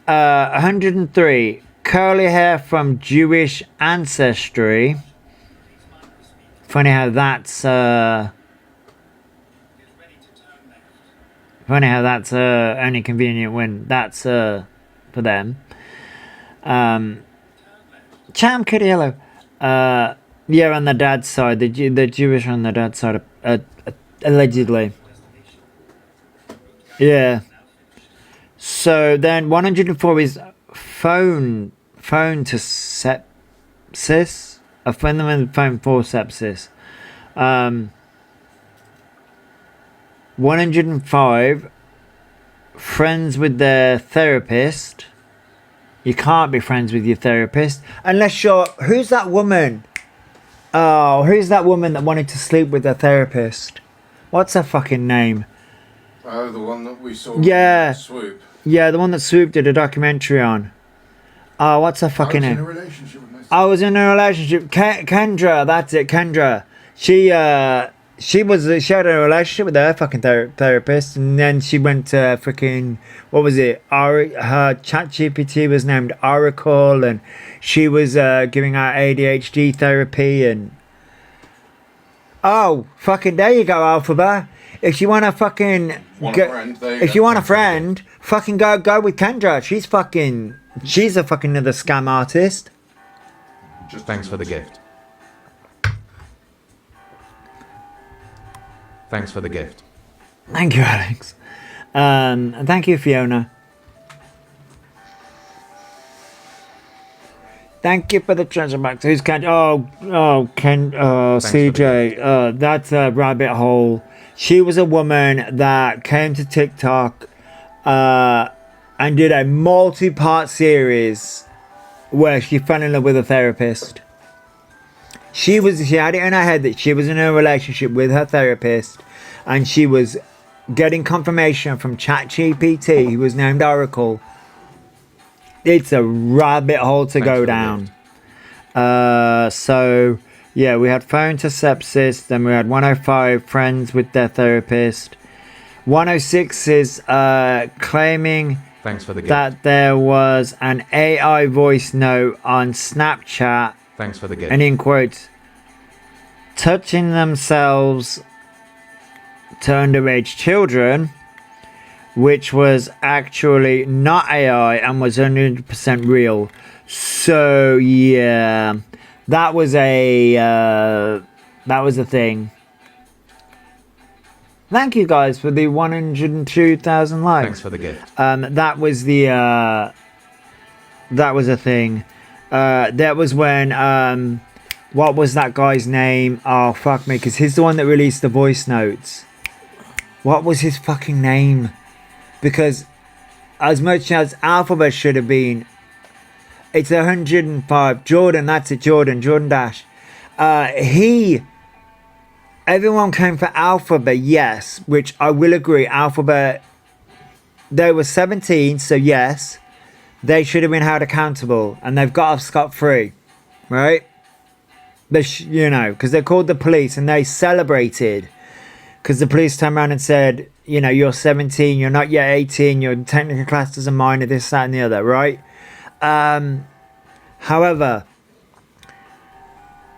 103, curly hair from Jewish ancestry. Funny how that's only convenient when that's for them. Cham Kitty, hello. Yeah, on the dad's side, the Jewish on the dad's side, allegedly. Yeah. So then 104 is phone to sepsis. A fundamental phone for sepsis. 105, friends with their therapist. You can't be friends with your therapist unless you're... Who's that woman? Oh, who's that woman that wanted to sleep with her therapist? What's her fucking name? Oh, the one that we saw. Yeah. Swoop. Yeah, the one that Swoop did a documentary on. Oh, what's her fucking name? I was in a relationship with my I was in a relationship. Kendra, that's it, Kendra. She had a relationship with her fucking therapist, and then she went to freaking, what was it? Her chat GPT was named Oracle, and she was giving out ADHD therapy, and oh, fucking there you go, Elphaba. If you want a fucking if you want a friend, fucking go with Kendra. She's a fucking another scam artist. Thanks for the gift. Thanks for the gift. Thank you, Alex. And thank you, Fiona. Thank you for the treasure box. Who's Ken? CJ. That's a rabbit hole. She was a woman that came to TikTok and did a multi-part series where she fell in love with a therapist. She had it in her head that she was in a relationship with her therapist, and she was getting confirmation from ChatGPT, who was named Oracle. It's a rabbit hole to go down. So yeah, we had phone to sepsis, then we had 105 friends with their therapist. 106 is claiming Thanks for the gift. that there was an AI voice note on Snapchat. Thanks for the gift. And in quotes, touching themselves to underage children, which was actually not AI and was 100% real. So yeah, that was a thing. Thank you guys for the 102,000 likes. Thanks for the gift. That was a thing. That was when what was that guy's name? Oh fuck me, because he's the one that released the voice notes. What was his fucking name? Because as much as Elphaba should have been, it's 105. Jordan, that's it, Jordan Dash. Everyone came for Elphaba, yes, which I will agree. Elphaba, they were 17, so yes, they should have been held accountable, and they've got off scot-free, right? Because they called the police and they celebrated. Because the police turned around and said, you're 17, you're not yet 18, you're technically classed as a minor, this, that, and the other, right? However,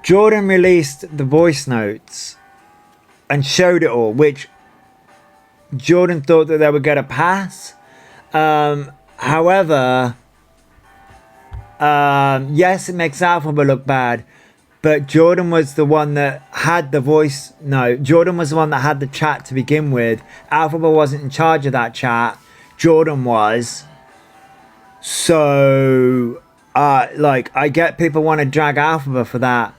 Jordan released the voice notes and showed it all, which Jordan thought that they would get a pass. However, yes, it makes Elphaba look bad, but Jordan was the one that had the voice. No, Jordan was the one that had the chat to begin with. Elphaba wasn't in charge of that chat. Jordan was. So, like, I get people want to drag Elphaba for that,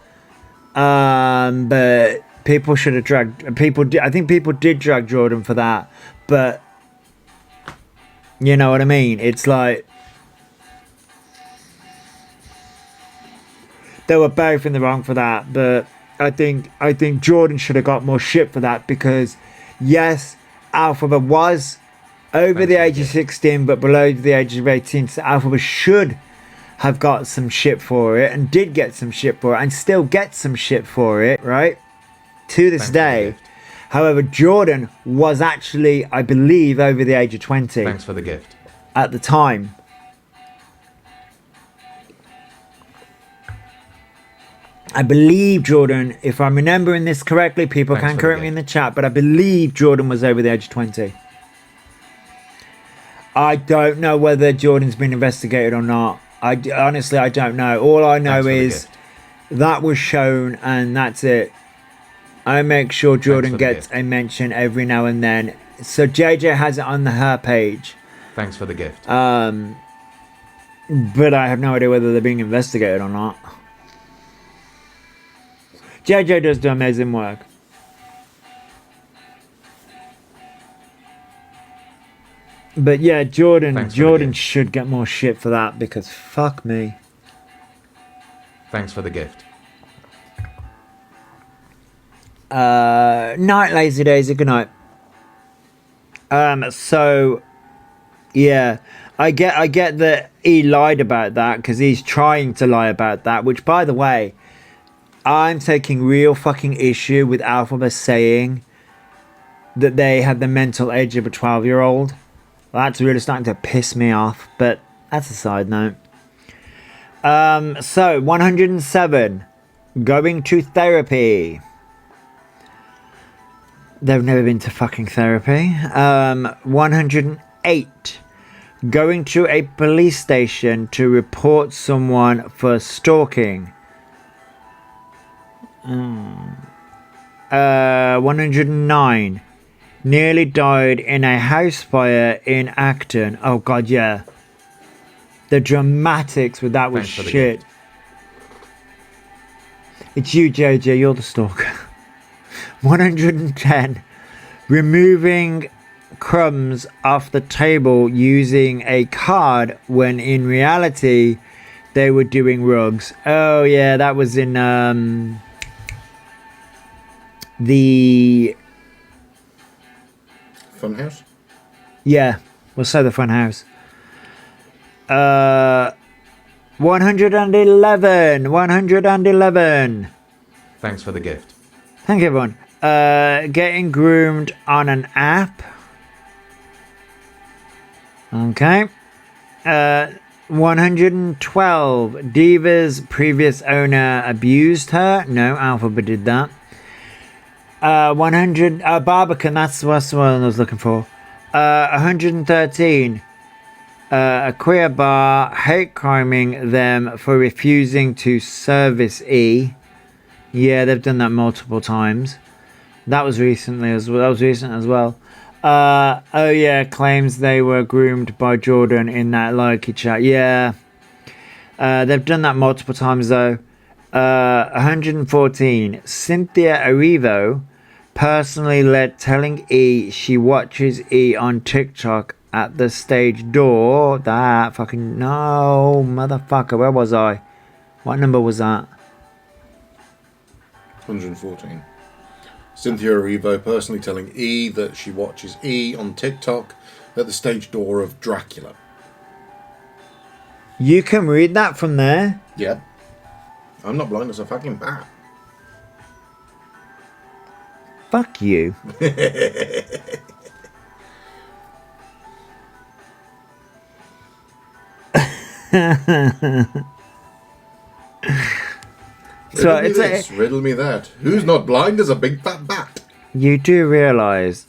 but people should have dragged. I think people did drag Jordan for that, but you know what I mean. It's like they were both in the wrong for that, but I think Jordan should have got more shit for that because, yes, Elphaba was over the age of 16 but below the age of 18, so Elphaba should have got some shit for it and did get some shit for it and still get some shit for it, right? To this day. However, Jordan was actually, I believe, over the age of 20. Thanks for the gift. At the time. I believe Jordan, if I'm remembering this correctly, people can correct me in the chat, but I believe Jordan was over the age of 20. I don't know whether Jordan's been investigated or not. Honestly, I don't know. All I know is that was shown and that's it. I make sure Jordan gets a mention every now and then. So JJ has it on her page. Thanks for the gift. But I have no idea whether they're being investigated or not. JJ does do amazing work. But yeah, Jordan should get more shit for that because fuck me. Thanks for the gift. Night, Lazy Daisy, good night. So yeah, I get that he lied about that because he's trying to lie about that, which by the way, I'm taking real fucking issue with Elphaba saying that they had the mental age of a 12-year-old. That's really starting to piss me off, but that's a side note. So 107, going to therapy. They've never been to fucking therapy. 108, going to a police station to report someone for stalking. 109, nearly died in a house fire in Acton. Oh god, yeah. The dramatics with that was shit. It's you, JJ, you're the stalker. 110, removing crumbs off the table using a card when in reality they were doing rugs. Oh yeah, that was in the Funhouse? Yeah, we'll say the Funhouse. 111. Thanks for the gift. Thank you, everyone. Getting groomed on an app. Okay. 112. Diva's previous owner abused her. No, Elphaba did that. 100. Barbican, that's what I was looking for. 113. A queer bar hate criming them for refusing to service E. Yeah, they've done that multiple times. That was recently as well. That was recent as well. Oh yeah, claims they were groomed by Jordan in that likey chat. Yeah. They've done that multiple times though. 114. Cynthia Erivo personally led telling E she watches E on TikTok at the stage door. That fucking no, motherfucker. Where was I? What number was that? 114. Cynthia Erivo personally telling E that she watches E on TikTok at the stage door of Dracula. You can read that from there? Yeah. I'm not blind as a fucking bat. Fuck you. Riddle me this, riddle me that. Who's not blind as a big fat bat? You do realise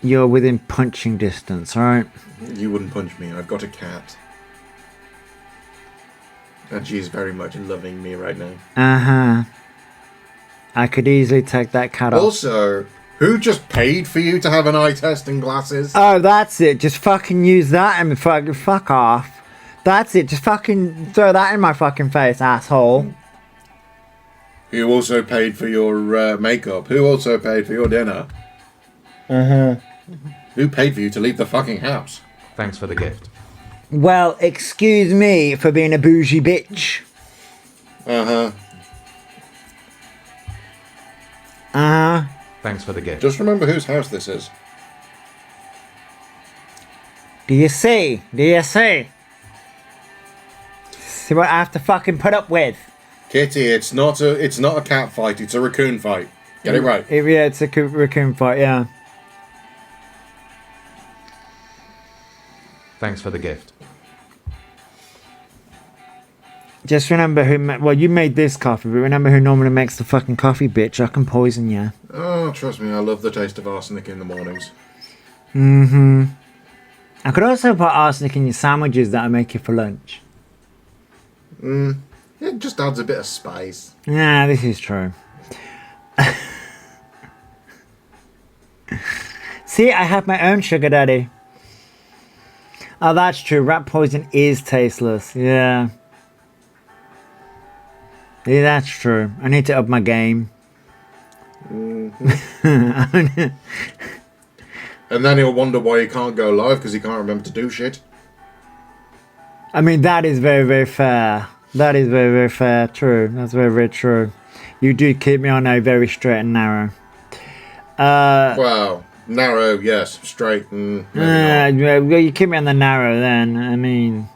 you're within punching distance, right? You wouldn't punch me. I've got a cat. And she's very much loving me right now. Uh-huh. I could easily take that cat off. Also, who just paid for you to have an eye test and glasses? Oh, that's it. Just fucking use that and fuck off. That's it. Just fucking throw that in my fucking face, asshole. Who also paid for your makeup? Who also paid for your dinner? Who paid for you to leave the fucking house? Thanks for the gift. Well, excuse me for being a bougie bitch. Uh-huh. Thanks for the gift. Just remember whose house this is. Do you see? Do you see? See what I have to fucking put up with? Kitty, it's not a cat fight, it's a raccoon fight. Get it right. Yeah, it's a raccoon fight, yeah. Thanks for the gift. Just remember well, you made this coffee, but remember who normally makes the fucking coffee, bitch. I can poison you. Oh, trust me, I love the taste of arsenic in the mornings. I could also put arsenic in your sandwiches that I make you for lunch. It just adds a bit of spice. Nah, this is true. See, I have my own sugar daddy. Oh, that's true. Rat poison is tasteless. Yeah. Yeah, that's true. I need to up my game. And then he'll wonder why he can't go live because he can't remember to do shit. I mean, that is very, very fair. That is very, very fair. True. That's very, very true. You do keep me on a very straight and narrow. Well, narrow, yes. Straight, maybe not. Well, you keep me on the narrow then. I mean...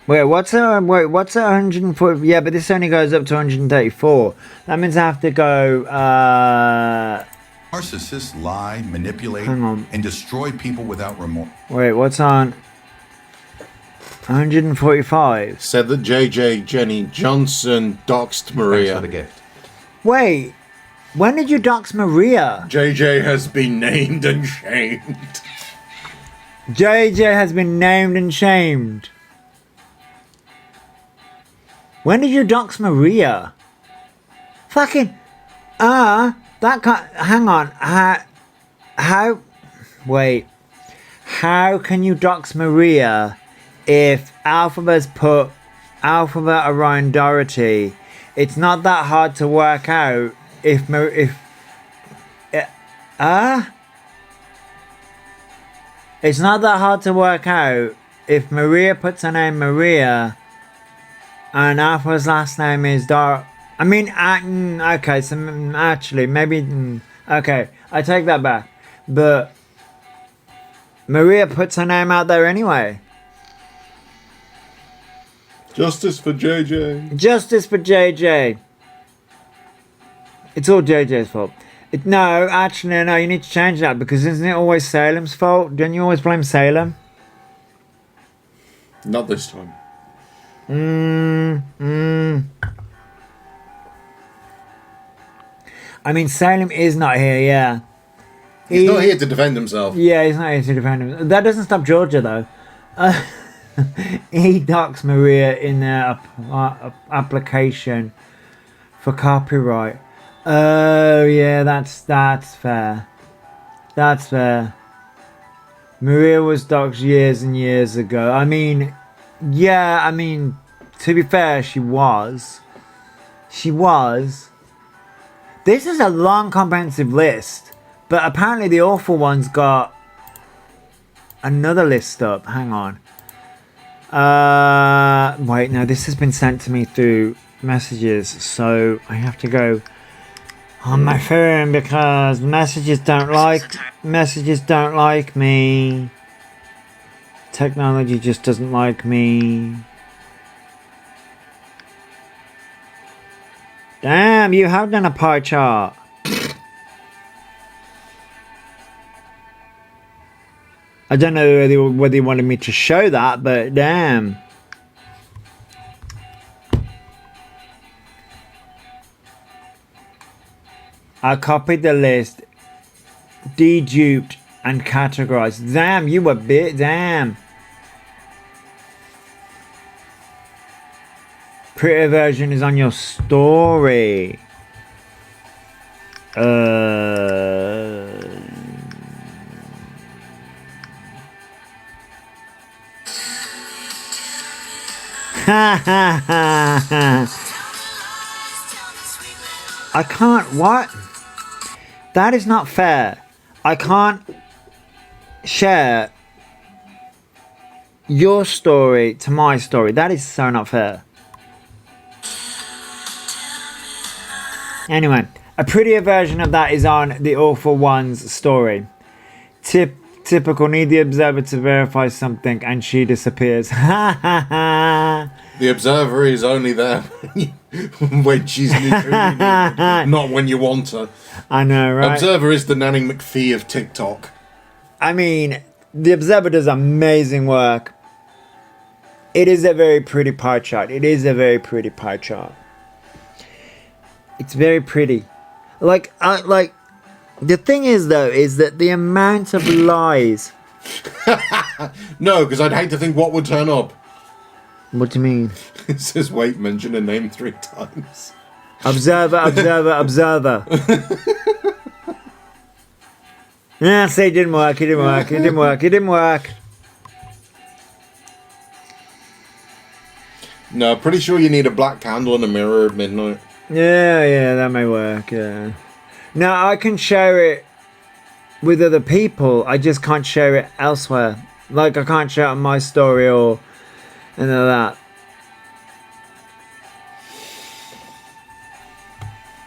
Wait, what's a 140? Yeah, but this only goes up to 134. That means I have to go, Narcissists lie, manipulate, Hang on. and destroy people without remorse. Wait, what's on 145? Said that JJ Jenny Johnson doxed Thanks Maria. for the gift. Wait, when did you dox Maria? JJ has been named and shamed. JJ has been named and shamed. When did you dox Maria? Fucking, that can't, hang on, wait, how can you dox Maria if Elphaba's put Elphaba, Orion, Dorothy? It's not that hard to work out it's not that hard to work out if Maria puts her name Maria and Alpha's last name is I mean, okay, so actually, maybe, okay, I take that back. But Maria puts her name out there anyway. Justice for JJ. Justice for JJ. It's all JJ's fault. No, actually, no, you need to change that because isn't it always Salem's fault? Don't you always blame Salem? Not this time. I mean, Salem is not here, yeah. He's not here to defend himself. Yeah, he's not here to defend him. That doesn't stop Georgia, though. He docks Maria in their application for copyright. Oh, yeah, that's fair. That's fair. Maria was doxed years and years ago. I mean, yeah, I mean, to be fair, she was. She was. This is a long, comprehensive list. But apparently the awful one's got another list up. Hang on. Wait, no, this has been sent to me through messages. So I have to go on my phone because messages don't like me. Technology just doesn't like me. Damn, you have done a pie chart. I don't know whether you wanted me to show that, but damn. I copied the list, deduped, and categorized. Damn, you a bit. Damn. Prettier version is on your story. I can't. What? That is not fair. I can't share your story to my story. That is so not fair. Anyway, a prettier version of that is on the Awful One's story. Typical, need the observer to verify something and she disappears. The observer is only there when she's literally needed, not when you want her. I know, right? Observer is the Nanny McPhee of TikTok. I mean, the observer does amazing work. It is a very pretty pie chart. It is a very pretty pie chart. It's very pretty. Like, the thing is, though, is that the amount of lies... No, because I'd hate to think what would turn up. What do you mean? It says, wait, mention a name 3 times. Observer, observer, observer. Yeah, say it didn't work, it didn't work, it didn't work, it didn't work. No, pretty sure you need a black candle and a mirror at midnight. Yeah, that may work, yeah. Now, I can share it with other people, I just can't share it elsewhere. Like, I can't share it on my story or any of that.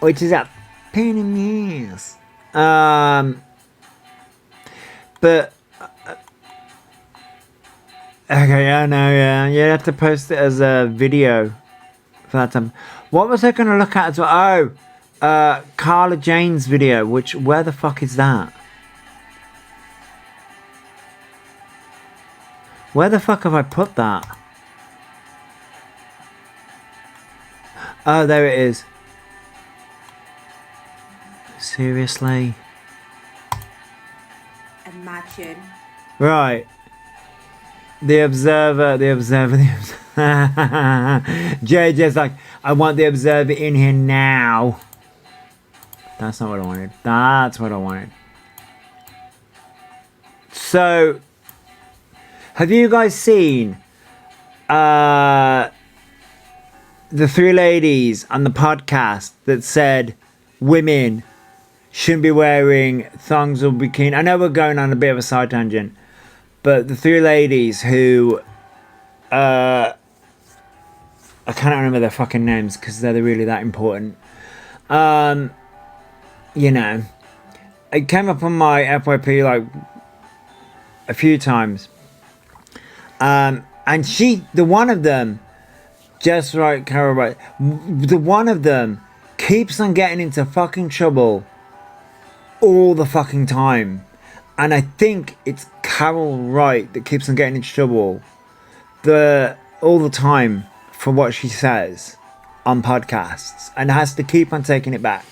Which is a pain in the ass. But... okay, yeah, no, yeah. You have to post it as a video for that time. What was I going to look at as well? Oh, Carla Jane's video, which, where the fuck is that? Where the fuck have I put that? Oh, there it is. Seriously? Imagine. Right. The observer. JJ's like, I want the observer in here now. That's not what I wanted. That's what I wanted. So, have you guys seen the 3 ladies on the podcast that said women shouldn't be wearing thongs or bikini? I know we're going on a bit of a side tangent, but the 3 ladies who I can't remember their fucking names because they're really that important. You know, it came up on my FYP like a few times. And the one of them, just right, Carol, right, the one of them keeps on getting into fucking trouble all the fucking time. And I think it's Carol Wright that keeps on getting into trouble all the time for what she says on podcasts and has to keep on taking it back,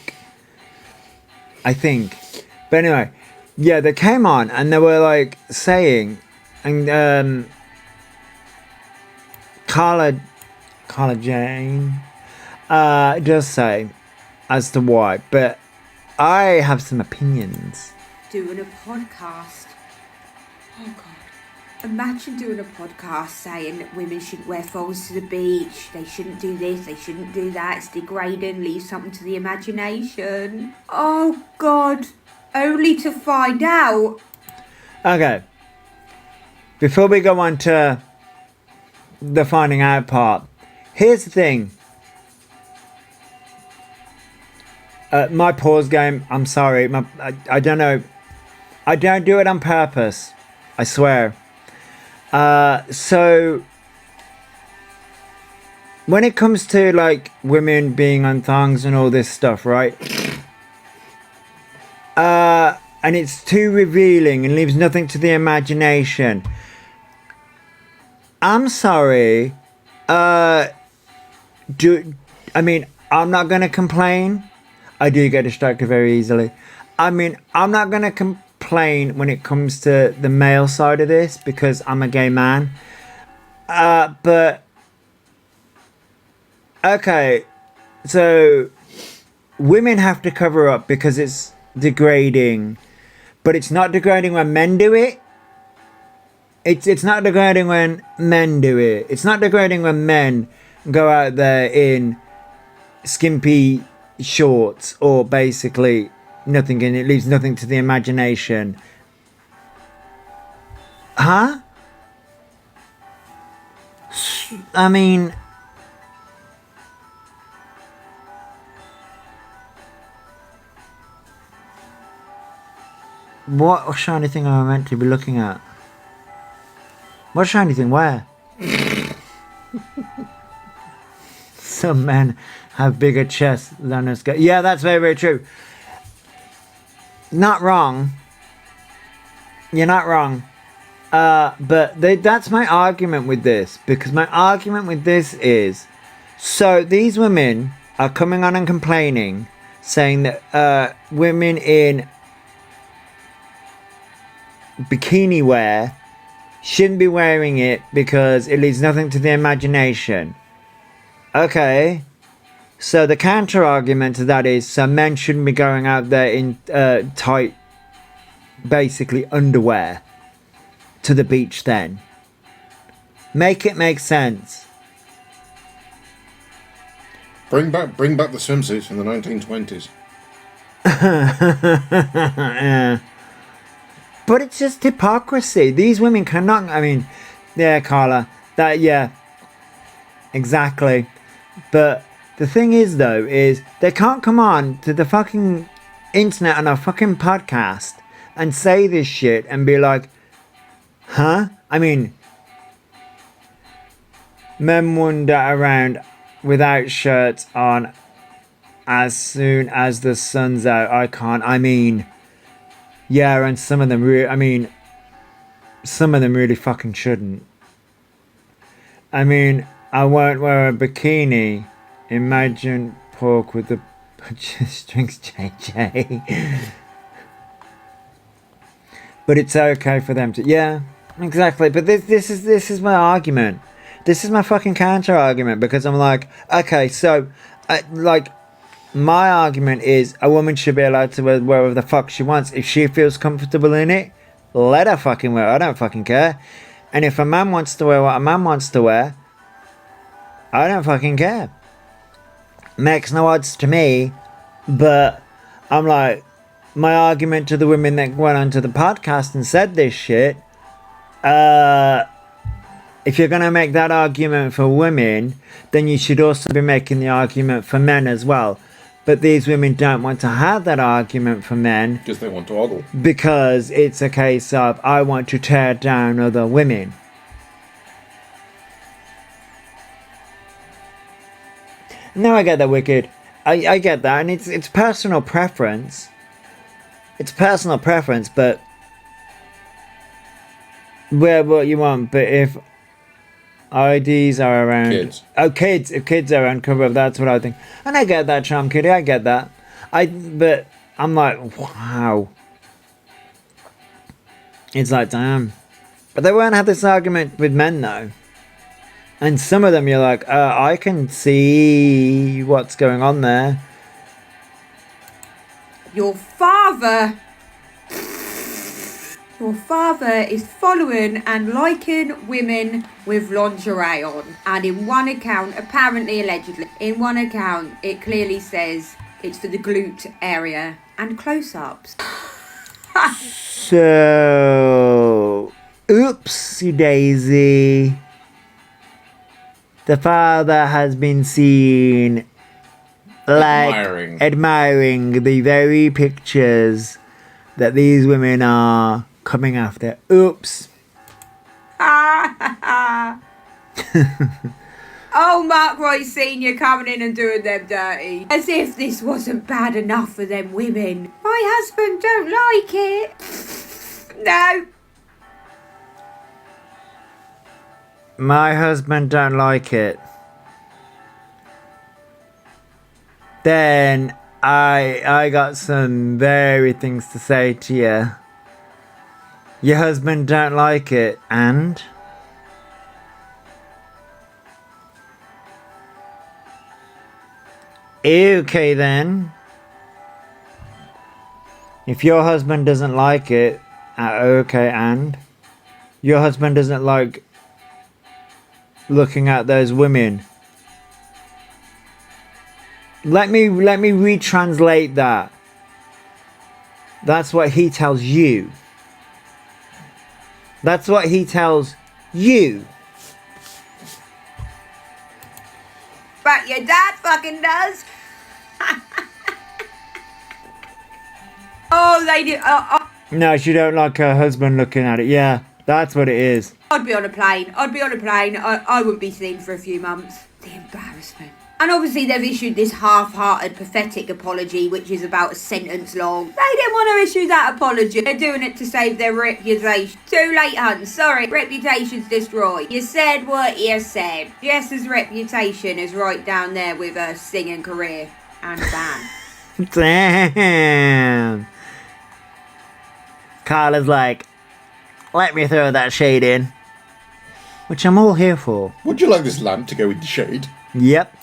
I think. But anyway, yeah, they came on and they were like saying, and Carla Jane does say as to why, but I have some opinions. Doing a podcast. Oh God. Imagine doing a podcast saying that women shouldn't wear thongs to the beach, they shouldn't do this, they shouldn't do that, it's degrading, leave something to the imagination. Oh God, only to find out. Okay. Before we go on to the finding out part, here's the thing. My pause game, I'm sorry, I don't know. I don't do it on purpose, I swear. So when it comes to like women being on thongs and all this stuff, right? And it's too revealing and leaves nothing to the imagination. I'm sorry. I'm not gonna complain. I do get distracted very easily. I mean, I'm not going to complain when it comes to the male side of this because I'm a gay man. But, okay, so women have to cover up because it's degrading. But it's not degrading when men do it. It's not degrading when men do it. It's not degrading when men go out there in skimpy shorts or basically nothing, and it leaves nothing to the imagination. Huh? I mean, what shiny thing am I meant to be looking at? What shiny thing? Where? Some men have bigger chests than us. Yeah, that's very, very true. Not wrong. You're not wrong. But that's my argument with this. Because my argument with this is, so these women are coming on and complaining, saying that women in bikini wear shouldn't be wearing it because it leaves nothing to the imagination. Okay. So the counter argument to that is, so men shouldn't be going out there in tight, basically underwear to the beach then. Make it make sense. Bring back the swimsuits from the 1920s. Yeah. But it's just hypocrisy. These women cannot, I mean, yeah, Carla, that, yeah, exactly. But the thing is, though, is they can't come on to the fucking internet on a fucking podcast and say this shit and be like, huh? I mean, men wander around without shirts on as soon as the sun's out. I can't, I mean, yeah, and some of them some of them really fucking shouldn't. I mean, I won't wear a bikini. Imagine pork with the strings, JJ. But it's okay for them to, yeah, exactly. But this is my argument. This is my fucking counter argument, because I'm like, okay, so, my argument is a woman should be allowed to wear whatever the fuck she wants. If she feels comfortable in it, let her fucking wear it. I don't fucking care. And if a man wants to wear what a man wants to wear, I don't fucking care. Makes no odds to me. But I'm like, my argument to the women that went onto the podcast and said this shit, if you're going to make that argument for women, then you should also be making the argument for men as well. But these women don't want to have that argument for men. Because they want to ogle. Because it's a case of, I want to tear down other women. No, I get that, Wicked. I get that, and it's personal preference. It's personal preference, but wear what you want. But if IDs are around, Kids. Oh, kids! If kids are around, cover up. That's what I think, and I get that, Charm Kitty. I get that. But I'm like, wow. It's like, damn. But they won't have this argument with men, though. And some of them, you're like, I can see what's going on there. Your father is following and liking women with lingerie on. And in one account, apparently, allegedly, in one account, it clearly says it's for the glute area and close-ups. So, oopsie daisy. The father has been seen admiring the very pictures that these women are coming after. Oops. Oh, Mark Roy Sr. coming in and doing them dirty. As if this wasn't bad enough for them women. My husband don't like it. No. My husband don't like it. Then I got some very things to say to you. Your husband don't like it, and okay then. If your husband doesn't like it, okay, and your husband doesn't like looking at those women. Let me retranslate that. That's what he tells you. That's what he tells you. But your dad fucking does. Oh, they do. No, she don't like her husband looking at it. Yeah, that's what it is. I'd be on a plane. I wouldn't be seen for a few months. The embarrassment. And obviously they've issued this half-hearted, pathetic apology, which is about a sentence long. They didn't want to issue that apology. They're doing it to save their reputation. Too late, hun. Sorry. Reputation's destroyed. You said what you said. Jess's reputation is right down there with her singing career and band. Damn. Carla's like, let me throw that shade in. Which I'm all here for. Would you like this lamp to go with the shade? Yep.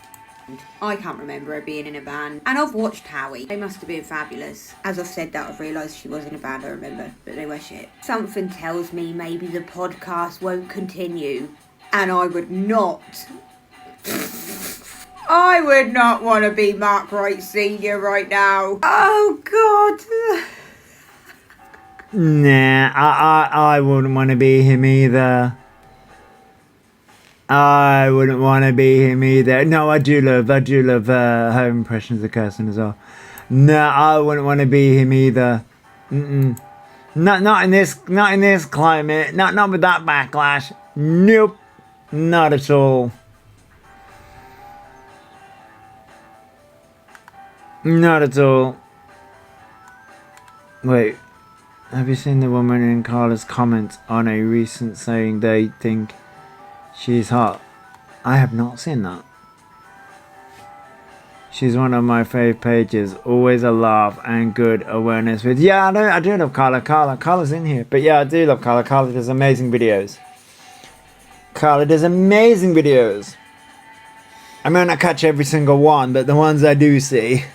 I can't remember her being in a band. And I've watched Howie. They must have been fabulous. As I've said that, I've realised she was in a band, I remember. But they were shit. Something tells me maybe the podcast won't continue. And I would not... I would not want to be Mark Wright Sr. right now. Oh, God. Nah, I wouldn't want to be him either. I wouldn't want to be him either. No, I do love her impressions of Kirsten as well. No, I wouldn't want to be him either. Not in this climate. Not with that backlash. Nope, not at all. Not at all. Wait, have you seen the woman in Carla's comments on a recent saying they think she's hot? I have not seen that. She's one of my fave pages. Always a laugh and good awareness with. Yeah, I do love Carla. Carla's in here. But yeah, I do love Carla. Carla does amazing videos. Carla does amazing videos. I may not catch every single one, but the ones I do see.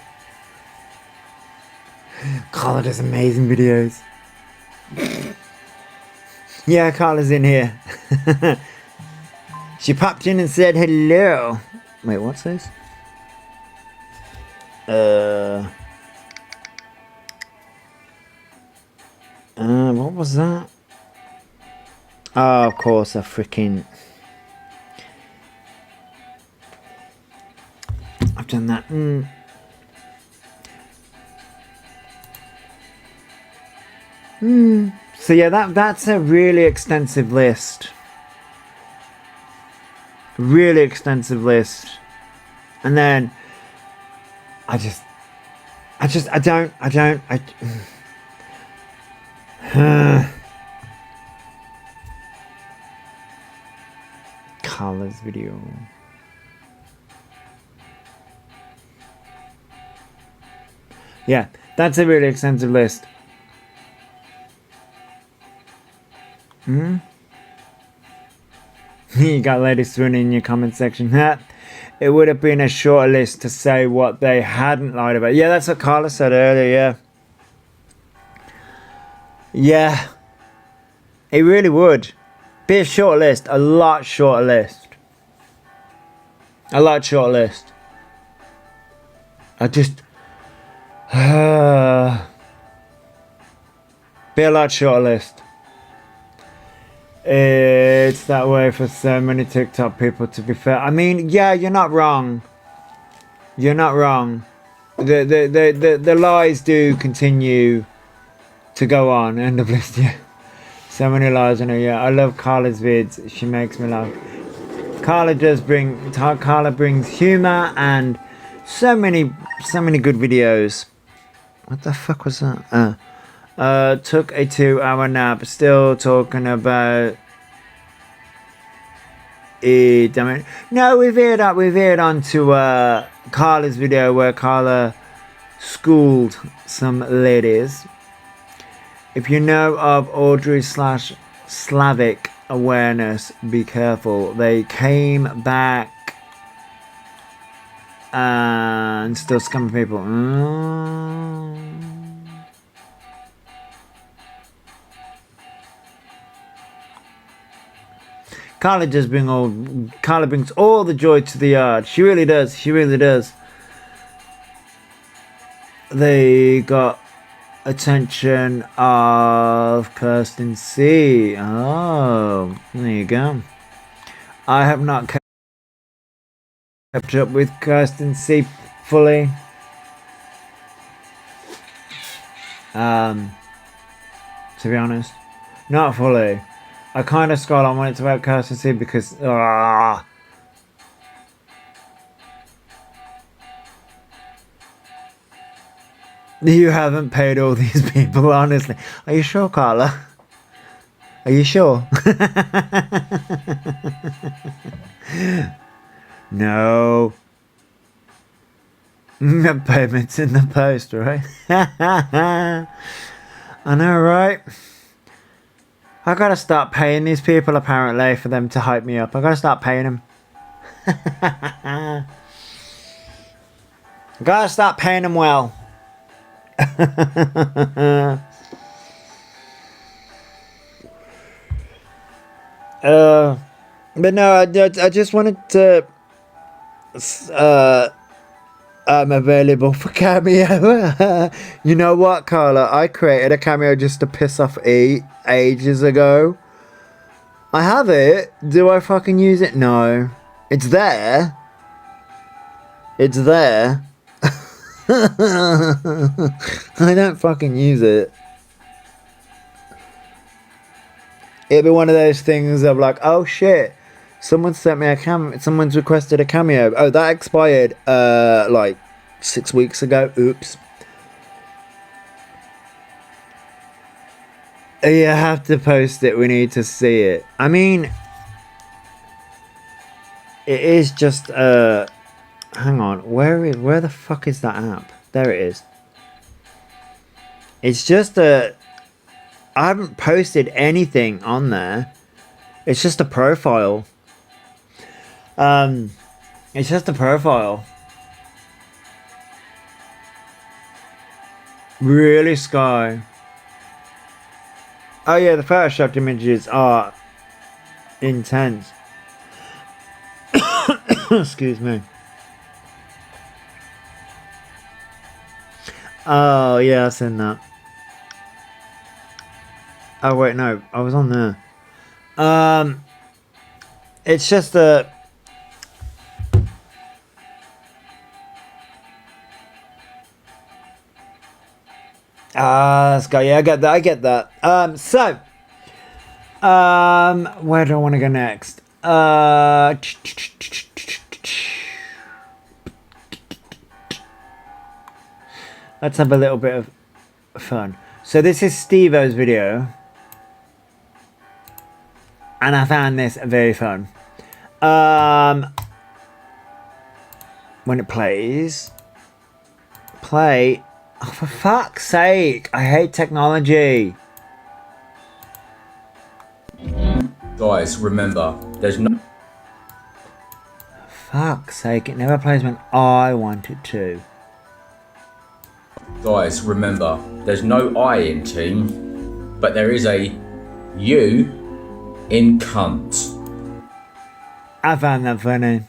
Carla does amazing videos. Yeah, Carla's in here. She popped in and said hello. Wait, what's this? What was that? Oh, of course, a freaking... I've done that. So yeah, that's a really extensive list. Really extensive list. And then I don't Carla's video. Yeah, that's a really extensive list. You got ladies running in your comment section. It would have been a shorter list to say what they hadn't lied about. Yeah, that's what Carla said earlier, yeah. It really would. Be a short list. A lot shorter list. A lot shorter list. Be a lot shorter list. It's that way for so many TikTok people, to be fair. I mean, yeah, you're not wrong. You're not wrong. The lies do continue to go on. End of list, yeah. So many lies in her, yeah. I love Carla's vids. She makes me laugh. Carla brings humor and so many good videos. What the fuck was that? Took a 2-hour nap. Still talking about it. Damn it. No, we veered on to Carla's video where Carla schooled some ladies. If you know of Audrey/Slavic awareness, be careful. They came back and still scamming people. Carla brings all the joy to the yard. She really does. She really does. They got attention of Kirsten C. Oh, there you go. I have not kept up with Kirsten C fully. To be honest, not fully. I kind of scroll on when it's about Kirsten C because you haven't paid all these people, honestly. Are you sure, Carla? Are you sure? No. Payments in the post, right? I know, right? I gotta start paying these people, apparently, for them to hype me up. I gotta start paying them. Gotta start paying them well. But no, I just wanted to. I'm available for Cameo. You know what, Carla? I created a Cameo just to piss off E ages ago. I have it. Do I fucking use it? No. It's there. It's there. I don't fucking use it. It'd be one of those things of like, oh shit, someone sent me a someone's requested a Cameo. Oh, that expired like 6 weeks ago. Oops. You have to post it. We need to see it. I mean, it is just hang on. Where the fuck is that app? There it is. It's just I haven't posted anything on there. It's just a profile. It's just a profile. Really, Sky? Oh yeah, the photoshopped images are intense. Excuse me. Oh yeah, I've seen that. Oh wait, no, I was on there. It's just a. Let's go. Yeah, I get that. I get that. So, where do I want to go next? Let's have a little bit of fun. So this is Steve-O's video. And I found this very fun. When it plays. Play. Oh, for fuck's sake. I hate technology. Guys, remember, there's no... Fuck's sake. It never plays when I want it to. Guys, remember, there's no I in team, but there is a you in cunt. I found that funny.